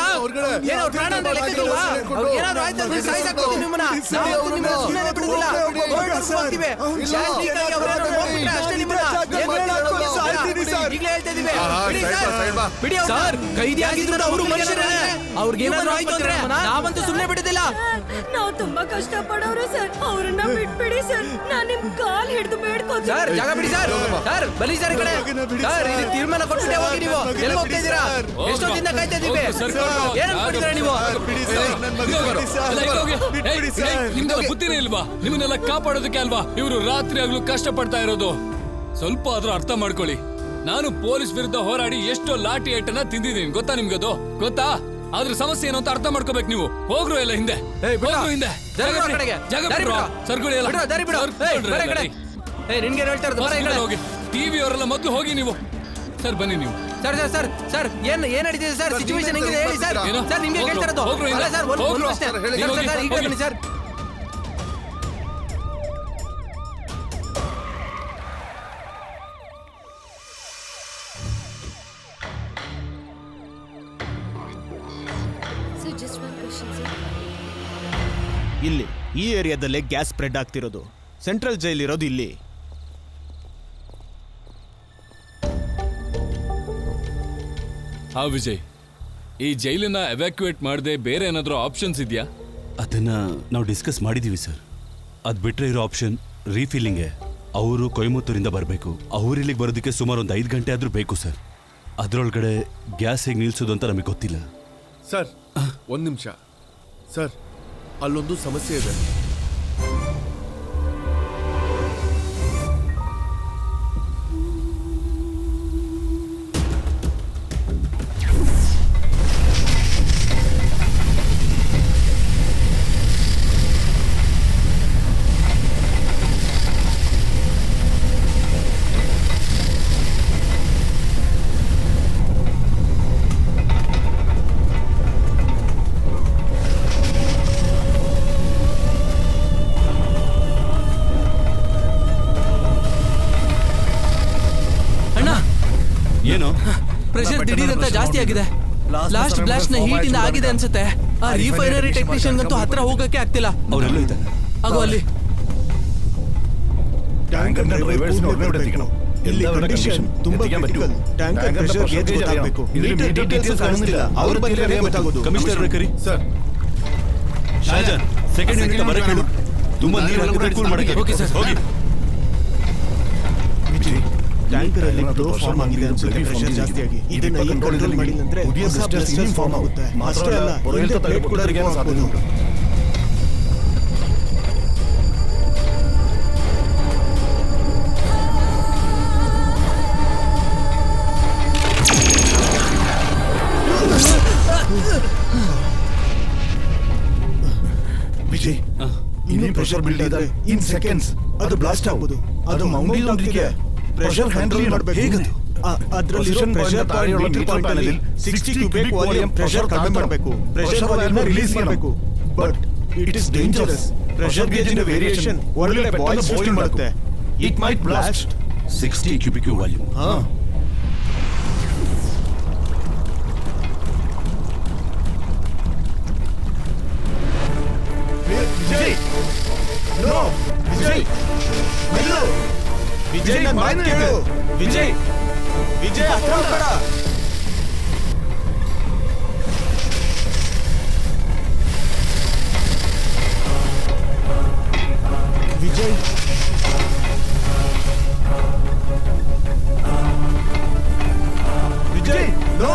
ಏನೋ ಪ್ರಾಣ ಅಂತ ಲೆಕ್ಕಕ್ಕಿಲ್ವಾ ಅವ್ರಿಗೆ ಏನಾದ್ರು ಆಯ್ತು ಅಂದ್ರೆ ಸಾಯಿಸಾಕ್ತೀವಿ ನಿಮ್ಮನ್ನ ನಾವು ನಿಮ್ಮನ್ನ ಸುಮ್ಮನೆ ಬಿಡುದಿಲ್ಲ ಹೋಗ್ತೀವಿ ಶಾಂತಿಗಾಗಿ ಅವ್ರೇನಾದ್ರು ನೋಡ್ಬಿಟ್ರೆ ಅಷ್ಟೇ ನಿಮ್ಮನ್ನ ಈಗಲೇ ಹೇಳ್ತಾ ಇದೀವಿ ಬಿಡಿ ಸರ್ ಬಿಡಿ ಸರ್ ಕೈದಿ ಆಗಿದ್ರು ಅವರು ಮನುಷ್ಯರೇ ಅವ್ರಿಗೆ ಏನಾದ್ರು ಆಯ್ತು ಅಂದ್ರೆ ನಾವಂತೂ ಸುಮ್ಮನೆ ಬಿಡುದಿಲ್ಲ ನಾವು ತುಂಬಾ ಕಷ್ಟ ಪಡೋರು ಸರ್ ಅವ್ರನ್ನ ಬಿಟ್ಬಿಡಿ ಸರ್ ನಾನ್ ನಿಮ್ ಕಾಲ್ ಹಿಡಿದು ಬೇಡ್ಕೋತೀನಿ ಸರ್ ಜಾಗ ಬಿಡಿ ಸರ್ ಸರ್ ಬಲಿ ಸರ್ ಈ ಕಡೆ ಸರ್ ಇದು ತೀರ್ಮಾನ ಕೊಟ್ಬಿಟ್ಟೆ ಹೋಗಿ ನೀವು ಎಲ್ಲಿ ಹೋಗ್ತಾ ಇದ್ದೀರಾ ಎಷ್ಟೊತ್ತಿಂದ ಕಾಯ್ತಾ ಇದೀವಿ ಏನ್ ಅನ್ಕೊಂಡಿದ್ದೀರಾ ನೀವು ನಿಮ್ಗೆಲ್ಲ ಬುದ್ಧಿನೇ ಇಲ್ವಾ ನಿಮ್ಮನ್ನೆಲ್ಲ ಕಾಪಾಡೋದಕ್ಕೆ ಅಲ್ವಾ ಇವರು ರಾತ್ರಿ ಆಗ್ಲೂ ಕಷ್ಟ ಪಡ್ತಾ ಇರೋದು ಸ್ವಲ್ಪ ಆದ್ರೂ ಅರ್ಥ ಮಾಡ್ಕೊಳ್ಳಿ ನಾನು ಪೊಲೀಸ್ ವಿರುದ್ಧ ಹೋರಾಡಿ ಎಷ್ಟೋ ಲಾಠಿ ಏಟನ್ನ ತಿಂದಿದ್ದೀನಿ ಗೊತ್ತಾ ನಿಮ್ಗದು ಗೊತ್ತಾ ಆದ್ರೆ ಸಮಸ್ಯೆ ಏನು ಅಂತ ಅರ್ಥ ಮಾಡ್ಕೋಬೇಕು ನೀವು ಹೋಗ್ರು ಎಲ್ಲ ಹಿಂದೆ ಹೋಗ್ರು ಹಿಂದೆ ಸರ್ಗುಳಿ ಎಲ್ಲ ನಿನ್ಗೆ ಹೇಳ್ತಾ ಇರೋದು ಹೋಗಿ ಟಿವಿ ಅವರೆಲ್ಲ ಮೊದ್ಲು ಹೋಗಿ ನೀವು ಸರ್ ಬನ್ನಿ ನೀವು ಸರ್ ಸರ್ ಸರ್ ಸರ್ ಏನ್ ನಡೀತಿದೆ ಸರ್ ಸಿಚುವೇಶನ್ ಹೆಂಗಿದೆ ಹೇಳಿ ಸರ್ ಏನು? ಸರ್ ನಿಮ್ಗೆ ಹೋಗ್ರು, ಹೇಳ್ತಾ ಇರೋದು ಹೋಗ್ರು ಹಿಂದೆ. ಅಲ್ಲ ಸರ್ ಹೋಗ್ರು. ಅಷ್ಟೇ ಸರ್, ಹೇಳಿ, ಸರ್, ಹೋಗಿ, ಸರ್, ಈ ಕಡೆ ಹೋಗಿ. ಬನ್ನಿ ಸರ್ ಇಲ್ಲಿ ಈ ಏರಿಯಾದಲ್ಲೇ ಗ್ಯಾಸ್ ಸ್ಪ್ರೆಡ್ ಆಗ್ತಿರೋದು ಸೆಂಟ್ರಲ್ ಜೈಲ್ ಇರೋದು ಇಲ್ಲಿ ಹಾ ವಿಜಯ್ ಈ ಜೈಲನ್ನ ಎವ್ಯಾಕ್ಯುಯೇಟ್ ಮಾಡದೆ ಬೇರೆ ಏನಾದ್ರೂ ಆಪ್ಷನ್ಸ್ ಇದೆಯಾ ಅದನ್ನ ನಾವು ಡಿಸ್ಕಸ್ ಮಾಡಿದೀವಿ ಸರ್ ಅದು ಬಿಟ್ರೆ ಇರೋ ಆಪ್ಷನ್ ರೀಫಿಲ್ಲಿಂಗೆ ಅವರು ಕೊಯಮತ್ತೂರಿಂದ ಬರಬೇಕು ಅವ್ರು ಇಲ್ಲಿಗೆ ಬರೋದಕ್ಕೆ ಸುಮಾರು ಒಂದು 5 ಗಂಟೆ ಆದರೂ ಬೇಕು ಸರ್ ಅದರೊಳಗಡೆ ಗ್ಯಾಸ್ ಹೇಗೆ ನಿಲ್ಸೋದು ಅಂತ ನಮಗೆ ಗೊತ್ತಿಲ್ಲ ಸರ್ ಒಂದ್ ನಿಮಿಷ ಸರ್ ಅಲ್ಲೊಂದು ಸಮಸ್ಯೆ ಇದೆ ಏನು ಪ್ರೆಷರ್ ದಿಢೀರ್ ಅಂತ ಜಾಸ್ತಿ ಆಗಿದೆ ಲಾಸ್ಟ್ ಬ್ಲಾಸ್ಟ್ ನ ಹೀಟ್ ಇಂದ ಆಗಿದೆ ಅನ್ಸುತ್ತೆ ಆ ರಿಫೈನರಿ ಟೆಕ್ನಿಷಿಯನ್ ಗಂತೂ ಹತ್ರ ಹೋಗಕ್ಕೆ ಆಗ್ತಿಲ್ಲ ಅವರೆಲ್ಲ ಇದ್ದಾರೆ ಆಗೋ ಅಲ್ಲಿ ಇಲ್ಲಿ ಕಂಡೀಷನ್ ತುಂಬಾ ಕ್ರಿಟಿಕಲ್ ಟ್ಯಾಂಕರ್ ಪ್ರೆಷರ್ ಗೇಜ್ ಗೊತ್ತಾಗಬೇಕು ಡೀಟೇಲ್ಸ್ ಕಾಣಿಸ್ತಿಲ್ಲ ಅವ್ರ ಬಗ್ಗೆ ಗೊತ್ತಾಗೋದು ಕಮಿಷನರ್ ಕರಿ ಸರ್ ಶಾಜಾನ್ ಸೆಕೆಂಡ್ ಯೂನಿಟ್ ಬರಕ್ಕೆ ಹೇಳು ತುಂಬಾ ನೀರೆಲ್ಲ ಕೂಲ್ ಮಾಡಕ್ಕೆ ಓಕೆ ಸರ್ ಹೋಗಿ ಟ್ಯಾಂಕರ್ ಅಲ್ಲಿ ಫ್ಲೋ ಫಾರ್ಮ್ ಆಗಿದೆ ಅನ್ಸುತ್ತೆ ಪ್ರೆಷರ್ ಜಾಸ್ತಿ ಆಗಿ ಇದನ್ನ ಏನು ಕಂಟ್ರೋಲ್ ಮಾಡಿಲ್ಲ ಅಂದ್ರೆ ಹೊಸ ಬ್ಲಾಸ್ಟರ್ಸ್ ಫಾರ್ಮ್ ಆಗುತ್ತೆ ಅಷ್ಟೇ ಅಲ್ಲ ಹಿಂದೆ ಪ್ಲೇಟ್ ಕೂಡ ರಿಮೂವ್ ಆಗ್ಬೋದು ವಿಜಯ್ ಇನ್ನೇನು ಪ್ರೆಷರ್ ಬಿಲ್ಡ್ ಇದ್ರೆ ಇನ್ ಸೆಕೆಂಡ್ಸ್ ಅದು ಬ್ಲಾಸ್ಟ್ ಆಗ್ಬೋದು ಅದು ಮೌಂಟೇನ್ ಅವರಿಗೆ ಪ್ರೆಷರ್ ಹ್ಯಾಂಡಲ್ ಮಾಡಬೇಕು ಹೇಗದು ಅದರಲ್ಲಿರೋ ಪ್ರೆಷರ್ ಪಾಯಿಂಟ್ ಪಾಯಿಂಟ್ ಅಲ್ಲಿ 60 ಕ್ಯೂಬಿಕ್ ವಾಲ್ಯೂಮ್ ಪ್ರೆಷರ್ ಕಡಿಮೆ ಮಾಡಬೇಕು ಪ್ರೆಷರ್ ವಾಲ್ಯೂಮ್ ರಿಲೀಸ್ ಮಾಡಬೇಕು but it is dangerous pressure gauge in variation ಒಳ್ಳೆ ಬಾಯ್ಲ್ ಸೃಷ್ಟಿ ಮಾಡುತ್ತೆ it might blast 60 cubic volume Vijay no Vijay ಮೆಲ್ಲು ವಿಜಯ್ ನನ್ನ ಮಾತು ಕೇಳು ವಿಜಯ್ ವಿಜಯ್ ಹತ್ರ ಹೋಗ್ಬೇಡ Vijay Vijay no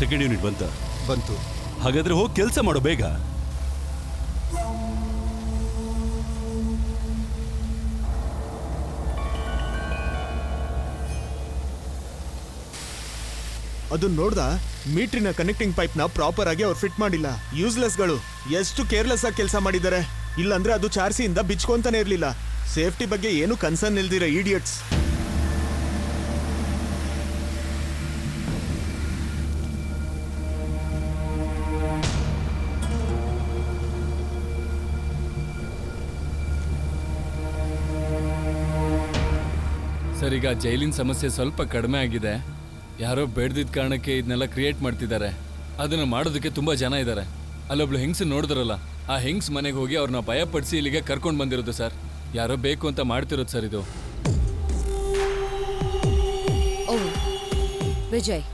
second unit ಬಂತ? ಬಂತು. ಹಾಗಾದ್ರೆ ಹೋಗಿ ಕೆಲಸ ಮಾಡೋ ಬೇಗ. ಅದು ನೋಡ್ದ, ಮೀಟ್ರಿನ ಕನೆಕ್ಟಿಂಗ್ ಪೈಪ್ ನ ಪ್ರಾಪರ್ ಆಗಿ ಅವ್ರು ಫಿಟ್ ಮಾಡಿಲ್ಲ. ಯೂಸ್ಲೆಸ್ ಗಳು ಎಷ್ಟು ಕೇರ್ಲೆಸ್ ಆಗಿ ಕೆಲಸ ಮಾಡಿದ್ದಾರೆ. ಇಲ್ಲಾಂದ್ರೆ ಅದು ಚಾರ್ಸಿಯಿಂದ ಬಿಚ್ಕೊಂತಾನೆ ಇರ್ಲಿಲ್ಲ. ಸೇಫ್ಟಿ ಬಗ್ಗೆ ಏನು ಕನ್ಸರ್ನ್ ಇಲ್ದಿರ ಇಡಿಯಟ್ಸ್. ಸರ್, ಈಗ ಜೈಲಿನ ಸಮಸ್ಯೆ ಸ್ವಲ್ಪ ಕಡಿಮೆ ಆಗಿದೆ. ಯಾರೋ ಬೇಡ್ದಿದ್ದ ಕಾರಣಕ್ಕೆ ಇದನ್ನೆಲ್ಲ ಕ್ರಿಯೇಟ್ ಮಾಡ್ತಿದ್ದಾರೆ. ಅದನ್ನ ಮಾಡೋದಕ್ಕೆ ತುಂಬಾ ಜನ ಇದ್ದಾರೆ. ಅಲ್ಲೊಬ್ಳು ಹೆಂಗ್ಸ್ ನೋಡಿದ್ರಲ್ಲ, ಆ ಹೆಂಗ್ಸ್ ಮನೆಗೆ ಹೋಗಿ ಅವ್ರನ್ನ ಭಯಪಡಿಸಿ ಇಲ್ಲಿಗೆ ಕರ್ಕೊಂಡು ಬಂದಿರೋದು ಸರ್. ಯಾರೋ ಬೇಕು ಅಂತ ಮಾಡ್ತಿರೋದು ಸರ್ ಇದು. ಓ ವಿಜಯ್,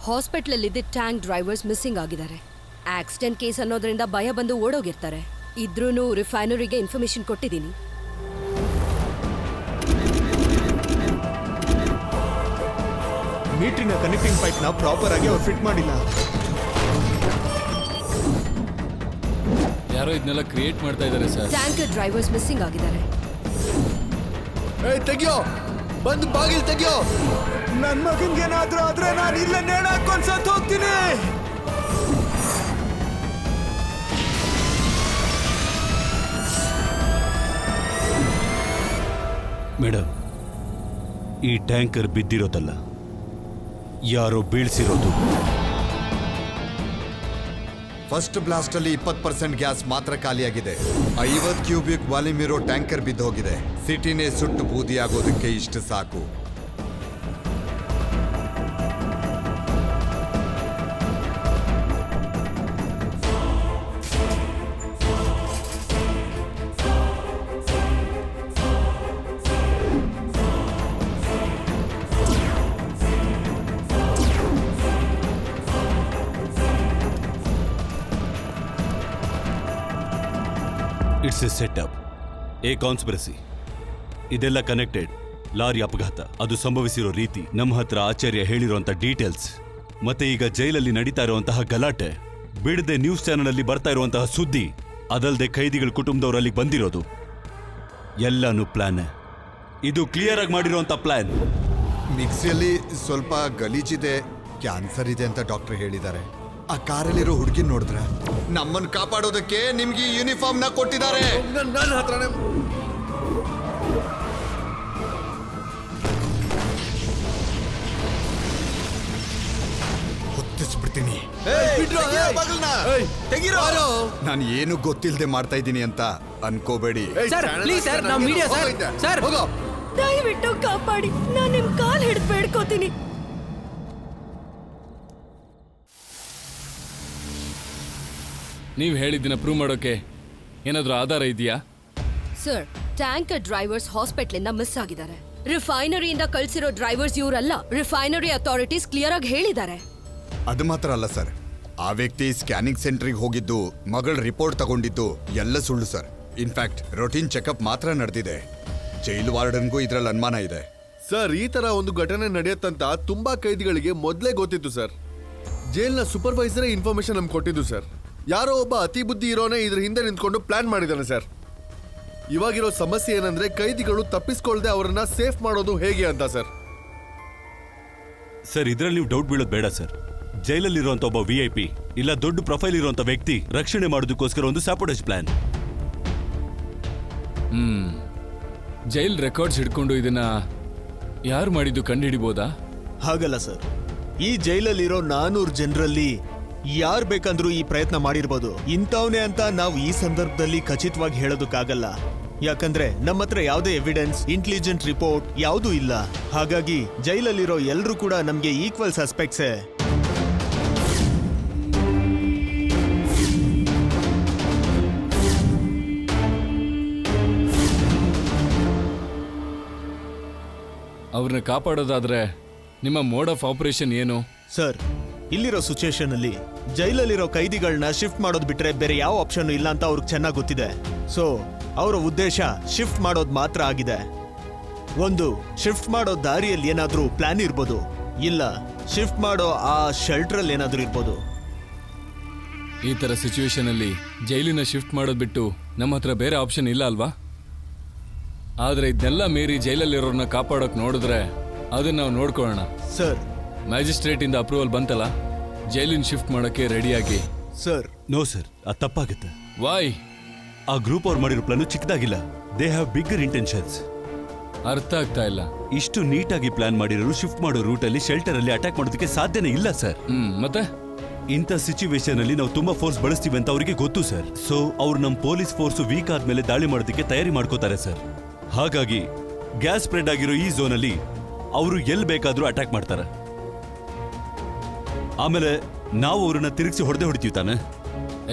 ಹಾಸ್ಪಿಟಲ್ ಇದ್ದ ಟ್ಯಾಂಕ್ ಡ್ರೈವರ್ಸ್ ಮಿಸ್ಸಿಂಗ್ ಆಗಿದ್ದಾರೆ. ಆಕ್ಸಿಡೆಂಟ್ ಕೇಸ್ ಅನ್ನೋದ್ರಿಂದ ಭಯ ಬಂದು ಓಡೋಗಿರ್ತಾರೆ. ಇದ್ರೂ ರಿಫೈನರಿಗೆ ಇನ್ಫಾರ್ಮೇಶನ್ ಕೊಟ್ಟಿದ್ದೀನಿ. ಮೀಟ್ರಿನ ಕನೆಕ್ಟಿಂಗ್ ಪೈಪ್ ನ ಪ್ರಾಪರ್ ಆಗಿ ಅವ್ರು ಫಿಟ್ ಮಾಡಿಲ್ಲ. ಯಾರೋ ಇದನ್ನೆಲ್ಲ ಕ್ರಿಯೇಟ್ ಮಾಡ್ತಾ ಇದ್ದಾರೆ ಸರ್. ಟ್ಯಾಂಕರ್ ಡ್ರೈವರ್ಸ್ ಮಿಸ್ಸಿಂಗ್ ಆಗಿದ್ದಾರೆ. ತೆಗಿಯೋ, ಬಂದು ಬಾಗಿಲು ತೆಗಿಯೋ. ನನ್ ಮಗನ್ಗೇನಾದ್ರೂ ಆದ್ರೆ ನಾನು ಇಲ್ಲ ನೇಣ ಹಾಕೊಂಡ್ ಸತ್ತು ಹೋಗ್ತೀನಿ. ಮೇಡಮ್, ಈ ಟ್ಯಾಂಕರ್ ಬಿದ್ದಿರೋದಲ್ಲ, ಯಾರೋ ಬೀಳ್ಸಿರೋದು. ಫಸ್ಟ್ ಬ್ಲಾಸ್ಟ್ ಅಲ್ಲಿ 20% ಗ್ಯಾಸ್ ಮಾತ್ರ ಖಾಲಿಯಾಗಿದೆ. 50 ಕ್ಯೂಬಿಕ್ ವಾಲ್ಯೂಮ್ ಇರೋ ಟ್ಯಾಂಕರ್ ಬಿದ್ದು ಹೋಗಿದೆ. ಸಿಟಿನೇ ಸುಟ್ಟು ಬೂದಿಯಾಗೋದಕ್ಕೆ ಇಷ್ಟು ಸಾಕು. It's A set up, A conspiracy. ಇದೆಲ್ಲ ಕನೆಕ್ಟೆಡ್. ಲಾರಿ ಅಪಘಾತ, ಅದು ಸಂಭವಿಸಿರೋ ರೀತಿ, ನಮ್ಮ ಹತ್ರ ಆಚಾರ್ಯ ಹೇಳಿರುವಂತ ಡೀಟೇಲ್ಸ್, ಮತ್ತೆ ಈಗ ಜೈಲಲ್ಲಿ ನಡೀತಾ ಇರುವಂತಹ ಗಲಾಟೆ, ಬಿಡದೆ ನ್ಯೂಸ್ ಚಾನೆಲ್ ಅಲ್ಲಿ ಬರ್ತಾ ಇರುವಂತಹ ಸುದ್ದಿ, ಅದಲ್ಲದೆ ಖೈದಿಗಳ ಕುಟುಂಬದವರು ಅಲ್ಲಿಗೆ ಬಂದಿರೋದು, ಎಲ್ಲಾನು ಪ್ಲಾನ್. ಇದು ಕ್ಲಿಯರ್ ಆಗಿ ಮಾಡಿರುವಂತ ಪ್ಲಾನ್. ಮಿಕ್ಸಿಯಲ್ಲಿ ಸ್ವಲ್ಪ ಗಲೀಜಿದೆ, ಕ್ಯಾನ್ಸರ್ ಇದೆ ಅಂತ ಡಾಕ್ಟರ್ ಹೇಳಿದ್ದಾರೆ. ಆ ಕಾರಲ್ಲಿರೋ ಹುಡುಗಿ ನೋಡಿದ್ರ, ನಮ್ಮನ್ನು ಕಾಪಾಡೋದಕ್ಕೆ ನಿಮ್ಗೆ ಯೂನಿಫಾರ್ಮ್ ನ ಕೊಟ್ಟಿದ್ದಾರೆ. ನನ್ನ ಹತ್ರನೇ ಹೊತ್ತಿಸ್ಬಿಡ್ತೀನಿ. ತೆಗಿರೋ. ನಾನು ಏನು ಗೊತ್ತಿಲ್ಲದೆ ಮಾಡ್ತಾ ಇದ್ದೀನಿ ಅಂತ ಅನ್ಕೋಬೇಡಿ. ಹೋಗೋ. ದಯವಿಟ್ಟು ಕಾಪಾಡಿ, ನಾನು ನಿಮ್ ಕಾಲ್ ಹಿಡಿದು ಬೇಡ್ಕೋತೀನಿ. ನೀವು ಹೇಳಿದ್ದನ್ನ ಪ್ರೂವ್ ಮಾಡೋಕೆ ಏನಾದ್ರೂ ಆಧಾರ ಇದೆಯಾ? Sir, tanker drivers hospital miss ಆಗಿದ್ದಾರೆ. ರಿಫೈನರಿಯಿಂದ ಕಳ್ಸಿರೋ ಡ್ರೈವರ್ಸ್ ಇವರಲ್ಲ. ರಿಫೈನರಿ ಅಥಾರಿಟೀಸ್ ಕ್ಲಿಯರ್ ಆಗಿ ಹೇಳಿದ್ದಾರೆ. ಅದು ಮಾತ್ರ ಅಲ್ಲ ಸರ್, ಆ ವ್ಯಕ್ತಿ ಸ್ಕ್ಯಾನಿಂಗ್ ಸೆಂಟ್ರಿಗೆ ಹೋಗಿದ್ದು, ಮಗಳ ರಿಪೋರ್ಟ್ ತಗೊಂಡಿದ್ದು ಎಲ್ಲ ಸುಳ್ಳು ಸರ್. ಇನ್ಫ್ಯಾಕ್ಟ್ ರೊಟೀನ್ ಚೆಕಪ್ ಮಾತ್ರ ನಡೆದಿದೆ. ಜೈಲು ವಾರ್ಡನ್ಗೂ ಇದ್ರಲ್ಲಿ ಅನುಮಾನ ಇದೆ. ಸರ್, ಈ ತರ ಒಂದು ಘಟನೆ ನಡೆಯುತ್ತಂತ ತುಂಬಾ ಕೈದಿಗಳಿಗೆ ಮೊದಲೇ ಗೊತ್ತಿತ್ತು ಸರ್. ಜೈಲ್ನ ಸೂಪರ್ವೈಸರೇ ಇನ್ಫಾರ್ಮೇಶನ್ ನಮ್ಗೆ ಕೊಟ್ಟಿದ್ದು ಸರ್. ಯಾರೋ ಒಬ್ಬ ಅತಿ ಬುದ್ಧಿ ಇರೋನೇ ಇದ್ರ ಹಿಂದೆ ನಿಂತ್ಕೊಂಡು ಪ್ಲಾನ್ ಮಾಡಿದಾನೆ ಸರ್. ಇವಾಗಿರೋ ಸಮಸ್ಯೆ ಏನಂದ್ರೆ ಕೈದಿಗಳು ತಪ್ಪಿಸ್ಕೊಳ್ದೆ ಅವರನ್ನ ಸೇಫ್ ಮಾಡೋದು ಹೇಗೆ ಅಂತ ಸರ್. ಸರ್, ಇದ್ರಲ್ಲಿ ನೀವು ಡೌಟ್ ಬೀಳೋದು ಬೇಡ ಸರ್. ಜೈಲಲ್ಲಿರುವಂತ ಒಬ್ಬ VIP ಇಲ್ಲ ದೊಡ್ಡ ಪ್ರೊಫೈಲ್ ಇರುವಂತ ವ್ಯಕ್ತಿ ರಕ್ಷಣೆ ಮಾಡೋದಕ್ಕೋಸ್ಕರ ಒಂದು ಸಾಪೋಟೇಜ್ ಪ್ಲಾನ್. ಜೈಲ್ ರೆಕಾರ್ಡ್ಸ್ ಹಿಡ್ಕೊಂಡು ಇದನ್ನ ಯಾರು ಮಾಡಿದ್ದು ಕಂಡುಹಿಡಿಬೋದಾ? ಹಾಗಲ್ಲ ಸರ್, ಈ ಜೈಲಲ್ಲಿರೋ 400 ಜನರಲ್ಲಿ ಯಾರು ಬೇಕಂದ್ರೂ ಈ ಪ್ರಯತ್ನ ಮಾಡಿರ್ಬೋದು. ಇಂಥವನೇ ಅಂತ ನಾವು ಈ ಸಂದರ್ಭದಲ್ಲಿ ಖಚಿತವಾಗಿ ಹೇಳೋದಕ್ಕಾಗಲ್ಲ. ಯಾಕಂದ್ರೆ ನಮ್ಮ ಹತ್ರ ಯಾವುದೇ ಎವಿಡೆನ್ಸ್, ಇಂಟೆಲಿಜೆಂಟ್ ರಿಪೋರ್ಟ್ ಯಾವುದೂ ಇಲ್ಲ. ಹಾಗಾಗಿ ಜೈಲಲ್ಲಿರೋ ಎಲ್ಲರೂ ಕೂಡ ನಮ್ಗೆ ಈಕ್ವಲ್ ಸಸ್ಪೆಕ್ಟ್ಸೇ. ಅವ್ರನ್ನ ಕಾಪಾಡೋದಾದ್ರೆ ನಿಮ್ಮ ಮೋಡ್ ಆಫ್ ಆಪರೇಷನ್ ಏನು? ಸರ್, ಇಲ್ಲಿರೋ ಸಿಚುಯೇಷನ್ ಅಲ್ಲಿ ಜೈಲಲ್ಲಿರೋ ಕೈದಿಗಳನ್ನ ಶಿಫ್ಟ್ ಮಾಡೋದು ಬಿಟ್ರೆ ಬೇರೆ ಯಾವ ಆಪ್ಷನ್ ಇಲ್ಲ ಅಂತ ಅವ್ರಿಗೆ ಚೆನ್ನಾಗಿ ಗೊತ್ತಿದೆ. ಸೊ ಅವರ ಉದ್ದೇಶ ಶಿಫ್ಟ್ ಮಾಡೋದು ಮಾತ್ರ ಆಗಿದೆ. ಒಂದು ಶಿಫ್ಟ್ ಮಾಡೋ ದಾರಿಯಲ್ಲಿ ಏನಾದ್ರೂ ಪ್ಲಾನ್ ಇರ್ಬೋದು, ಇಲ್ಲ, ಶಿಫ್ಟ್ ಮಾಡೋ ಆ ಶೆಲ್ಟ್ರಲ್ಲಿ ಏನಾದ್ರೂ ಇರ್ಬೋದು. ಈ ತರ ಸಿಚುವೇಶನ್ ಅಲ್ಲಿ ಜೈಲಿನ ಶಿಫ್ಟ್ ಮಾಡೋದ್ ಬಿಟ್ಟು ನಮ್ಮ ಹತ್ರ ಬೇರೆ ಆಪ್ಷನ್ ಇಲ್ಲ ಅಲ್ವಾ? ಆದ್ರೆ ಇದನ್ನೆಲ್ಲ ಮೀರಿ ಜೈಲಲ್ಲಿರೋರ್ನ ಕಾಪಾಡೋಕ್ ನೋಡಿದ್ರೆ ಅದನ್ನ ನಾವು ನೋಡ್ಕೊಳ್ಳೋಣ. ಸರ್. ಮ್ಯಾಜಿಸ್ಟ್ರೇಟ್ ಇಂದ ಅಪ್ರೂವಲ್ ಬಂತಲ್ಲ, ಜೈಲಿನ ಶಿಫ್ಟ್ ಮಾಡೋಕೆ ರೆಡಿಯಾಗಿ. ಸರ್. ನೋ ಸರ್, ಅದು ತಪ್ಪಾಗುತ್ತೆ. ವಾಯ್? ಆ ಗ್ರೂಪ್ ಅವ್ರು ಮಾಡಿರೋ ಪ್ಲಾನು ಚಿಕ್ಕದಾಗಿಲ್ಲ. They have bigger intentions. ಅರ್ಥ ಆಗ್ತಾ ಇಲ್ಲ. ಇಷ್ಟು ನೀಟಾಗಿ ಪ್ಲಾನ್ ಮಾಡಿರೋರು ಶಿಫ್ಟ್ ಮಾಡೋ ರೂಟ್ ಅಲ್ಲಿ ಶೆಲ್ಟರ್ ಅಲ್ಲಿ ಅಟ್ಯಾಕ್ ಮಾಡೋದಕ್ಕೆ ಸಾಧ್ಯನೇ ಇಲ್ಲ ಸರ್. ಮತ್ತೆ ಇಂಥ ಸಿಚುವೇಶನ್ ಅಲ್ಲಿ ನಾವು ತುಂಬಾ ಫೋರ್ಸ್ ಬಳಸ್ತೀವಿ ಅಂತ ಅವರಿಗೆ ಗೊತ್ತು ಸರ್. ಸೊ ಅವ್ರು ನಮ್ಮ ಪೊಲೀಸ್ ಫೋರ್ಸ್ ವೀಕ್ ಆದ್ಮೇಲೆ ದಾಳಿ ಮಾಡೋದಕ್ಕೆ ತಯಾರಿ ಮಾಡ್ಕೋತಾರೆ ಸರ್. ಹಾಗಾಗಿ ಗ್ಯಾಸ್ ಸ್ಪ್ರೆಡ್ ಆಗಿರೋ ಈ ಝೋನ್ ಅಲ್ಲಿ ಅವರು ಎಲ್ಲಿ ಬೇಕಾದ್ರೂ ಅಟ್ಯಾಕ್ ಮಾಡ್ತಾರೆ. ಆಮೇಲೆ ನಾವು ಅವ್ರನ್ನ ತಿರುಗಿಸಿ ಹೊಡೆತೀವಿ ತಾನೆ.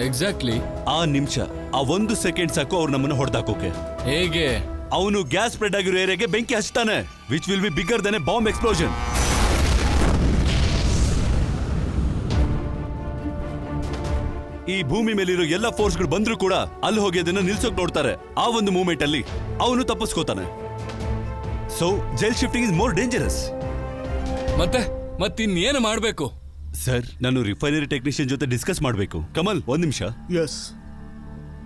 ಎಕ್ಸಾಕ್ಟ್ಲಿ. ಆ ನಿಮಿಷ, ಆ 1 ಸೆಕೆಂಡ್ ಸಾಕು ಅವ್ರು ನಮ್ಮನ್ನ ಹೊಡೆದಾಕೋಕೆ. ಹೇಗೆ? ಅವನು ಗ್ಯಾಸ್ ಸ್ಪ್ರೆಡ್ ಆಗಿರೋ ಏರಿಯಾಗೆ ಬೆಂಕಿ ಹಚ್ತಾನೆ, which will be bigger than a bomb explosion. ಈ ಭೂಮಿ ಮೇಲಿರೋ ಎಲ್ಲ ಫೋರ್ಸ್ಗಳು ಬಂದ್ರೂ ಕೂಡ ಅಲ್ಲಿ ಹೋಗಿ ಅದನ್ನ ನಿಲ್ಸೋಕ್ ನೋಡ್ತಾರೆ. ಆ ಒಂದು ಮೂವ್ಮೆಂಟ್ ಅಲ್ಲಿ ಅವನು ತಪ್ಪಿಸ್ಕೋತಾನೆ. So jail shifting is more dangerous. ಮತ್ತಿನ್ನೇನು ಮಾಡ್ಬೇಕು ಸರ್? ನಾನು ರಿಫೈನರಿ ಟೆಕ್ನಿಷಿಯನ್ ಜೊತೆ ಡಿಸ್ಕಸ್ ಮಾಡಬೇಕು. ಕಮಲ್, 1 ನಿಮಿಷ. Yes.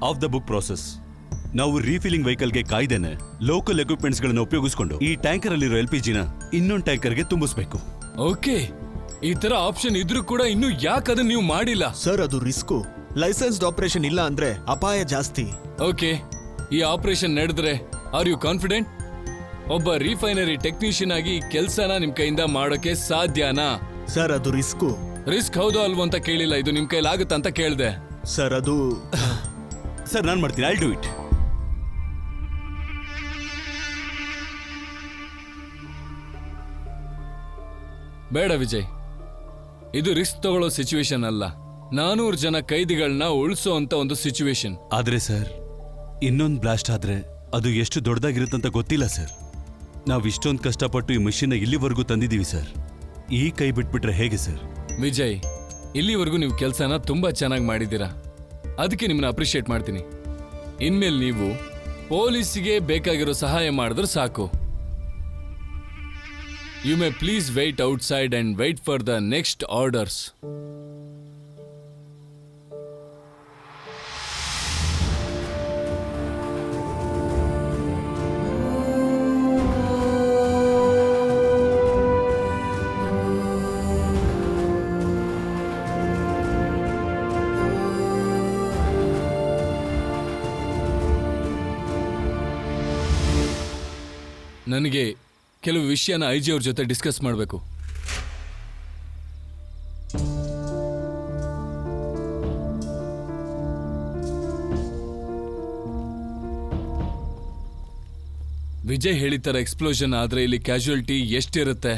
Off the book process. ನಾವು ರೀಫಿಲಿಂಗ್ ವೆಹಿಕಲ್ಗೆ ಕಾಯ್ದೇನೆ ಲೋಕಲ್ ಎಕ್ವಿಪ್ಮೆಂಟ್ಸ್ ಗಳನ್ನ ಉಪಯೋಗಿಸಿಕೊಂಡು ಈ ಟ್ಯಾಂಕರ್ ಅಲ್ಲಿರೋ LPG ನ ಇನ್ನೊಂದು ಟ್ಯಾಂಕರ್ಗೆ ತುಂಬಿಸ್ಬೇಕು. ಓಕೆ, ಈ ತರ ಆಪ್ಷನ್ ಇದ್ರೂ ಕೂಡ ಇನ್ನು ಯಾಕೆ ಅದನ್ನ ನೀವು ಮಾಡಿಲ್ಲ? ಸರ್, ಅದು ರಿಸ್ಕು. ಲೈಸೆನ್ಸ್ಡ್ ಆಪರೇಷನ್ ಇಲ್ಲ ಅಂದ್ರೆ ಅಪಾಯ ಜಾಸ್ತಿ. ಓಕೆ, ಈ ಆಪರೇಷನ್ ನಡೆದ್ರೆ ಆರ್ ಯು ಕಾನ್ಫಿಡೆಂಟ್? ಒಬ್ಬ ರಿಫೈನರಿ ಟೆಕ್ನಿಷಿಯನ್ ಆಗಿ ಕೆಲಸನ ನಿಮ್ ಕೈಯಿಂದ ಮಾಡೋಕೆ ಸಾಧ್ಯನಾ? ಸರ್, ಅದು ರಿಸ್ಕು. ರಿಸ್ಕ್ ಹೌದು ಅಲ್ವೋ ಅಂತ ಕೇಳಿಲ್ಲ, ಇದು ನಿಮ್ ಕೈಲಾಗುತ್ತಾ ಅಂತ ಕೇಳಿದೆ. ಸರ್, ಅದು ಸರ್ ನಾನು ಮಾಡ್ತೀನಿ. I do it. ಬೇಡ ವಿಜಯ್, ಇದು ರಿಸ್ಕ್ ತಗೊಳ್ಳೋ ಸಿಚುವೇಶನ್ ಅಲ್ಲ. 400 ಜನ ಕೈದಿಗಳನ್ನ ಉಳಿಸೋ ಅಂತ ಒಂದು ಸಿಚುವೇಶನ್. ಆದ್ರೆ ಸರ್, ಇನ್ನೊಂದು ಬ್ಲಾಸ್ಟ್ ಆದ್ರೆ ಅದು ಎಷ್ಟು ದೊಡ್ಡದಾಗಿರುತ್ತಂತ ಗೊತ್ತಿಲ್ಲ ಸರ್. ನಾವು ಇಷ್ಟೊಂದು ಕಷ್ಟಪಟ್ಟು ಈ ಮಿಷನ್ ಇಲ್ಲಿವರೆಗೂ ತಂದಿದ್ದೀವಿ ಸರ್. ಈ ಕೈ ಬಿಟ್ಬಿಟ್ರೆ ಹೇಗೆ ಸರ್? ವಿಜಯ್, ಇಲ್ಲಿವರೆಗೂ ನೀವು ಕೆಲಸನ ತುಂಬಾ ಚೆನ್ನಾಗಿ ಮಾಡಿದ್ದೀರಾ, ಅದಕ್ಕೆ ನಿಮ್ಮನ್ನ ಅಪ್ರಿಷಿಯೇಟ್ ಮಾಡ್ತೀನಿ. ಇನ್ಮೇಲೆ ನೀವು ಪೊಲೀಸಿಗೆ ಬೇಕಾಗಿರೋ ಸಹಾಯ ಮಾಡಿದ್ರೆ ಸಾಕು. You may please wait outside and wait for the next orders. ನನಗೆ ಕೆಲವು ವಿಷಯನ IG ಅವ್ರ ಜೊತೆ ಡಿಸ್ಕಸ್ ಮಾಡಬೇಕು. ವಿಜಯ್ ಹೇಳಿತರ ಎಕ್ಸ್ಪ್ಲೋಷನ್ ಆದ್ರೆ ಇಲ್ಲಿ ಕ್ಯಾಶುಯಾಲಿಟಿ ಎಷ್ಟಿರುತ್ತೆ?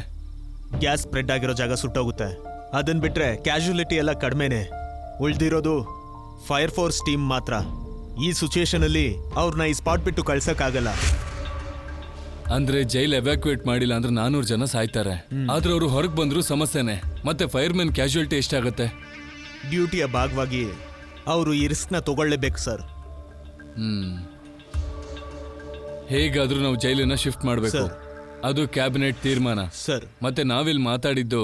ಗ್ಯಾಸ್ ಸ್ಪ್ರೆಡ್ ಆಗಿರೋ ಜಾಗ ಸುಟ್ಟೋಗುತ್ತೆ. ಅದನ್ ಬಿಟ್ರೆ ಕ್ಯಾಶುಯಾಲಿಟಿ ಎಲ್ಲ ಕಡಿಮೆನೆ. ಉಳ್ದಿರೋದು ಫೈರ್ ಫೋರ್ಸ್ ಟೀಮ್ ಮಾತ್ರ. ಈ ಸಿಚುಯೇಷನ್ ಅಲ್ಲಿ ಅವ್ರನ್ನ ಈ ಸ್ಪಾಟ್ ಬಿಟ್ಟು ಕಳ್ಸಕ್ಕಾಗಲ್ಲ. ಅಂದ್ರೆ ಜೈಲ್ ಎವ್ಯಾಕ್ಯುಯೇಟ್ ಮಾಡಿಲ್ಲ ಅಂದ್ರೆ 400 ಜನ ಸಾಯ್ತಾರೆ. ಆದ್ರೆ ಅವರು ಹೊರಗೆ ಬಂದ್ರು ಸಮಸ್ಯೆನೆ. ಮತ್ತೆ ಫೈರ್ಮನ್ ಕ್ಯಾಶುಯಾಲಿಟಿ ಎಷ್ಟಾಗುತ್ತೆ? ಡ್ಯೂಟಿಯ ಭಾಗವಾಗಿ ಅವರು ಈ ರಿಸ್ಕ್ನ ತಗೊಳ್ಳೇಬೇಕು ಸರ್. ಹೇಗಾದ್ರೂ ನಾವು ಜೈಲನ್ನ ಶಿಫ್ಟ್ ಮಾಡಬೇಕು. ಅದು ಕ್ಯಾಬಿನೆಟ್ ತೀರ್ಮಾನ ಸರ್. ಮತ್ತೆ ನಾವಿಲ್ಲಿ ಮಾತಾಡಿದ್ದು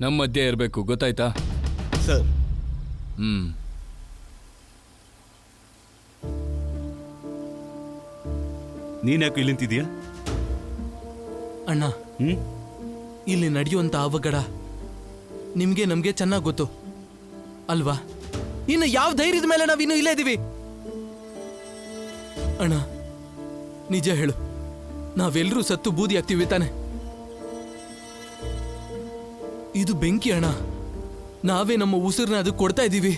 ನಮ್ಮ ಮಧ್ಯೆ ಇರಬೇಕು, ಗೊತ್ತಾಯ್ತಾ ಸರ್? ನೀನ್ ಯಾಕೆ ಇಲ್ಲಿ ನಿಂತಿದ್ಯಾ? ಅಣ್ಣ, ಇಲ್ಲಿ ನಡೆಯುವಂತ ಅವಘಡ ನಿಮ್ಗೆ ನಮ್ಗೆ ಚೆನ್ನಾಗಿ ಗೊತ್ತು ಅಲ್ವಾ? ಇನ್ನು ಯಾವ ಧೈರ್ಯದ ಮೇಲೆ ನಾವಿನ್ನು ಇಲ್ಲೇ ಇದೀವಿ? ಅಣ್ಣ, ನಿಜ ಹೇಳು, ನಾವೆಲ್ಲರೂ ಸತ್ತು ಬೂದಿ ಆಗ್ತೀವಿ ತಾನೆ? ಇದು ಬೆಂಕಿ ಅಣ್ಣ, ನಾವೇ ನಮ್ಮ ಉಸಿರನ್ನ ಅದು ಕೊಡ್ತಾ ಇದ್ದೀವಿ.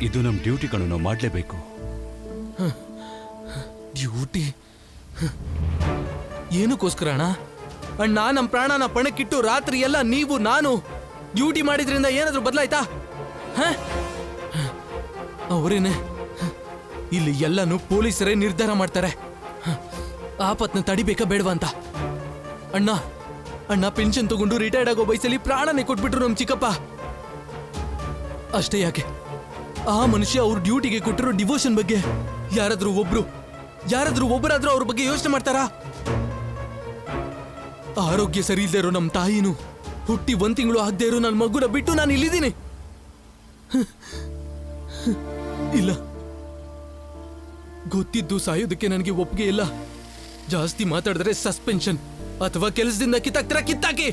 ಇದು ನಮ್ ಡ್ಯೂಟಿ ಕಣು, ನಾವು ಮಾಡ್ಲೇಬೇಕು. ಡ್ಯೂಟಿ ಏನಕ್ಕೋಸ್ಕರ ಅಣ್ಣ? ಅಣ್ಣ, ನಮ್ಮ ಪ್ರಾಣನ ಪಣಕ್ಕಿಟ್ಟು ರಾತ್ರಿ ಎಲ್ಲ ನೀವು ನಾನು ಡ್ಯೂಟಿ ಮಾಡಿದ್ರಿಂದ ಏನಾದ್ರೂ ಬದಲಾಯ್ತಾ? ಅವರೇನೆ ಇಲ್ಲಿ ಎಲ್ಲಾನು ಪೊಲೀಸರೇ ನಿರ್ಧಾರ ಮಾಡ್ತಾರೆ. ಆಪತ್ನ ತಡಿಬೇಕಾ ಬೇಡವಾ ಅಂತ. ಅಣ್ಣ ಅಣ್ಣ ಪೆನ್ಷನ್ ತಗೊಂಡು ರಿಟೈರ್ಡ್ ಆಗೋ ವಯಸ್ಸಲ್ಲಿ ಪ್ರಾಣನೇ ಕೊಟ್ಬಿಟ್ರು ನಮ್ ಚಿಕ್ಕಪ್ಪ. ಅಷ್ಟೇ ಯಾಕೆ, ಆ ಮನುಷ್ಯ ಅವ್ರ ಡ್ಯೂಟಿಗೆ ಕೊಟ್ಟಿರೋ ಡಿವೋಷನ್ ಬಗ್ಗೆ ಯಾರಾದ್ರೂ ಒಬ್ಬರಾದ್ರೂ ಅವ್ರ ಬಗ್ಗೆ ಯೋಚನೆ ಮಾಡ್ತಾರಾ? ಆರೋಗ್ಯ ಸರಿ ಇಲ್ದೇ ಇರೋ ನಮ್ಮ ತಾಯಿನು ಹುಟ್ಟಿ 1 ತಿಂಗಳು ಆಗದೆ ಇರೋ ನನ್ನ ಮಗುನ ಬಿಟ್ಟು ನಾನು ಇಲ್ಲಿದ್ದೀನಿ. ಇಲ್ಲ, ಗೊತ್ತಿದ್ದು ಸಾಯೋದಕ್ಕೆ ನನಗೆ ಒಪ್ಪಿಗೆ ಇಲ್ಲ. ಜಾಸ್ತಿ ಮಾತಾಡಿದ್ರೆ ಸಸ್ಪೆನ್ಷನ್ ಅಥವಾ ಕೆಲಸದಿಂದ ಕಿತ್ತಾಕಿ.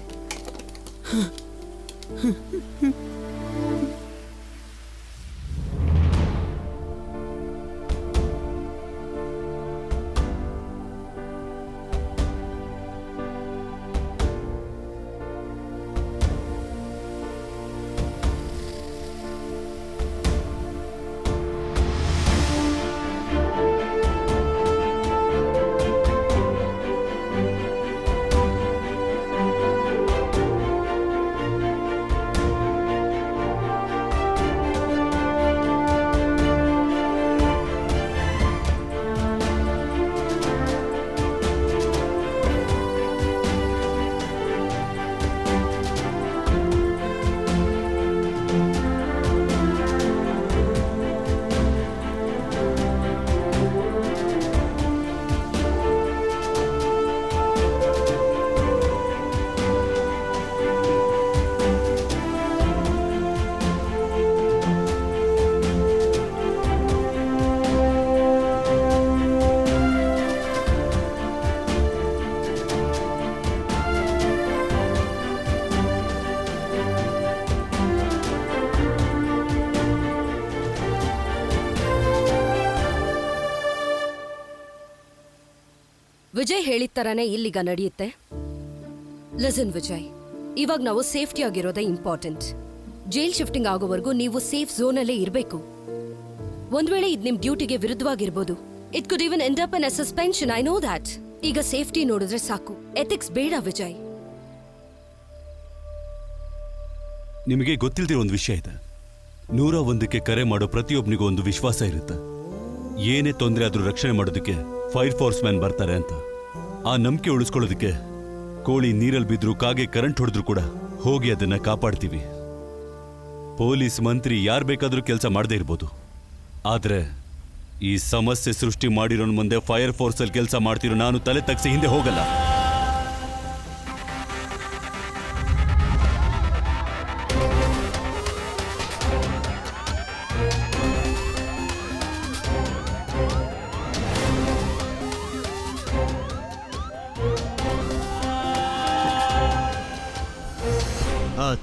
ವಿಜಯ್ ಹೇಳಿದ ತರಾನೇ ಇಲ್ಲಿಗ ನಡೆಯುತ್ತೆ. ಲಿಸನ್ ವಿಜಯ್, ಇವಾಗ ನಾವು ಸೇಫ್ಟಿ ಆಗಿರೋದೇ ಇಂಪಾರ್ಟೆಂಟ್. ಜೈಲ್ ಶಿಫ್ಟಿಂಗ್ ಆಗೋವರೆಗೂ ನೀವು ಸೇಫ್ ಝೋನಲ್ಲೇ ಇರಬೇಕು. ಒಂದ್ ವೇಳೆ ಇದು ನಿಮ್ ಡ್ಯೂಟಿಗೆ ವಿರುದ್ಧವಾಗಿರ್ಬೋದು. It could even end up in a suspension. I know that. ಈಗ ಸೇಫ್ಟಿ ನೋಡಿದ್ರೆ ಸಾಕು, ಎಥಿಕ್ಸ್ ಬೇಡ ವಿಜಯ್. ನಿಮಗೆ ಗೊತ್ತಿಲ್ಲದಿರೋ ಒಂದು ವಿಷಯ ಇದೆ. 101ಕ್ಕೆ ಕರೆ ಮಾಡೋ ಪ್ರತಿಯೊಬ್ಬನಿಗೂ ಒಂದು ವಿಶ್ವಾಸ ಇರುತ್ತೆ. ಏನೇ ತೊಂದರೆ ಆದ್ರೂ ರಕ್ಷಣೆ ಮಾಡೋದಕ್ಕೆ ಫೈರ್ ಫೋರ್ಸ್ ಮ್ಯಾನ್ ಬರ್ತಾರೆ ಅಂತ. ಆ ನಂಬಿಕೆ ಉಳಿಸ್ಕೊಳ್ಳೋದಕ್ಕೆ ಕೋಳಿ ನೀರಲ್ಲಿ ಬಿದ್ರು, ಕಾಗೆ ಕರೆಂಟ್ ಹೊಡೆದ್ರು ಕೂಡ ಹೋಗಿ ಅದನ್ನ ಕಾಪಾಡ್ತೀವಿ. ಪೊಲೀಸ್, ಮಂತ್ರಿ ಯಾರು ಬೇಕಾದ್ರೂ ಕೆಲಸ ಮಾಡದೇ ಇರ್ಬೋದು, ಆದ್ರೆ ಈ ಸಮಸ್ಯೆ ಸೃಷ್ಟಿ ಮಾಡಿರೋನ್ ಮುಂದೆ ಫೈರ್ ಫೋರ್ಸ್ ಅಲ್ಲಿ ಕೆಲಸ ಮಾಡ್ತಿರೋ ನಾನು ತಲೆ ತಗ್ಸಿ ಹಿಂದೆ ಹೋಗಲ್ಲ.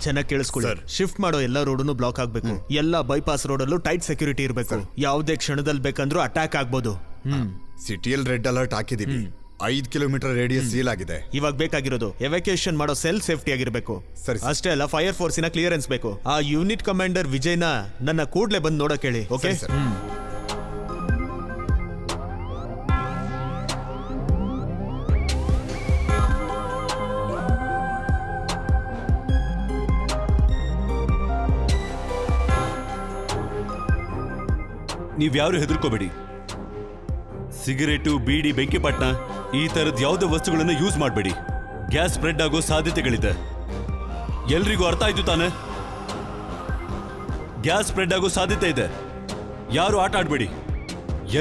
ಚೆನ್ನಾಗಿ ಕೇಳಿಸ್ಕೊಳ್ಳಿ. ಶಿಫ್ಟ್ ಮಾಡೋ ಎಲ್ಲ ರೋಡನ್ನು ಬ್ಲಾಕ್ ಆಗ್ಬೇಕು. ಎಲ್ಲ ಬೈಪಾಸ್ ರೋಡಲ್ಲೂ ಟೈಟ್ ಸೆಕ್ಯೂರಿಟಿ ಇರಬೇಕು. ಯಾವುದೇ ಕ್ಷಣದಲ್ಲಿ ಬೇಕಂದ್ರೂ ಅಟ್ಯಾಕ್ ಆಗ್ಬೋದು. ಸಿಟಿಯಲ್ಲಿ ರೆಡ್ ಅಲರ್ಟ್ ಹಾಕಿದೀವಿ. 5 ಕಿಲೋಮೀಟರ್ ರೇಡಿಯಸ್ ಸೀಲ್ ಆಗಿದೆ. ಇವಾಗ ಬೇಕಾಗಿರೋದು ಎವಾಕ್ಯುಯೇಷನ್ ಮಾಡೋ ಸೆಲ್ ಸೇಫ್ಟಿ ಆಗಿರ್ಬೇಕು. ಸರಿ. ಅಷ್ಟೇ ಅಲ್ಲ, ಫೈರ್ ಫೋರ್ಸಿನ ಕ್ಲಿಯರೆನ್ಸ್ ಬೇಕು. ಆ ಯೂನಿಟ್ ಕಮಾಂಡರ್ ವಿಜಯ್ನ ನನ್ನ ಕೂಡ್ಲೆ ಬಂದು ನೋಡಕ್ ಹೇಳಿ. Okay sir. ನೀವ್ಯಾರು ಹೆದರ್ಕೋಬೇಡಿ. ಸಿಗರೇಟು, ಬೀಡಿ, ಬೆಂಕಿಪಟ್ನ ಈ ತರದ ಯಾವುದೇ ವಸ್ತುಗಳನ್ನ ಯೂಸ್ ಮಾಡಬೇಡಿ. ಗ್ಯಾಸ್ ಸ್ಪ್ರೆಡ್ ಆಗೋ ಸಾಧ್ಯತೆಗಳಿದೆ. ಎಲ್ರಿಗೂ ಅರ್ಥ ಆಯ್ತು ತಾನೆ? ಗ್ಯಾಸ್ ಸ್ಪ್ರೆಡ್ ಆಗೋ ಸಾಧ್ಯತೆ ಇದೆ. ಯಾರು ಆಟ ಆಡ್ಬೇಡಿ.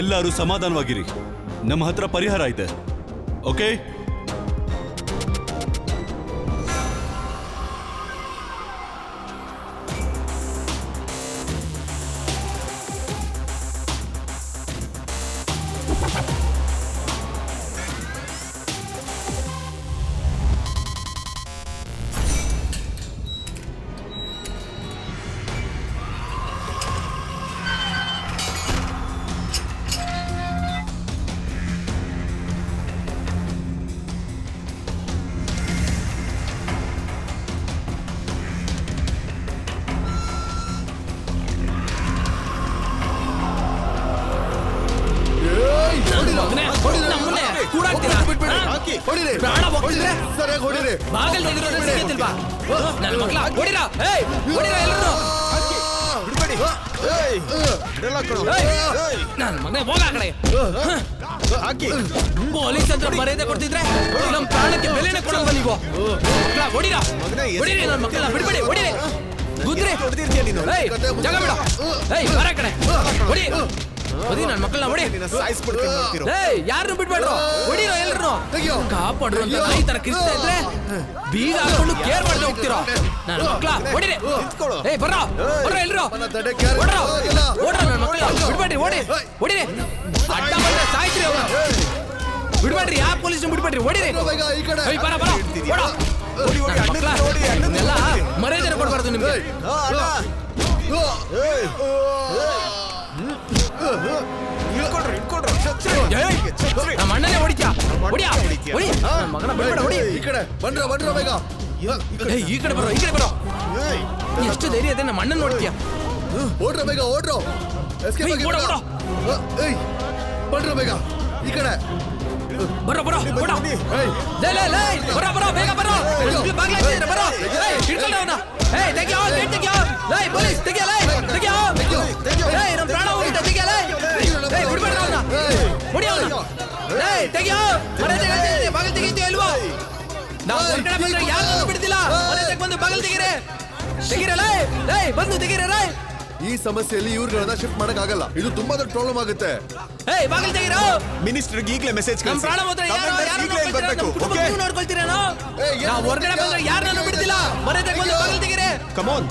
ಎಲ್ಲರೂ ಸಮಾಧಾನವಾಗಿರಿ. ನಮ್ಮ ಹತ್ರ ಪರಿಹಾರ ಇದೆ. ಓಕೆ? ಪೊಲೀಸ್ ಹತ್ರ ಮರ್ಯಾದೆ ಕೊಡ್ತಿದ್ರೆ ನಮ್ಮ ಪ್ರಾಣಕ್ಕೆ ಬೆಲೆನೇ ಕೊಡಲ್ವ ನೀವು? ಹೊಡಿರಾ, ಹೊಡಿರಿ ನನ್ನ ಮಕ್ಕಳ, ಬಿಡ್ಬೇಡಿ, ಹೊಡಿರಿ. ಗುದ್ರಿ, ಜಾಗ ಬಿಡ. ಏಯ್, ಬರ ಕಡೆ ಹೊಡಿ. ಬದಿ ನನ್ನ ಮಕ್ಕಳನ್ನ ಹೊಡಿ. ಏಯ್ ಯಾರನ್ನು ಬಿಡ್ಬೇಡ್ರು, ಹೊಡಿರೋ ಎಲ್ರು ಕಾಪಾಡ್ರು ಅಂತ ಈ ತರ ಕಿರ್ಸ್ತಾ ಇದ್ರೆ ಬೀಗ ಹಾಕೊಂಡು ಕೇರ್ ಮಾಡದೆ ಹೋಗ್ತಿರೋ ನನ್ನ ಮಕ್ಕಳ ಹೊಡಿರಿ. ಏಯ್ ಬರ್ರೋ ಎಲ್ರು ಓಡ್ರ ನನ್ನ ಮಕ್ಕಳ ಬಿಡ್ಬೇಡ್ರಿ, ಹೊಡಿರಿ. ಅಡ್ಡ ಬಂದ್ರೆ ಸಾಯ್ತ್ರಿ ಅವ್ರು. ಬಿಡ್ಬೇಡ್ರಿ, ಯಾವ ಪೊಲೀಸ್ ಬಿಡ್ಬೇಡ್ರಿ, ಹೊಡಿರಿ. ಎಲ್ಲ ಮರ್ಯಾದೆ ಕೊಡ್ಬಾರ್ದು ನಿಮ್ಗೆ. ನಮ್ಮ ಅಣ್ಣನೇ ಹೊಡಿತ್ಯಾ, ಹೊಡಿ ಮಗನ ಬಿಡ್ಬೇಡ, ಹೊಡಿ. ಈ ಕಡೆ ಬಂದ್ರ ಬೇಗ. ಈ ಕಡೆ ಬರೋ. ಎಷ್ಟು ಧೈರ್ಯ ಇದೆ, ನಮ್ಮ ಅಣ್ಣನ ನೋಡ್ತೀಯಾ? ಓಡ್ರ ಬೇಗ, ಓಡ್ರು. ಬಂದ್ರ ಬೇಗ ಈ ಕಡೆ. ಬರೋ ಬೇಗ ಬರೋ. ಹಿಡ್ಕೊಂಡು ಅವನ. ತೆಗಿಯೋ ಪೊಲೀಸ್, ತೆಗಿಯ ನಮ್ಮ ಪ್ರಾಣ ಹೋಗಿದ್ದ, ತೆಗಿಯ ಬಿಡ್ಬೇಡ ಅವನ, ಹೊಡಿ ಅವನ. ತೆಗಿಯೋ ಬಾಗಿಲು ತೆಗಿತೀವಿ ಅಲ್ವಾ? ನಾವು ಹೊರಗಡೆ ಬಂದ್ರೆ ಯಾರು ಬಿಡ್ತಿಲ್ಲ. ಬಂದು ಬಾಗಿಲು ತೆಗಿರಲ್ಲ, ಬಂದು ತೆಗಿರ. ಈ ಸಮಸ್ಯೆಯಲ್ಲಿ ಇವ್ರುಗಳನ್ನ ಶಿಫ್ಟ್ ಮಾಡಕ್ ಆಗಲ್ಲ, ಇದು ತುಂಬಾ ದೊಡ್ಡ ಪ್ರಾಬ್ಲಮ್ ಆಗುತ್ತೆ. ಬಾಗಿಲು ತೆಗಿರೋ. ಮಿನಿಸ್ಟರ್ಗೆ ಈಗಲೇ ಮೆಸೇಜ್ ನಮ್ಮ ಪ್ರಾಣ ಹೋದ್ರೆ ನೋಡ್ಕೊಳ್ತೀರೇನೋ? ನಾವು ಹೊರಗಡೆ ಬಂದ್ರೆ ಯಾರನ್ನೂ ಬಿಡ್ತಿಲ್ಲ. ಮನೆಗೆ ಬಂದು ಬಾಗಿಲು ತೆಗಿರೆ. ಕಮೋನ್.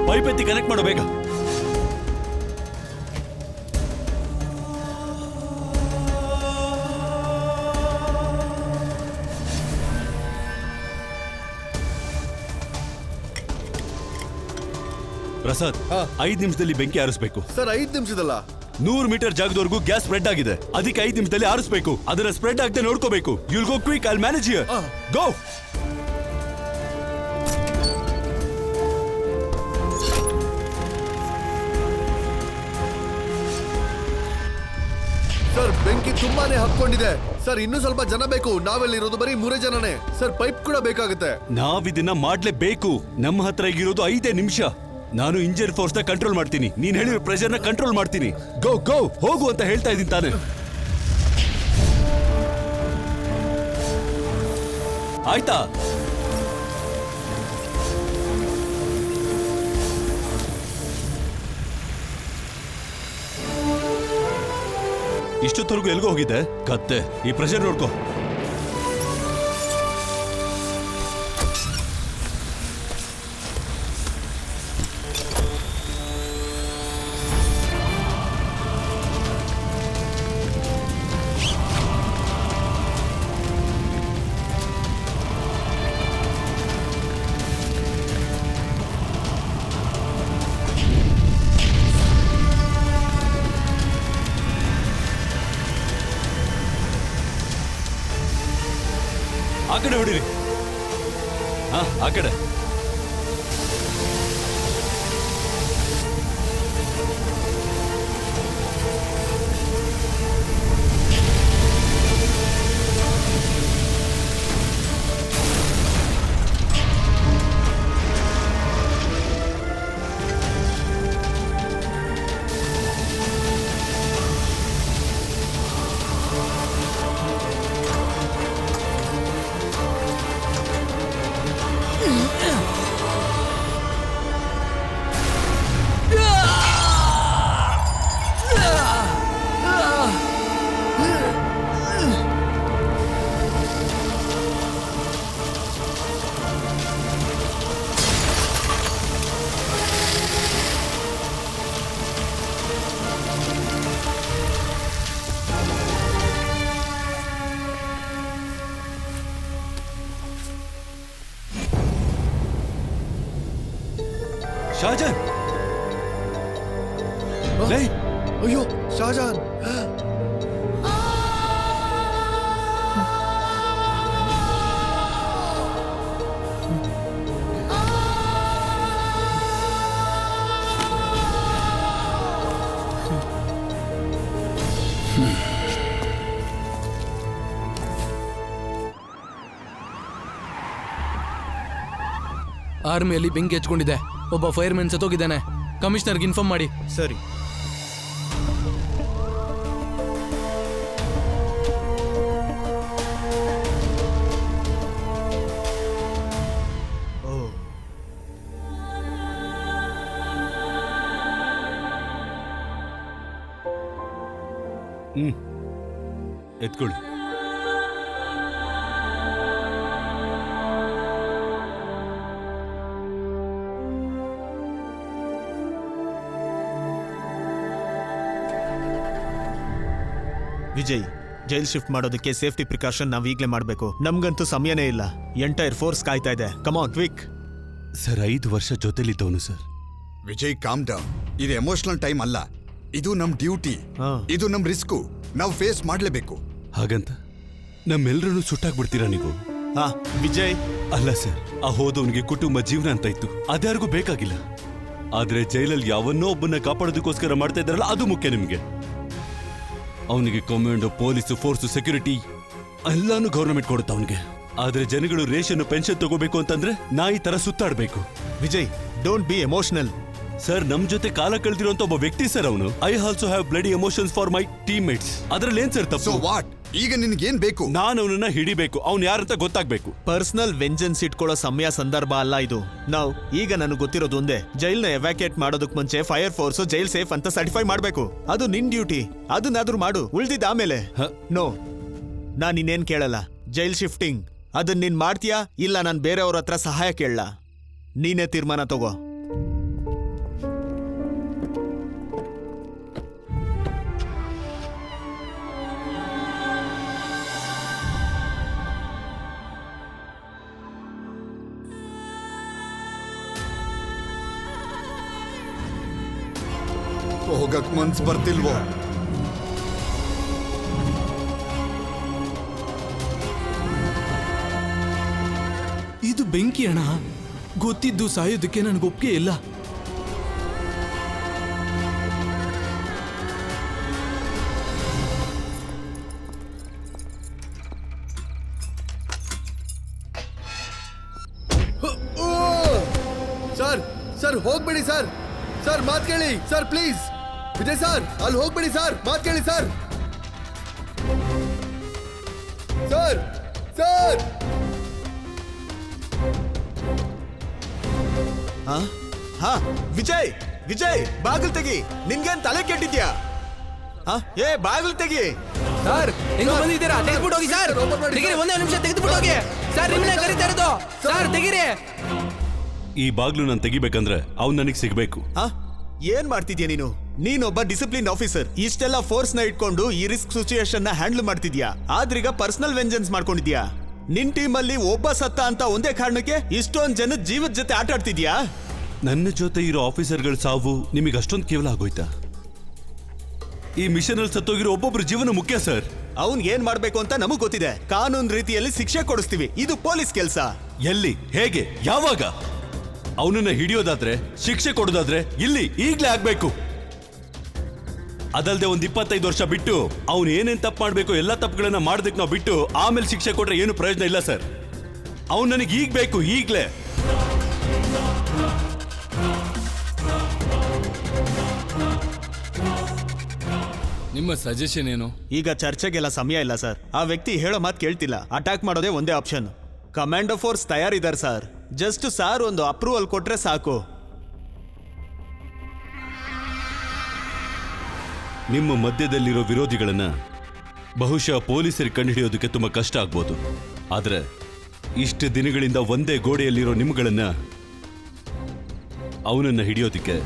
ಪೈಪ್ ಎತ್ತಿ ಕನೆಕ್ಟ್ ಮಾಡೋ ಬೇಗ. ಪ್ರಸಾದ್, 5 ನಿಮಿಷದಲ್ಲಿ ಬೆಂಕಿ ಆರಿಸ್ಬೇಕು. ಸರ್ 5 ನಿಮಿಷದಲ್ಲ, 100 ಮೀಟರ್ ಜಾಗದವರೆಗೂ ಗ್ಯಾಸ್ ಸ್ಪ್ರೆಡ್ ಆಗಿದೆ. ಅದಕ್ಕೆ 5 ನಿಮಿಷದಲ್ಲಿ ಆರಿಸ್ಬೇಕು. ಅದನ್ನ ಸ್ಪ್ರೆಡ್ ಆಗದೆ ನೋಡ್ಕೋಬೇಕು. You'll go quick, I'll manage here. Go. Sir ಬೆಂಕಿ ತುಂಬಾನೇ ಹಬ್ಕೊಂಡಿದೆ. ಸರ್ ಇನ್ನೂ ಸ್ವಲ್ಪ ಜನ ಬೇಕು. ನಾವೆಲ್ಲಿರೋದು ಬರೀ 3 ಜನನೇ. ಸರ್ ಪೈಪ್ ಕೂಡ ಬೇಕಾಗುತ್ತೆ. ನಾವಿದನ್ನ ಮಾಡ್ಲೇಬೇಕು. ನಮ್ಮ ಹತ್ರ ಈಗಿರೋದು 5 ನಿಮಿಷ. ನಾನು ಇಂಜಿನ್ ಫೋರ್ಸ್ ನ ಕಂಟ್ರೋಲ್ ಮಾಡ್ತೀನಿ. ನೀನ್ ಹೇಳಿರೋ ಪ್ರೆಷರ್ ನ ಕಂಟ್ರೋಲ್ ಮಾಡ್ತೀನಿ. ಗೋ ಗೋ, ಹೋಗು ಅಂತ ಹೇಳ್ತಾ ಇದ್ದೀನಿ ತಾನೆ. ಆಯ್ತಾ? ಇಷ್ಟೊತ್ತವರೆಗೂ ಎಲ್ಗೋ ಹೋಗಿದ್ದೆ ಕತ್ತೆ. ಈ ಪ್ರೆಷರ್ ನೋಡ್ಕೋ. ಆ ಕಡೆ ಹೊಡಿರಿ. ಹಾ, ಆ ಕಡೆ. ಶಾಜಾನ್ ಲೇ, ಅಯ್ಯೋ ಶಾಜಾನ್. ಆರ್ಮಿಯಲ್ಲಿ ಬೆಂಕಿ ಹಚ್ಕೊಂಡಿದೆ, ಒಬ್ಬ ಫೈರ್ಮನ್ ಸತ್ತೋಗಿದ್ದಾನೆ. ಕಮಿಷನರ್ಗೆ ಇನ್ಫಾರ್ಮ್ ಮಾಡಿ. ಸರಿ. ಎತ್ಕೊಳ್ಳಿ. ವಿಜಯ್, ಜೈಲ್ ಶಿಫ್ಟ್ ಮಾಡೋದಕ್ಕೆ ಸೇಫ್ಟಿ ಪ್ರಿಕಾಷನ್ ನಾವ್ ಈಗಲೇ ಮಾಡಬೇಕು. ನಮ್ಗಂತೂ ಸಮಯನೇ ಇಲ್ಲ. ಎಂಟೈರ್ ಫೋರ್ಸ್ ಕಾಯ್ತಾ ಇದೆ. Come on quick. ಸರ್ 5 ವರ್ಷ ಜೊತೆಲಿದ್ದವನು ಸರ್. Vijay calm down. ಇದು ಎಮೋಷನಲ್ ಟೈಮ್ ಅಲ್ಲ, ಇದು ನಮ್ ಡ್ಯೂಟಿ. ಹಾ. ಇದು ನಮ್ ರಿಸ್ಕು, ನಾವು ಫೇಸ್ ಮಾಡ್ಲೇಬೇಕು. ಹಾಗಂತ ನಮ್ಮೆಲ್ಲರನ್ನು ಸುಟ್ಟಾಕ್ಬಿಡ್ತೀರಾ ನೀವು? ಹಾ ವಿಜಯ್, ಅಲ್ಲ ಸರ್, ಆ ಹೋದವನಿಗೆ ಕುಟುಂಬ ಜೀವನ ಅಂತ ಇತ್ತು, ಅದ್ಯಾರಿಗೂ ಬೇಕಾಗಿಲ್ಲ. ಆದ್ರೆ ಜೈಲಲ್ಲಿ ಯಾವನ್ನೋ ಒಬ್ಬನ್ನ ಕಾಪಾಡೋದಕ್ಕೋಸ್ಕರ ಮಾಡ್ತಾ ಇದ್ದಾರಲ್ಲ, ಅದು ಮುಖ್ಯ ನಿಮ್ಗೆ. ಅವನಿಗೆ ಕಮಾಂಡೋ, ಪೊಲೀಸು, ಫೋರ್ಸು, ಸೆಕ್ಯೂರಿಟಿ ಎಲ್ಲಾನು ಗವರ್ನಮೆಂಟ್ ಕೊಡುತ್ತೆ ಅವನಿಗೆ. ಆದ್ರೆ ಜನಗಳು ರೇಷನ್, ಪೆನ್ಷನ್ ತಗೋಬೇಕು ಅಂತಂದ್ರೆ ನಾಯಿ ತರ ಸುತ್ತಾಡ್ಬೇಕು. Vijay, don't be emotional. Sir, ನಮ್ ಜೊತೆ ಕಾಲ ಕಳೆದಿರುವಂತ ಒಬ್ಬ ವ್ಯಕ್ತಿ ಸರ್ ಅವನು. I also have bloody emotions for my teammates. ಅದ್ರಲ್ಲಿ ಏನ್ ಸರ್ ಸೊ ತಪ್ಪು? ವಾಟ್? ಈಗ ನಿನ್ಗೇನ್ ಬೇಕು? ನಾನು ಅವನನ್ನ ಹಿಡಿಬೇಕು, ಅವ್ನು ಯಾರಂತ ಗೊತ್ತಾಗ್ಬೇಕು. ಪರ್ಸನಲ್ ವೆಂಜನ್ಸ್ ಇಟ್ಕೊಳ್ಳೋ ಸಮಯ ಸಂದರ್ಭ ಅಲ್ಲ ಇದು. ನಾವು ಈಗ ನನಗೆ ಗೊತ್ತಿರೋದು ಒಂದೇ, ಜೈಲ್ನ ಎವ್ಯಾಕ್ಯುಯೇಟ್ ಮಾಡೋದಕ್ ಮುಂಚೆ ಫೈರ್ ಫೋರ್ಸ್ ಜೈಲ್ ಸೇಫ್ ಅಂತ ಸರ್ಟಿಫೈ ಮಾಡ್ಬೇಕು. ಅದು ನಿನ್ ಡ್ಯೂಟಿ, ಅದನ್ನಾದ್ರೂ ಮಾಡು. ಉಳ್ದಿದ್ದ ಆಮೇಲೆ ನೋ, ನಾನ್ ಇನ್ನೇನ್ ಕೇಳಲ್ಲ. ಜೈಲ್ ಶಿಫ್ಟಿಂಗ್ ಅದನ್ನ ನೀನ್ ಮಾಡ್ತೀಯಾ ಇಲ್ಲ ನಾನ್ ಬೇರೆಯವ್ರ ಹತ್ರ ಸಹಾಯ ಕೇಳಲ್ಲ? ನೀನೇ ತೀರ್ಮಾನ ತಗೋ. ಹೋಗಕ್ ಮನ್ಸ್ ಬರ್ತಿಲ್ವೋ? ಇದು ಬೆಂಕಿ ಅಣ್ಣ. ಗೊತ್ತಿದ್ದು ಸಾಯೋದಕ್ಕೆ ನನಗೆ ಒಪ್ಪಿಗೆ ಇಲ್ಲ. ಸರ್ ಸರ್ ಹೋಗ್ಬೇಡಿ ಸರ್. ಸರ್ ಮಾತ್ ಕೇಳಿ ಸರ್, ಪ್ಲೀಸ್. ವಿಜಯ್ ಸರ್, ಅಲ್ಲಿ ಹೋಗ್ಬೇಡಿ ಸರ್, ಮಾತ್ ಕೇಳಿ ಸರ್. ಸರ್ ಸರ್ ಹಾ ವಿಜಯ್, ವಿಜಯ್ ಬಾಗಿಲ್ ತೆಗಿ. ನಿನ್ಗೇನ್ ತಲೆ ಕೆಟ್ಟಿದ್ಯಾ? ಏ ಬಾಗಿಲ್ ತೆಗಿ. ಸರ್, ಹೆಂಗ ಬಂದಿದ್ದೀರಾ? ತೆಗೆದ್ಬಿಟ್ಟು ಹೋಗಿ ಸರ್. ತೆಗೀರಿ, ಒಂದೇ ನಿಮಿಷ ತೆಗೆದ್ಬಿಟ್ಟು ಹೋಗಿ ಸರ್. ನಿಮ್ಮನ್ನ ಕರೀತಾ ಇರೋದು ಸರ್, ತೆಗೀರಿ. ಈ ಬಾಗ್ಲು ನಾನು ತೆಗಿಬೇಕಂದ್ರೆ ಅವ್ನು ನನಗೆ ಸಿಗ್ಬೇಕು. ಏನ್ ಮಾಡ್ತಿದ್ಯಾ ನೀನು? ನೀನೊಬ್ಬ ಡಿಸಿಪ್ಲಿನ್ ಆಫೀಸರ್. ಇಷ್ಟೆಲ್ಲ ಫೋರ್ಸ್ ನ ಇಟ್ಕೊಂಡು ಈ ರಿಸ್ಕ್ ಸಿಚುಯೇಷನ್ ನ ಹ್ಯಾಂಡಲ್ ಮಾಡ್ತಿದ್ಯಾ. ಆದ್ರೀಗ ಪರ್ಸನಲ್ ವೆಂಜನ್ಸ್ ಮಾಡ್ಕೊಂಡಿದ್ಯಾ. ನಿನ್ ಟೀಮ್ ಅಲ್ಲಿ ಒಬ್ಬ ಸತ್ತ ಅಂತ ಒಂದೇ ಕಾರಣಕ್ಕೆ ಇಷ್ಟೊಂದ್ ಜನದ ಜೀವದ ಜೊತೆ ಆಟ ಆಡ್ತಿದ್ಯಾ. ನನ್ನ ಜೊತೆ ಇರೋ ಆಫೀಸರ್ಗಳ ಸಾವು ನಿಮಗೆ ಅಷ್ಟೊಂದು ಕೇವಲ ಆಗೋಯ್ತಾ? ಈ ಮಿಷನ್ ಅಲ್ಲಿ ಸತ್ತೋಗಿರೋ ಒಬ್ಬೊಬ್ರು ಜೀವನ ಮುಖ್ಯ ಸರ್. ಅವ್ನ್ ಏನ್ ಮಾಡ್ಬೇಕು ಅಂತ ನಮಗ್ ಗೊತ್ತಿದೆ. ಕಾನೂನು ರೀತಿಯಲ್ಲಿ ಶಿಕ್ಷೆ ಕೊಡಿಸ್ತೀವಿ. ಇದು ಪೊಲೀಸ್ ಕೆಲಸ. ಎಲ್ಲಿ, ಹೇಗೆ, ಯಾವಾಗ? ಅವನನ್ನ ಹಿಡಿಯೋದಾದ್ರೆ, ಶಿಕ್ಷೆ ಕೊಡೋದಾದ್ರೆ ಇಲ್ಲಿ ಈಗ್ಲೇ ಆಗ್ಬೇಕು. ಅದಲ್ದೆ ಒಂದ್ 25 ವರ್ಷ ಬಿಟ್ಟು ಅವ್ನು ಏನೇನ್ ತಪ್ಪು ಮಾಡ್ಬೇಕು ಎಲ್ಲ ತಪ್ಪುಗಳನ್ನ ಮಾಡೋದಕ್ಕೆ ನಾವು ಬಿಟ್ಟು ಆಮೇಲೆ ಶಿಕ್ಷೆ ಕೊಟ್ರೆ ಏನು ಪ್ರಯೋಜನ ಇಲ್ಲ ಸರ್. ಅವ್ನು ನನಗೆ ಈಗ ಬೇಕು, ಈಗ್ಲೇ. ನಿಮ್ಮ ಸಜೆಷನ್ ಏನು? ಈಗ ಚರ್ಚೆಗೆಲ್ಲ ಸಮಯ ಇಲ್ಲ ಸರ್. ಆ ವ್ಯಕ್ತಿ ಹೇಳೋ ಮಾತು ಕೇಳ್ತಿಲ್ಲ. ಅಟ್ಯಾಕ್ ಮಾಡೋದೇ ಒಂದೇ ಆಪ್ಷನ್. ಕಮಾಂಡೋ ಫೋರ್ಸ್ ತಯಾರಿದ್ದಾರೆ ಸರ್. ಜಸ್ಟ್ ಸಾರ್ ಒಂದು ಅಪ್ರೂವಲ್ ಕೊಟ್ರೆ ಸಾಕು. ನಿಮ್ಮ ಮಧ್ಯದಲ್ಲಿರೋ ವಿರೋಧಿಗಳನ್ನ ಬಹುಶಃ ಪೊಲೀಸರಿಗೆ ಕಂಡುಹಿಡಿಯೋದಕ್ಕೆ ತುಂಬಾ ಕಷ್ಟ ಆಗ್ಬೋದು. ಆದ್ರೆ ಇಷ್ಟು ದಿನಗಳಿಂದ ಒಂದೇ ಗೋಡೆಯಲ್ಲಿರೋ ನಿಮ್ಗಳನ್ನ ಅವನನ್ನ ಹಿಡಿಯೋದಕ್ಕೆ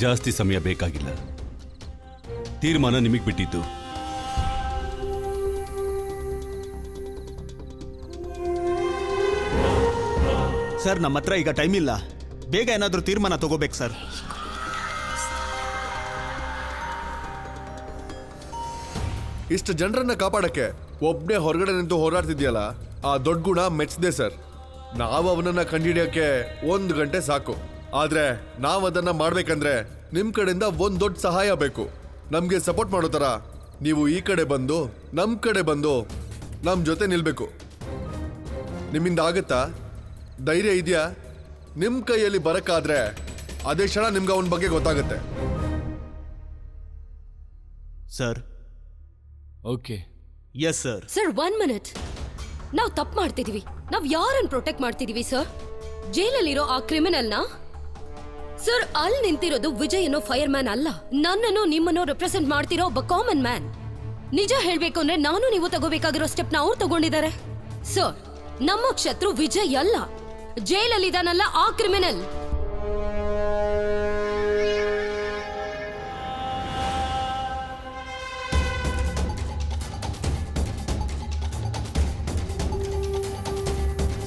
ಜಾಸ್ತಿ ಸಮಯ ಬೇಕಾಗಿಲ್ಲ. ತೀರ್ಮಾನ ನಿಮಗೆ ಬಿಟ್ಟಿದ್ದು. ಸರ್, ನಮ್ಮ ಹತ್ರ ಈಗ ಟೈಮ್ ಇಲ್ಲ. ಬೇಗ ಏನಾದರೂ ತೀರ್ಮಾನ ತಗೋಬೇಕು ಸರ್. ಇಷ್ಟು ಜನರನ್ನ ಕಾಪಾಡಕ್ಕೆ ಒಬ್ನೇ ಹೊರಗಡೆ ನಿಂತು ಹೋರಾಡ್ತಿದ್ಯಲ್ಲ, ಆ ದೊಡ್ಡ ಗುಣ ಮೆಚ್ಚಿದೆ ಸರ್. ನಾವು ಅವನನ್ನ ಕಂಡುಹಿಡಿಯಕ್ಕೆ 1 ಗಂಟೆ ಸಾಕು. ಆದ್ರೆ ನಾವು ಅದನ್ನ ಮಾಡ್ಬೇಕಂದ್ರೆ ನಿಮ್ ಕಡೆಯಿಂದ ಒಂದ್ ದೊಡ್ಡ ಸಹಾಯ ಬೇಕು. ನಮ್ಗೆ ಸಪೋರ್ಟ್ ಮಾಡೋ ತರ ನೀವು ಈ ಕಡೆ ಬಂದು ನಮ್ ಜೊತೆ ನಿಲ್ಬೇಕು. ನಿಮ್ಮಿಂದ ಆಗತ್ತಾ? ಧೈರ್ಯ ಇದೆಯಾ? ನಿಮ್ ಕೈಯಲ್ಲಿ ಬರಕ್ಕಾದ್ರೆ ಅದೇ ಕ್ಷಣ ನಿಮ್ಗೆ ಅವನ ಬಗ್ಗೆ ಗೊತ್ತಾಗುತ್ತೆ. Sir. Okay. Yes sir. Sir 1 minute. ನಾವು ತಪ್ಪು ಮಾಡ್ತಿದೀವಿ. ನಾವು ಯಾರನ್ನ ಪ್ರೊಟೆಕ್ಟ್ ಮಾಡ್ತಿದೀವಿ ಸರ್? ಜೈಲಲ್ಲಿರೋ ಆ ಕ್ರಿಮಿನಲ್ನ? ಸರ್, ಅಲ್ಲಿ ನಿಂತಿರೋದು ವಿಜಯ್ ಅನ್ನೋ ಫೈರ್ ಮ್ಯಾನ್ ಅಲ್ಲ, ನನ್ನನ್ನು ನಿಮ್ಮನ್ನು ರೆಪ್ರೆಸೆಂಟ್ ಮಾಡ್ತಿರೋ ಒಬ್ಬ ಕಾಮನ್ ಮ್ಯಾನ್. ನಿಜ ಹೇಳ್ಬೇಕು ಅಂದ್ರೆ ನಾನು ನೀವು ತಗೋಬೇಕಾಗಿರೋ ಸ್ಟೆಪ್ ನ ಅವ್ರು ತಗೊಂಡಿದ್ದಾರೆ. ಸರ್, ನಮ್ಮ ಶತ್ರು ವಿಜಯ್ ಅಲ್ಲ, ಜೈಲಲ್ಲಿದ್ದಾನಲ್ಲ ಆ ಕ್ರಿಮಿನಲ್.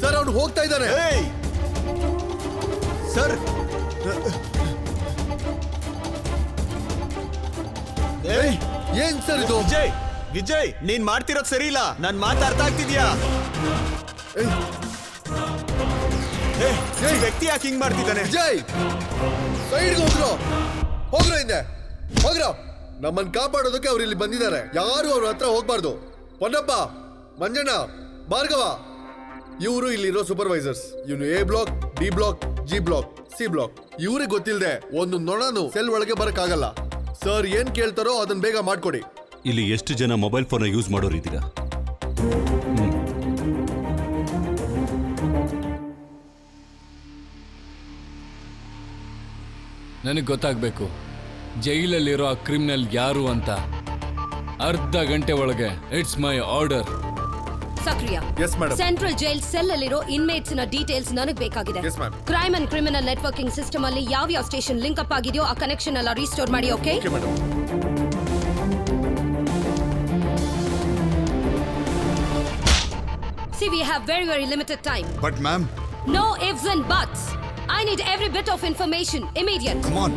ಸರ್, ಅವ್ನು ಹೋಗ್ತಾ ಇದ್ದಾನೆ. ಸರ್, ಏನ್ ಸರ್ ಇದು? ವಿಜಯ್ ನೀನ್ ಮಾಡ್ತಿರೋದ್ ಸರಿ ಇಲ್ಲ. ನನ್ ಮಾತಾಡ್ತಾ ಆಗ್ತಿದ್ಯಾ? ವ್ಯಕ್ತಿ ಯಾಕೆ ಹಿಂಗ್ ಮಾಡ್ತಿದ್ದಾನೆ? ವಿಜಯ್, ಸೈಡ್ಗೆ ಹೋಗ್ರೋ ಹಿಂದೆ ಹೋಗ್ರೋ. ನಮ್ಮನ್ ಕಾಪಾಡೋದಕ್ಕೆ ಅವ್ರು ಇಲ್ಲಿ ಬಂದಿದ್ದಾರೆ. ಯಾರು ಅವ್ರ ಹತ್ರ ಹೋಗ್ಬಾರ್ದು. ಪೊನ್ನಪ್ಪ, ಮಂಜಣ್ಣ, ಭಾರ್ಗವ, ಇವರು ಇಲ್ಲಿರೋ ಸೂಪರ್ವೈಸರ್ಸ್. ಇವನು A block, B block, G block, C block. ಇವ್ರಿಗೆ ಗೊತ್ತಿಲ್ಲದೆ ಒಂದು ನೊಣನು ಸೆಲ್ ಒಳಗೆ ಬರಕ್ಕಾಗಲ್ಲ. ಸರ್ ಏನ್ ಕೇಳ್ತಾರೋ ಅದನ್ನ ಬೇಗ ಮಾಡ್ಕೊಡಿ. ಇಲ್ಲಿ ಎಷ್ಟು ಜನ ಮೊಬೈಲ್ ಫೋನ್ ಯೂಸ್ ಮಾಡೋರಿದ್ದೀರಾ? ನನಗೆ ಗೊತ್ತಾಗ್ಬೇಕು ಜೈಲಲ್ಲಿರೋ ಆ ಕ್ರಿಮಿನಲ್ ಯಾರು ಅಂತ. ಅರ್ಧ ಗಂಟೆ ಒಳಗೆ. It's my order. ಸಕ್ರಿಯ. Yes, madam. Central jail cell ಅಲ್ಲಿರೋ ಇನ್ಮೇಟ್ಸ್ ನ ಡೀಟೇಲ್ಸ್ ನನಗೆ ಬೇಕಾಗಿದೆ. Yes, ma'am. Crime and criminal networking system ಅಲ್ಲಿ ಯಾವ ಸ್ಟೇಷನ್ ಲಿಂಕ್ ಅಪ್ ಆಗಿದೆಯೋ ಆ ಕನೆಕ್ಷನ್ ಎಲ್ಲ ರೀಸ್ಟೋರ್ ಮಾಡಿ. Okay? Okay madam. See, we have very limited time. But ma'am, No ifs and buts. I need every bit of information. Immediate. Come on.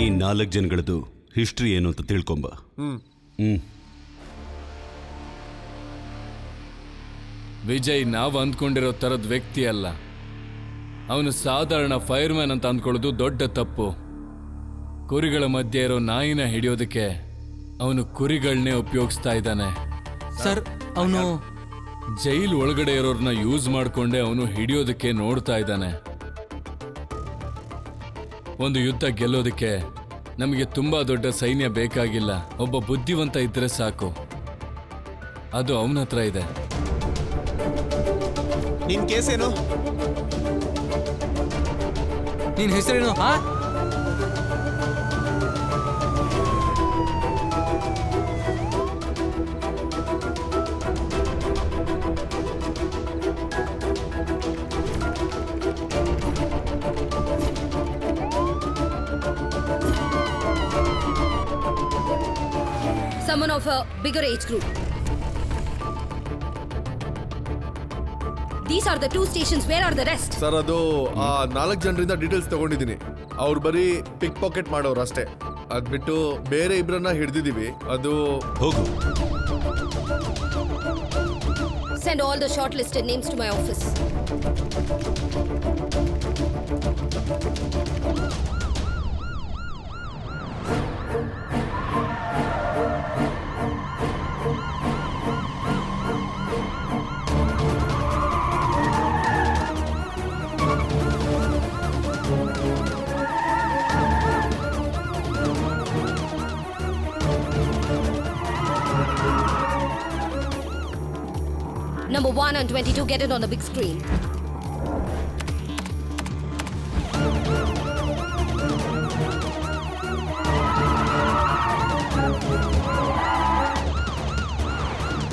ಈ 4 ಜನಗಳದ್ದು history ಏನು ಅಂತ ತಿಳ್ಕೊಂಬ. ವಿಜಯ್ ನಾವು ಅಂದ್ಕೊಂಡಿರೋ ತರದ ವ್ಯಕ್ತಿ ಅಲ್ಲ. ಅವನು ಸಾಧಾರಣ ಫೈರ್ ಮ್ಯಾನ್ ಅಂತ ಅಂದ್ಕೊಳ್ಳೋದು ದೊಡ್ಡ ತಪ್ಪು. ಕುರಿಗಳ ಮಧ್ಯೆ ಇರೋ ನಾಯಿನ ಹಿಡಿಯೋದಕ್ಕೆ ಅವನು ಕುರಿಗಳನ್ನೇ ಉಪಯೋಗಿಸ್ತಾ ಇದ್ದಾನೆ. ಸರ್, ಅವನು ಜೈಲ್ ಒಳಗಡೆ ಇರೋರ್ನ ಯೂಸ್ ಮಾಡ್ಕೊಂಡೆ ಅವನು ಹಿಡಿಯೋದಕ್ಕೆ ನೋಡ್ತಾ ಇದ್ದಾನೆ. ಒಂದು ಯುದ್ಧ ಗೆಲ್ಲೋದಕ್ಕೆ ನಮಗೆ ತುಂಬಾ ದೊಡ್ಡ ಸೈನ್ಯ ಬೇಕಾಗಿಲ್ಲ. ಒಬ್ಬ ಬುದ್ಧಿವಂತ ಇದ್ರೆ ಸಾಕು. ಅದು ಅವನ ಹತ್ರ ಇದೆ. ನಿನ್ ಕೇಸ್ ಏನು? ನಿನ್ ಹೆಸರೇನು? ಹಾ, Someone of a bigger age group. These are the 2 stations. Where are the rest? Sir, ಅದು ಆ 4 ಜನರಿಂದ ಡೀಟೇಲ್ಸ್ ತಗೊಂಡಿದ್ದೀನಿ. ಅವ್ರು ಬರೀ ಪಿಕ್ ಪಾಕೆಟ್ ಮಾಡೋರು ಅಷ್ಟೇ. ಅದ್ಬಿಟ್ಟು ಬೇರೆ ಇಬ್ಬರನ್ನ ಹಿಡಿದಿದ್ದೀವಿ. ಅದು ಹೋಗು. Send all the shortlisted names to my office. Number 1 and 22, get it on the big screen.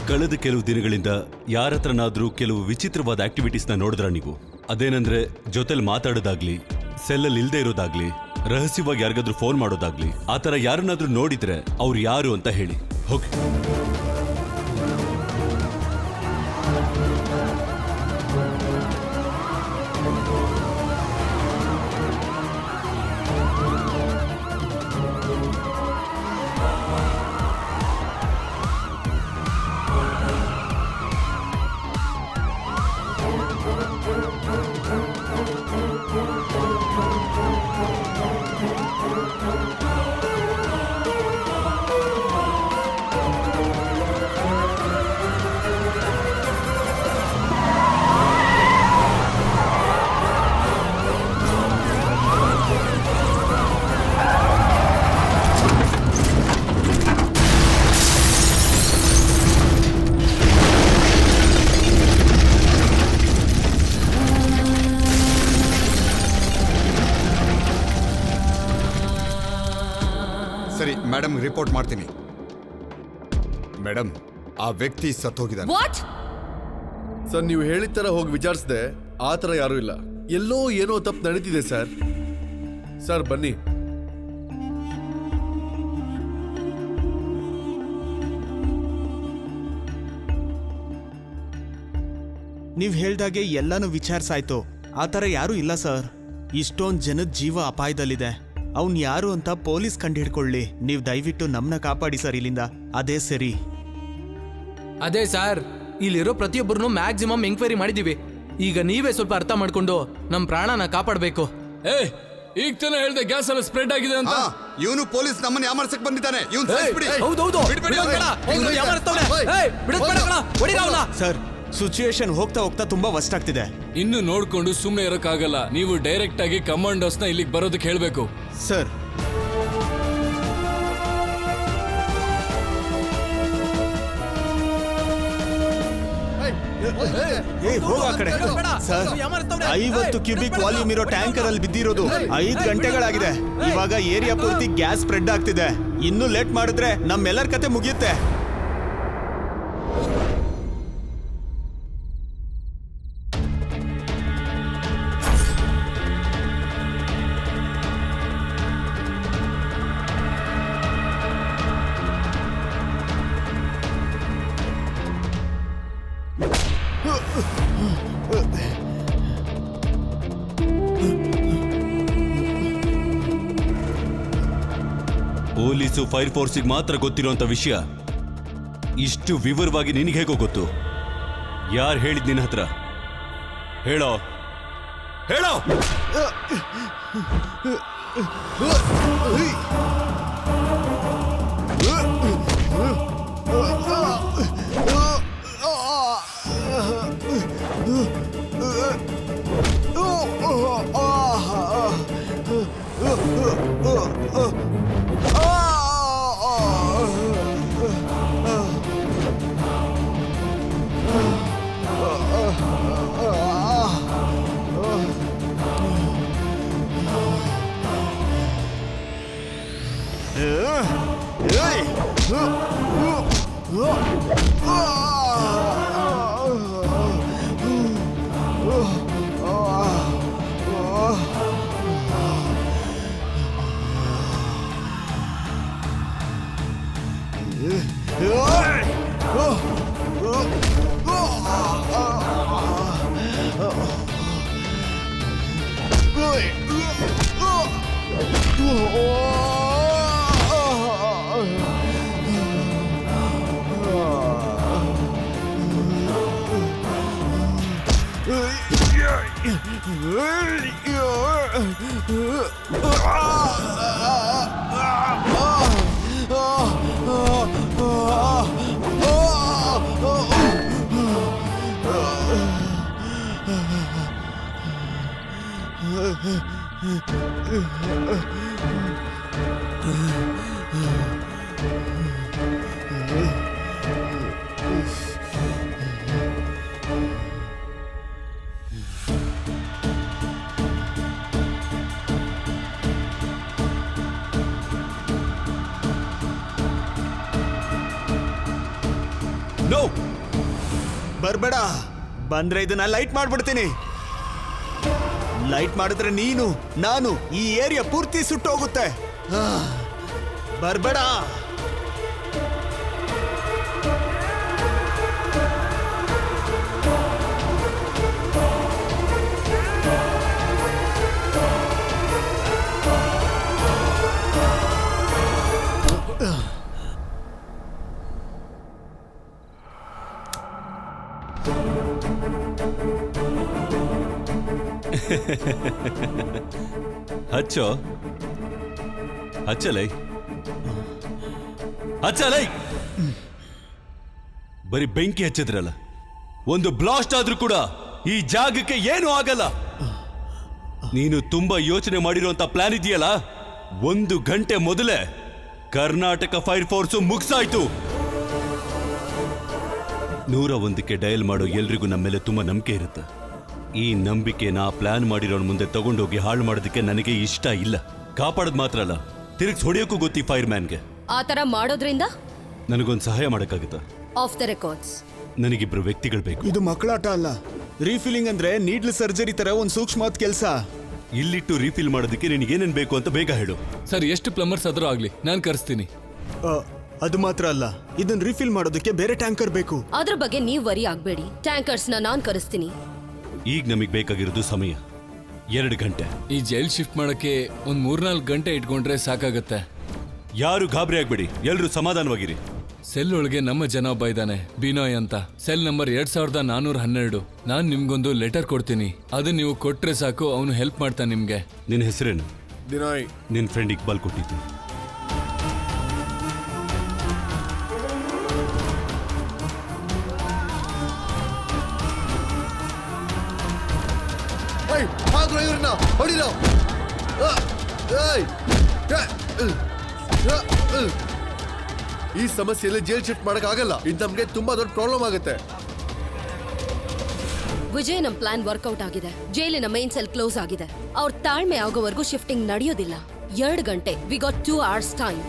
ಕಳೆದ ಕೆಲವು ದಿನಗಳಿಂದ ಯಾರ ಹತ್ರನಾದ್ರೂ ಕೆಲವು ವಿಚಿತ್ರವಾದ ಆಕ್ಟಿವಿಟೀಸ್ನ ನೋಡಿದ್ರ ನೀವು? ಅದೇನಂದ್ರೆ ಜೊತೆಲಿ ಮಾತಾಡೋದಾಗ್ಲಿ, ಸೆಲ್ಲಲ್ಲಿ ಇಲ್ದೇ ಇರೋದಾಗ್ಲಿ ರಹಸ್ಯವಾಗಿ ಯಾರಿಗಾದ್ರೂ ಫೋನ್ ಮಾಡೋದಾಗ್ಲಿ ಆ ಥರ ಯಾರನ್ನಾದ್ರೂ ನೋಡಿದ್ರೆ ಅವ್ರು ಯಾರು ಅಂತ ಹೇಳಿ. ಹೋಗಿ. ಸರಿ ಮೇಡಮ್ ರಿಪೋರ್ಟ್ ಮಾಡ್ತೀನಿ. ಮೇಡಮ್, ಆ ವ್ಯಕ್ತಿ ಸತ್ತೋಗಿದ್ದಾನೆ. ವಾಟ್? ಸರ್, ನೀವು ಹೇಳಿದ ಥರ ಹೋಗಿ ವಿಚಾರಿಸಿದೆ, ಆ ಥರ ಯಾರೂ ಇಲ್ಲ. ಎಲ್ಲೋ ಏನೋ ತಪ್ಪು ನಡೀತಿದೆ ಸರ್. ಸರ್ ಬನ್ನಿ. ನೀವ್ ಹೇಳ್ದಾಗೆ ಎಲ್ಲಾನು ವಿಚಾರಿಸಾಯ್ತು. ಆ ಥರ ಯಾರೂ ಇಲ್ಲ ಸರ್. ಇಷ್ಟೊಂದ್ ಜನದ ಜೀವ ಅಪಾಯದಲ್ಲಿದೆ. ಅವ್ನ್ ಯಾರು ಅಂತ ಪೊಲೀಸ್ ಕಂಡುಹಿಡ್ಕೊಳ್ಳಿ. ನೀವು ದಯವಿಟ್ಟು ನಮ್ಮನ್ನ ಕಾಪಾಡಿ ಸರ್ ಇಲ್ಲಿಂದ. ಅದೇ ಸರಿ. ಅದೇ ಸರ್, ಇಲ್ಲಿರೋ ಪ್ರತಿಯೊಬ್ಬರನ್ನು ಮ್ಯಾಕ್ಸಿಮಮ್ ಎಂಕ್ವೈರಿ ಮಾಡಿದೀವಿ. ಈಗ ನೀವೇ ಸ್ವಲ್ಪ ಅರ್ಥ ಮಾಡ್ಕೊಂಡು ನಮ್ ಪ್ರಾಣನ ಕಾಪಾಡಬೇಕು. ಏ, ಈಗ ತಾನೇ ಹೇಳ್ದೆ ಗ್ಯಾಸ್ ಎಲ್ಲ ಸ್ಪ್ರೆಡ್ ಆಗಿದೆ ಅಂತ. ಇವನು ಪೊಲೀಸ್ ನಮ್ಮನ್ನ ಯಾಮಾರ್ಸಕ್ ಬಂದಿದ್ದಾನೆ. ಹೌದೌದು, ಸರ್, ಸಿಚುಯೇಷನ್ ಹೋಗ್ತಾ ಹೋಗ್ತಾ ತುಂಬಾ ವರ್ಸ್ಟ್ ಆಗ್ತಿದೆ. ಇನ್ನು ನೋಡ್ಕೊಂಡು ಸುಮ್ಮನೆ ಇರೋಕ್ಕಾಗಲ್ಲ. ನೀವು ಡೈರೆಕ್ಟ್ ಆಗಿ ಕಮಾಂಡರ್ಸ್ನ ಇಲ್ಲಿಗೆ ಬರೋದಕ್ಕೆ ಹೇಳ್ಬೇಕು. ಸರ್, ಹೋಗ ಆ ಕಡೆ. ಸರ್, 50 ಕ್ಯೂಬಿಕ್ ವಾಲ್ಯೂಮ್ ಇರೋ ಟ್ಯಾಂಕರ್ ಅಲ್ಲಿ ಬಿದ್ದಿರೋದು 5 ಗಂಟೆಗಳಾಗಿದೆ. ಇವಾಗ ಏರಿಯಾ ಪೂರ್ತಿ ಗ್ಯಾಸ್ ಸ್ಪ್ರೆಡ್ ಆಗ್ತಿದೆ. ಇನ್ನು ಲೇಟ್ ಮಾಡಿದ್ರೆ ನಮ್ಮೆಲ್ಲರ ಕತೆ ಮುಗಿಯುತ್ತೆ. ಪೊಲೀಸು ಫೈರ್ ಫೋರ್ಸಿಗೆ ಮಾತ್ರ ಗೊತ್ತಿರುವಂತ ವಿಷಯ ಇಷ್ಟು ವಿವರವಾಗಿ ನಿನಗೆ ಹೇಗೋ ಗೊತ್ತು? ಯಾರು ಹೇಳಿದ್ ನಿನ್ನ ಹತ್ರ? ಹೇಳೋ ಹೇಳೋ. ನೋ, ಬರ್ಬೇಡ. ಬಂದ್ರೆ ಇದನ್ನ ಲೈಟ್ ಮಾಡ್ಬಿಡ್ತೀನಿ. ಲೈಟ್ ಮಾಡಿದ್ರೆ ನೀನು ನಾನು ಈ ಏರಿಯಾ ಪೂರ್ತಿ ಸುಟ್ಟೋಗುತ್ತೆ. ಬರ್ಬೇಡ. ಹಚ್ಚೋ ಹಚ್ಚಲೈ ಹಚ್ಚಲೈ. ಬರೀ ಬೆಂಕಿ ಹಚ್ಚಿದ್ರಲ್ಲ, ಒಂದು ಬ್ಲಾಸ್ಟ್ ಆದ್ರೂ ಕೂಡ ಈ ಜಾಗಕ್ಕೆ ಏನೂ ಆಗಲ್ಲ. ನೀನು ತುಂಬಾ ಯೋಚನೆ ಮಾಡಿರುವಂತ ಪ್ಲಾನ್ ಇದೆಯಲ್ಲ, 1 ಗಂಟೆ ಮೊದಲೇ ಕರ್ನಾಟಕ ಫೈರ್ ಫೋರ್ಸು ಮುಗ್ಸಾಯ್ತು. 101ಕ್ಕೆ ಡಯಲ್ ಮಾಡೋ ಎಲ್ರಿಗೂ ನಮ್ಮ ಮೇಲೆ ತುಂಬಾ ನಂಬಿಕೆ ಇರುತ್ತೆ. ಈ ನಂಬಿಕೆನ ಪ್ಲಾನ್ ಮಾಡಿರೋನ್ ಮುಂದೆ ತಗೊಂಡೋಗಿ ಹಾಳು ಮಾಡೋದಕ್ಕೆ ನನಗೆ ಇಷ್ಟ ಇಲ್ಲ. ಕಾಪಾಡೋದು ಮಾತ್ರ ಅಲ್ಲ, ತಿರುಗಿಸ್ ಹೊಡೆಯೋಕ್ಕೂ ಗೊತ್ತಿ ಫೈರ್ ಮ್ಯಾನ್ಗೆ. ಆ ತರ ಮಾಡೋದ್ರಿಂದ ನನಗೊಂದು ಸಹಾಯ ಮಾಡೋಕ್ಕಾಗುತ್ತಾ? Of the records. ನನಗಿಬ್ರು ವ್ಯಕ್ತಿಗಳು ಬೇಕು. ಇದು ಮಕ್ಕಳಾಟ ಅಲ್ಲ. ರೀಫಿಲಿಂಗ್ ಅಂದ್ರೆ ನೀಡ್ಲ್ ಸರ್ಜರಿ ತರ ಒಂದು ಸೂಕ್ಷ್ಮವಾದ ಕೆಲಸ. ಇಲ್ಲಿಟ್ಟು ರೀಫಿಲ್ ಮಾಡೋದಕ್ಕೆ ನಿನಗೇನೇನು ಬೇಕು ಅಂತ ಬೇಗ ಹೇಳು. ಸರ್, ಎಷ್ಟು ಪ್ಲಂಬರ್ಸ್ ಆದ್ರೂ ಆಗ್ಲಿ, ನಾನು ಕರೆಸ್ತೀನಿ. ಅದು ಮಾತ್ರ ಅಲ್ಲ, ಇದನ್ನ ರೀಫಿಲ್ ಮಾಡೋದಕ್ಕೆ ಬೇರೆ ಟ್ಯಾಂಕರ್ ಬೇಕು. ಅದ್ರ ಬಗ್ಗೆ ನೀವು ವರಿ ಆಗ್ಬೇಡಿ. ಟ್ಯಾಂಕರ್ಸ್ ನಾನ್ ಕರೆಸ್ತೀನಿ. ಈಗ ನಮಗೆ ಬೇಕಾಗಿರೋದು ಸಮಯ 2 ಗಂಟೆ. ಈ ಜೈಲ್ ಶಿಫ್ಟ್ ಮಾಡಕ್ಕೆ ಒಂದ್ 3-4 ಗಂಟೆ ಇಟ್ಕೊಂಡ್ರೆ ಸಾಕಾಗತ್ತೆ. ಯಾರು ಗಾಬರಿ ಆಗ್ಬೇಡಿ, ಎಲ್ರು ಸಮಾಧಾನವಾಗಿರಿ. ಸೆಲ್ ಒಳಗೆ ನಮ್ಮ ಜನ ಒಬ್ಬ ಇದ್ದಾನೆ, ಬಿನೋಯ್ ಅಂತ. Cell number 2412. ನಾನ್ ನಿಮ್ಗೊಂದು ಲೆಟರ್ ಕೊಡ್ತೀನಿ, ಅದನ್ನ ನೀವು ಕೊಟ್ರೆ ಸಾಕು, ಅವನು ಹೆಲ್ಪ್ ಮಾಡ್ತಾನೆ ನಿಮ್ಗೆ. ನಿನ್ನ ಹೆಸರೇನು? ದಿನಾಯ್. ನಿನ್ನ ಫ್ರೆಂಡ್ ಇಕ್ಬಾಲ್ ಕೊಟ್ಟಿದ್ದು. ಇವ್ರನ್ನ ಹೊಡಿಲೋ. ಈ ಸಮಸ್ಯೆಯಲ್ಲಿ ಜೈಲ್ ಶಿಫ್ಟ್ ಮಾಡಕ್ ಆಗಲ್ಲ. ಇದು ನಮ್ಗೆ ತುಂಬಾ ದೊಡ್ಡ ಪ್ರಾಬ್ಲಮ್ ಆಗುತ್ತೆ. ವಿಜಯ್, ನಮ್ ಪ್ಲಾನ್ ವರ್ಕೌಟ್ ಆಗಿದೆ. ಜೈಲಿನ ಮೈನ್ ಸೆಲ್ ಕ್ಲೋಸ್ ಆಗಿದೆ. ಅವ್ರ ತಾಳ್ಮೆ ಆಗೋವರೆಗೂ ಶಿಫ್ಟಿಂಗ್ ನಡೆಯೋದಿಲ್ಲ. 2 ಗಂಟೆ. We got 2 hours time.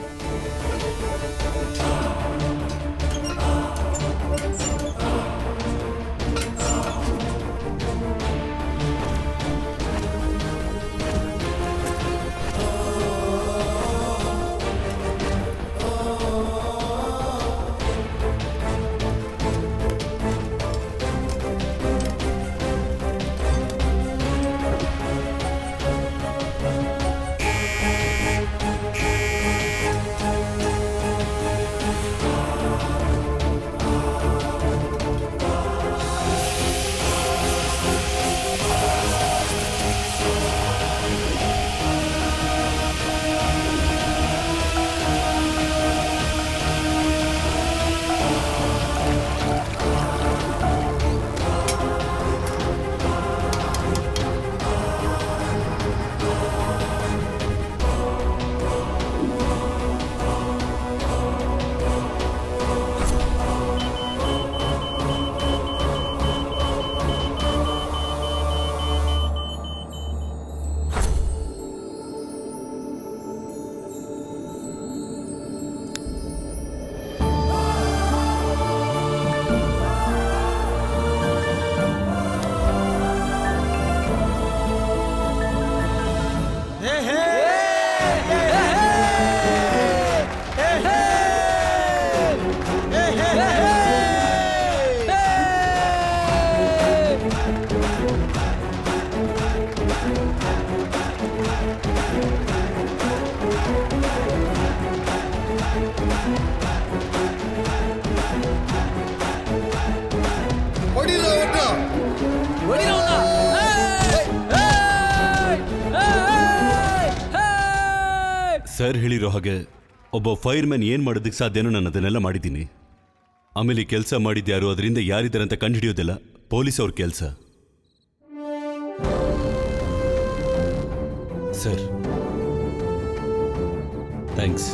Sir ಹೇಳಿರೋ ಹಾಗೆ ಒಬ್ಬ ಫೈರ್ಮ್ಯಾನ್ ಏನ್ ಮಾಡೋದಕ್ಕೆ ಸಾಧ್ಯನೋ ನಾನು ಅದನ್ನೆಲ್ಲ ಮಾಡಿದ್ದೀನಿ. ಆಮೇಲೆ ಕೆಲಸ ಮಾಡಿದ್ಯಾರು, ಅದರಿಂದ ಯಾರಿದ್ದಾರೆ ಅಂತ ಕಂಡುಹಿಡಿಯೋದಿಲ್ಲ ಪೊಲೀಸ್ ಅವ್ರ ಕೆಲಸ. Sir thanks.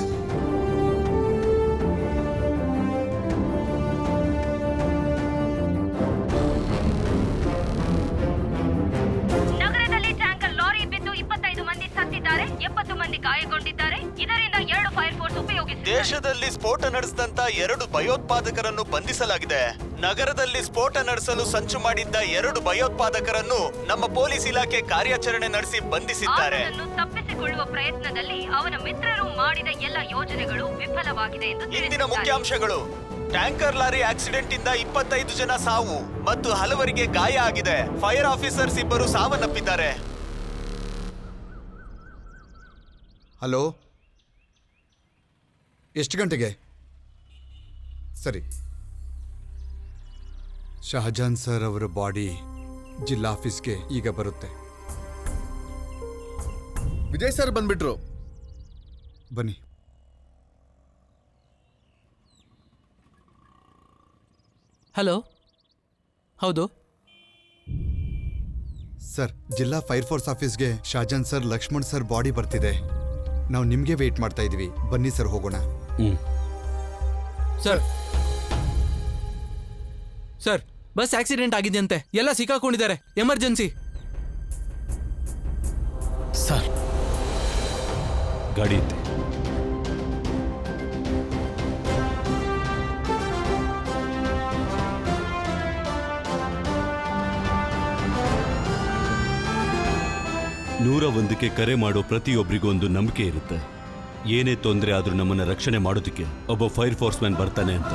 ನಗರದಲ್ಲಿ ಟ್ಯಾಂಕರ್ ಲಾರಿ ಬಿದ್ದು 25 ಮಂದಿ ಸತ್ತಿದ್ದಾರೆ, 70 ಮಂದಿ ಗಾಯಗೊಂಡಿದ್ದಾರೆ. ಇದರಿಂದ 2 ಫೈರ್ ಫೋರ್ಸ್ ಉಪಯೋಗಿಸಿದೆ. ದೇಶದಲ್ಲಿ ಸ್ಫೋಟ ನಡೆಸಿದಂತ 2 ಭಯೋತ್ಪಾದಕರನ್ನು ಬಂಧಿಸಲಾಗಿದೆ. ನಗರದಲ್ಲಿ ಸ್ಫೋಟ ನಡೆಸಲು ಸಂಚು ಮಾಡಿದ್ದ 2 ಭಯೋತ್ಪಾದಕರನ್ನು ನಮ್ಮ ಪೊಲೀಸ್ ಇಲಾಖೆ ಕಾರ್ಯಾಚರಣೆ ನಡೆಸಿ ಬಂಧಿಸಿದ್ದಾರೆ. ತಪ್ಪಿಸಿಕೊಳ್ಳುವ ಪ್ರಯತ್ನದಲ್ಲಿ ಅವನ ಮಿತ್ರರು ಮಾಡಿದ ಎಲ್ಲ ಯೋಜನೆಗಳು ವಿಫಲವಾಗಿದೆ ಎಂದು ಇಂದಿನ ಮುಖ್ಯಾಂಶಗಳು: ಟ್ಯಾಂಕರ್ ಲಾರಿ ಆಕ್ಸಿಡೆಂಟ್ ಇಂದ 25 ಜನ ಸಾವು ಮತ್ತು ಹಲವರಿಗೆ ಗಾಯ ಆಗಿದೆ. ಫೈರ್ ಆಫೀಸರ್ಸ್ 2 ಸಾವನ್ನಪ್ಪಿದ್ದಾರೆ. ಹಲೋ, ಎಷ್ಟು ಗಂಟೆಗೆ? ಸರಿ. ಶಹಜಾನ್ ಸರ್ ಅವರ ಬಾಡಿ ಜಿಲ್ಲಾ ಆಫೀಸ್ಗೆ ಈಗ ಬರುತ್ತೆ. ವಿಜಯ್ ಸರ್ ಬಂದ್ಬಿಟ್ರು. ಬನ್ನಿ. ಹಲೋ, ಹೌದು. ಸರ್, ಜಿಲ್ಲಾ ಫೈರ್ ಫೋರ್ಸ್ ಆಫೀಸ್ಗೆ Shahjahan sir, Lakshman sir body ಬರ್ತಿದೆ. ನಾವು ನಿಮ್ಗೆ ವೇಟ್ ಮಾಡ್ತಾ ಇದೀವಿ. ಬನ್ನಿ ಸರ್, ಹೋಗೋಣ. ಸರ್, ಸರ್, ಬಸ್ ಆಕ್ಸಿಡೆಂಟ್ ಆಗಿದೆಯಂತೆ. ಎಲ್ಲ ಸಿಕ್ಕಾಕೊಂಡಿದ್ದಾರೆ. ಎಮರ್ಜೆನ್ಸಿ. ಸರ್, ಗಾಡಿ ಇತ್ತೆ. ನೂರ ಒಂದಕ್ಕೆ ಕರೆ ಮಾಡೋ ಪ್ರತಿಯೊಬ್ಬರಿಗೂ ಒಂದು ನಂಬಿಕೆ ಇರುತ್ತೆ. ಏನೇ ತೊಂದರೆ ಆದ್ರೂ ನಮ್ಮನ್ನ ರಕ್ಷಣೆ ಮಾಡೋದಕ್ಕೆ ಒಬ್ಬ ಫೈರ್ ಫೋರ್ಸ್ ಮ್ಯಾನ್ ಬರ್ತಾನೆ ಅಂತ.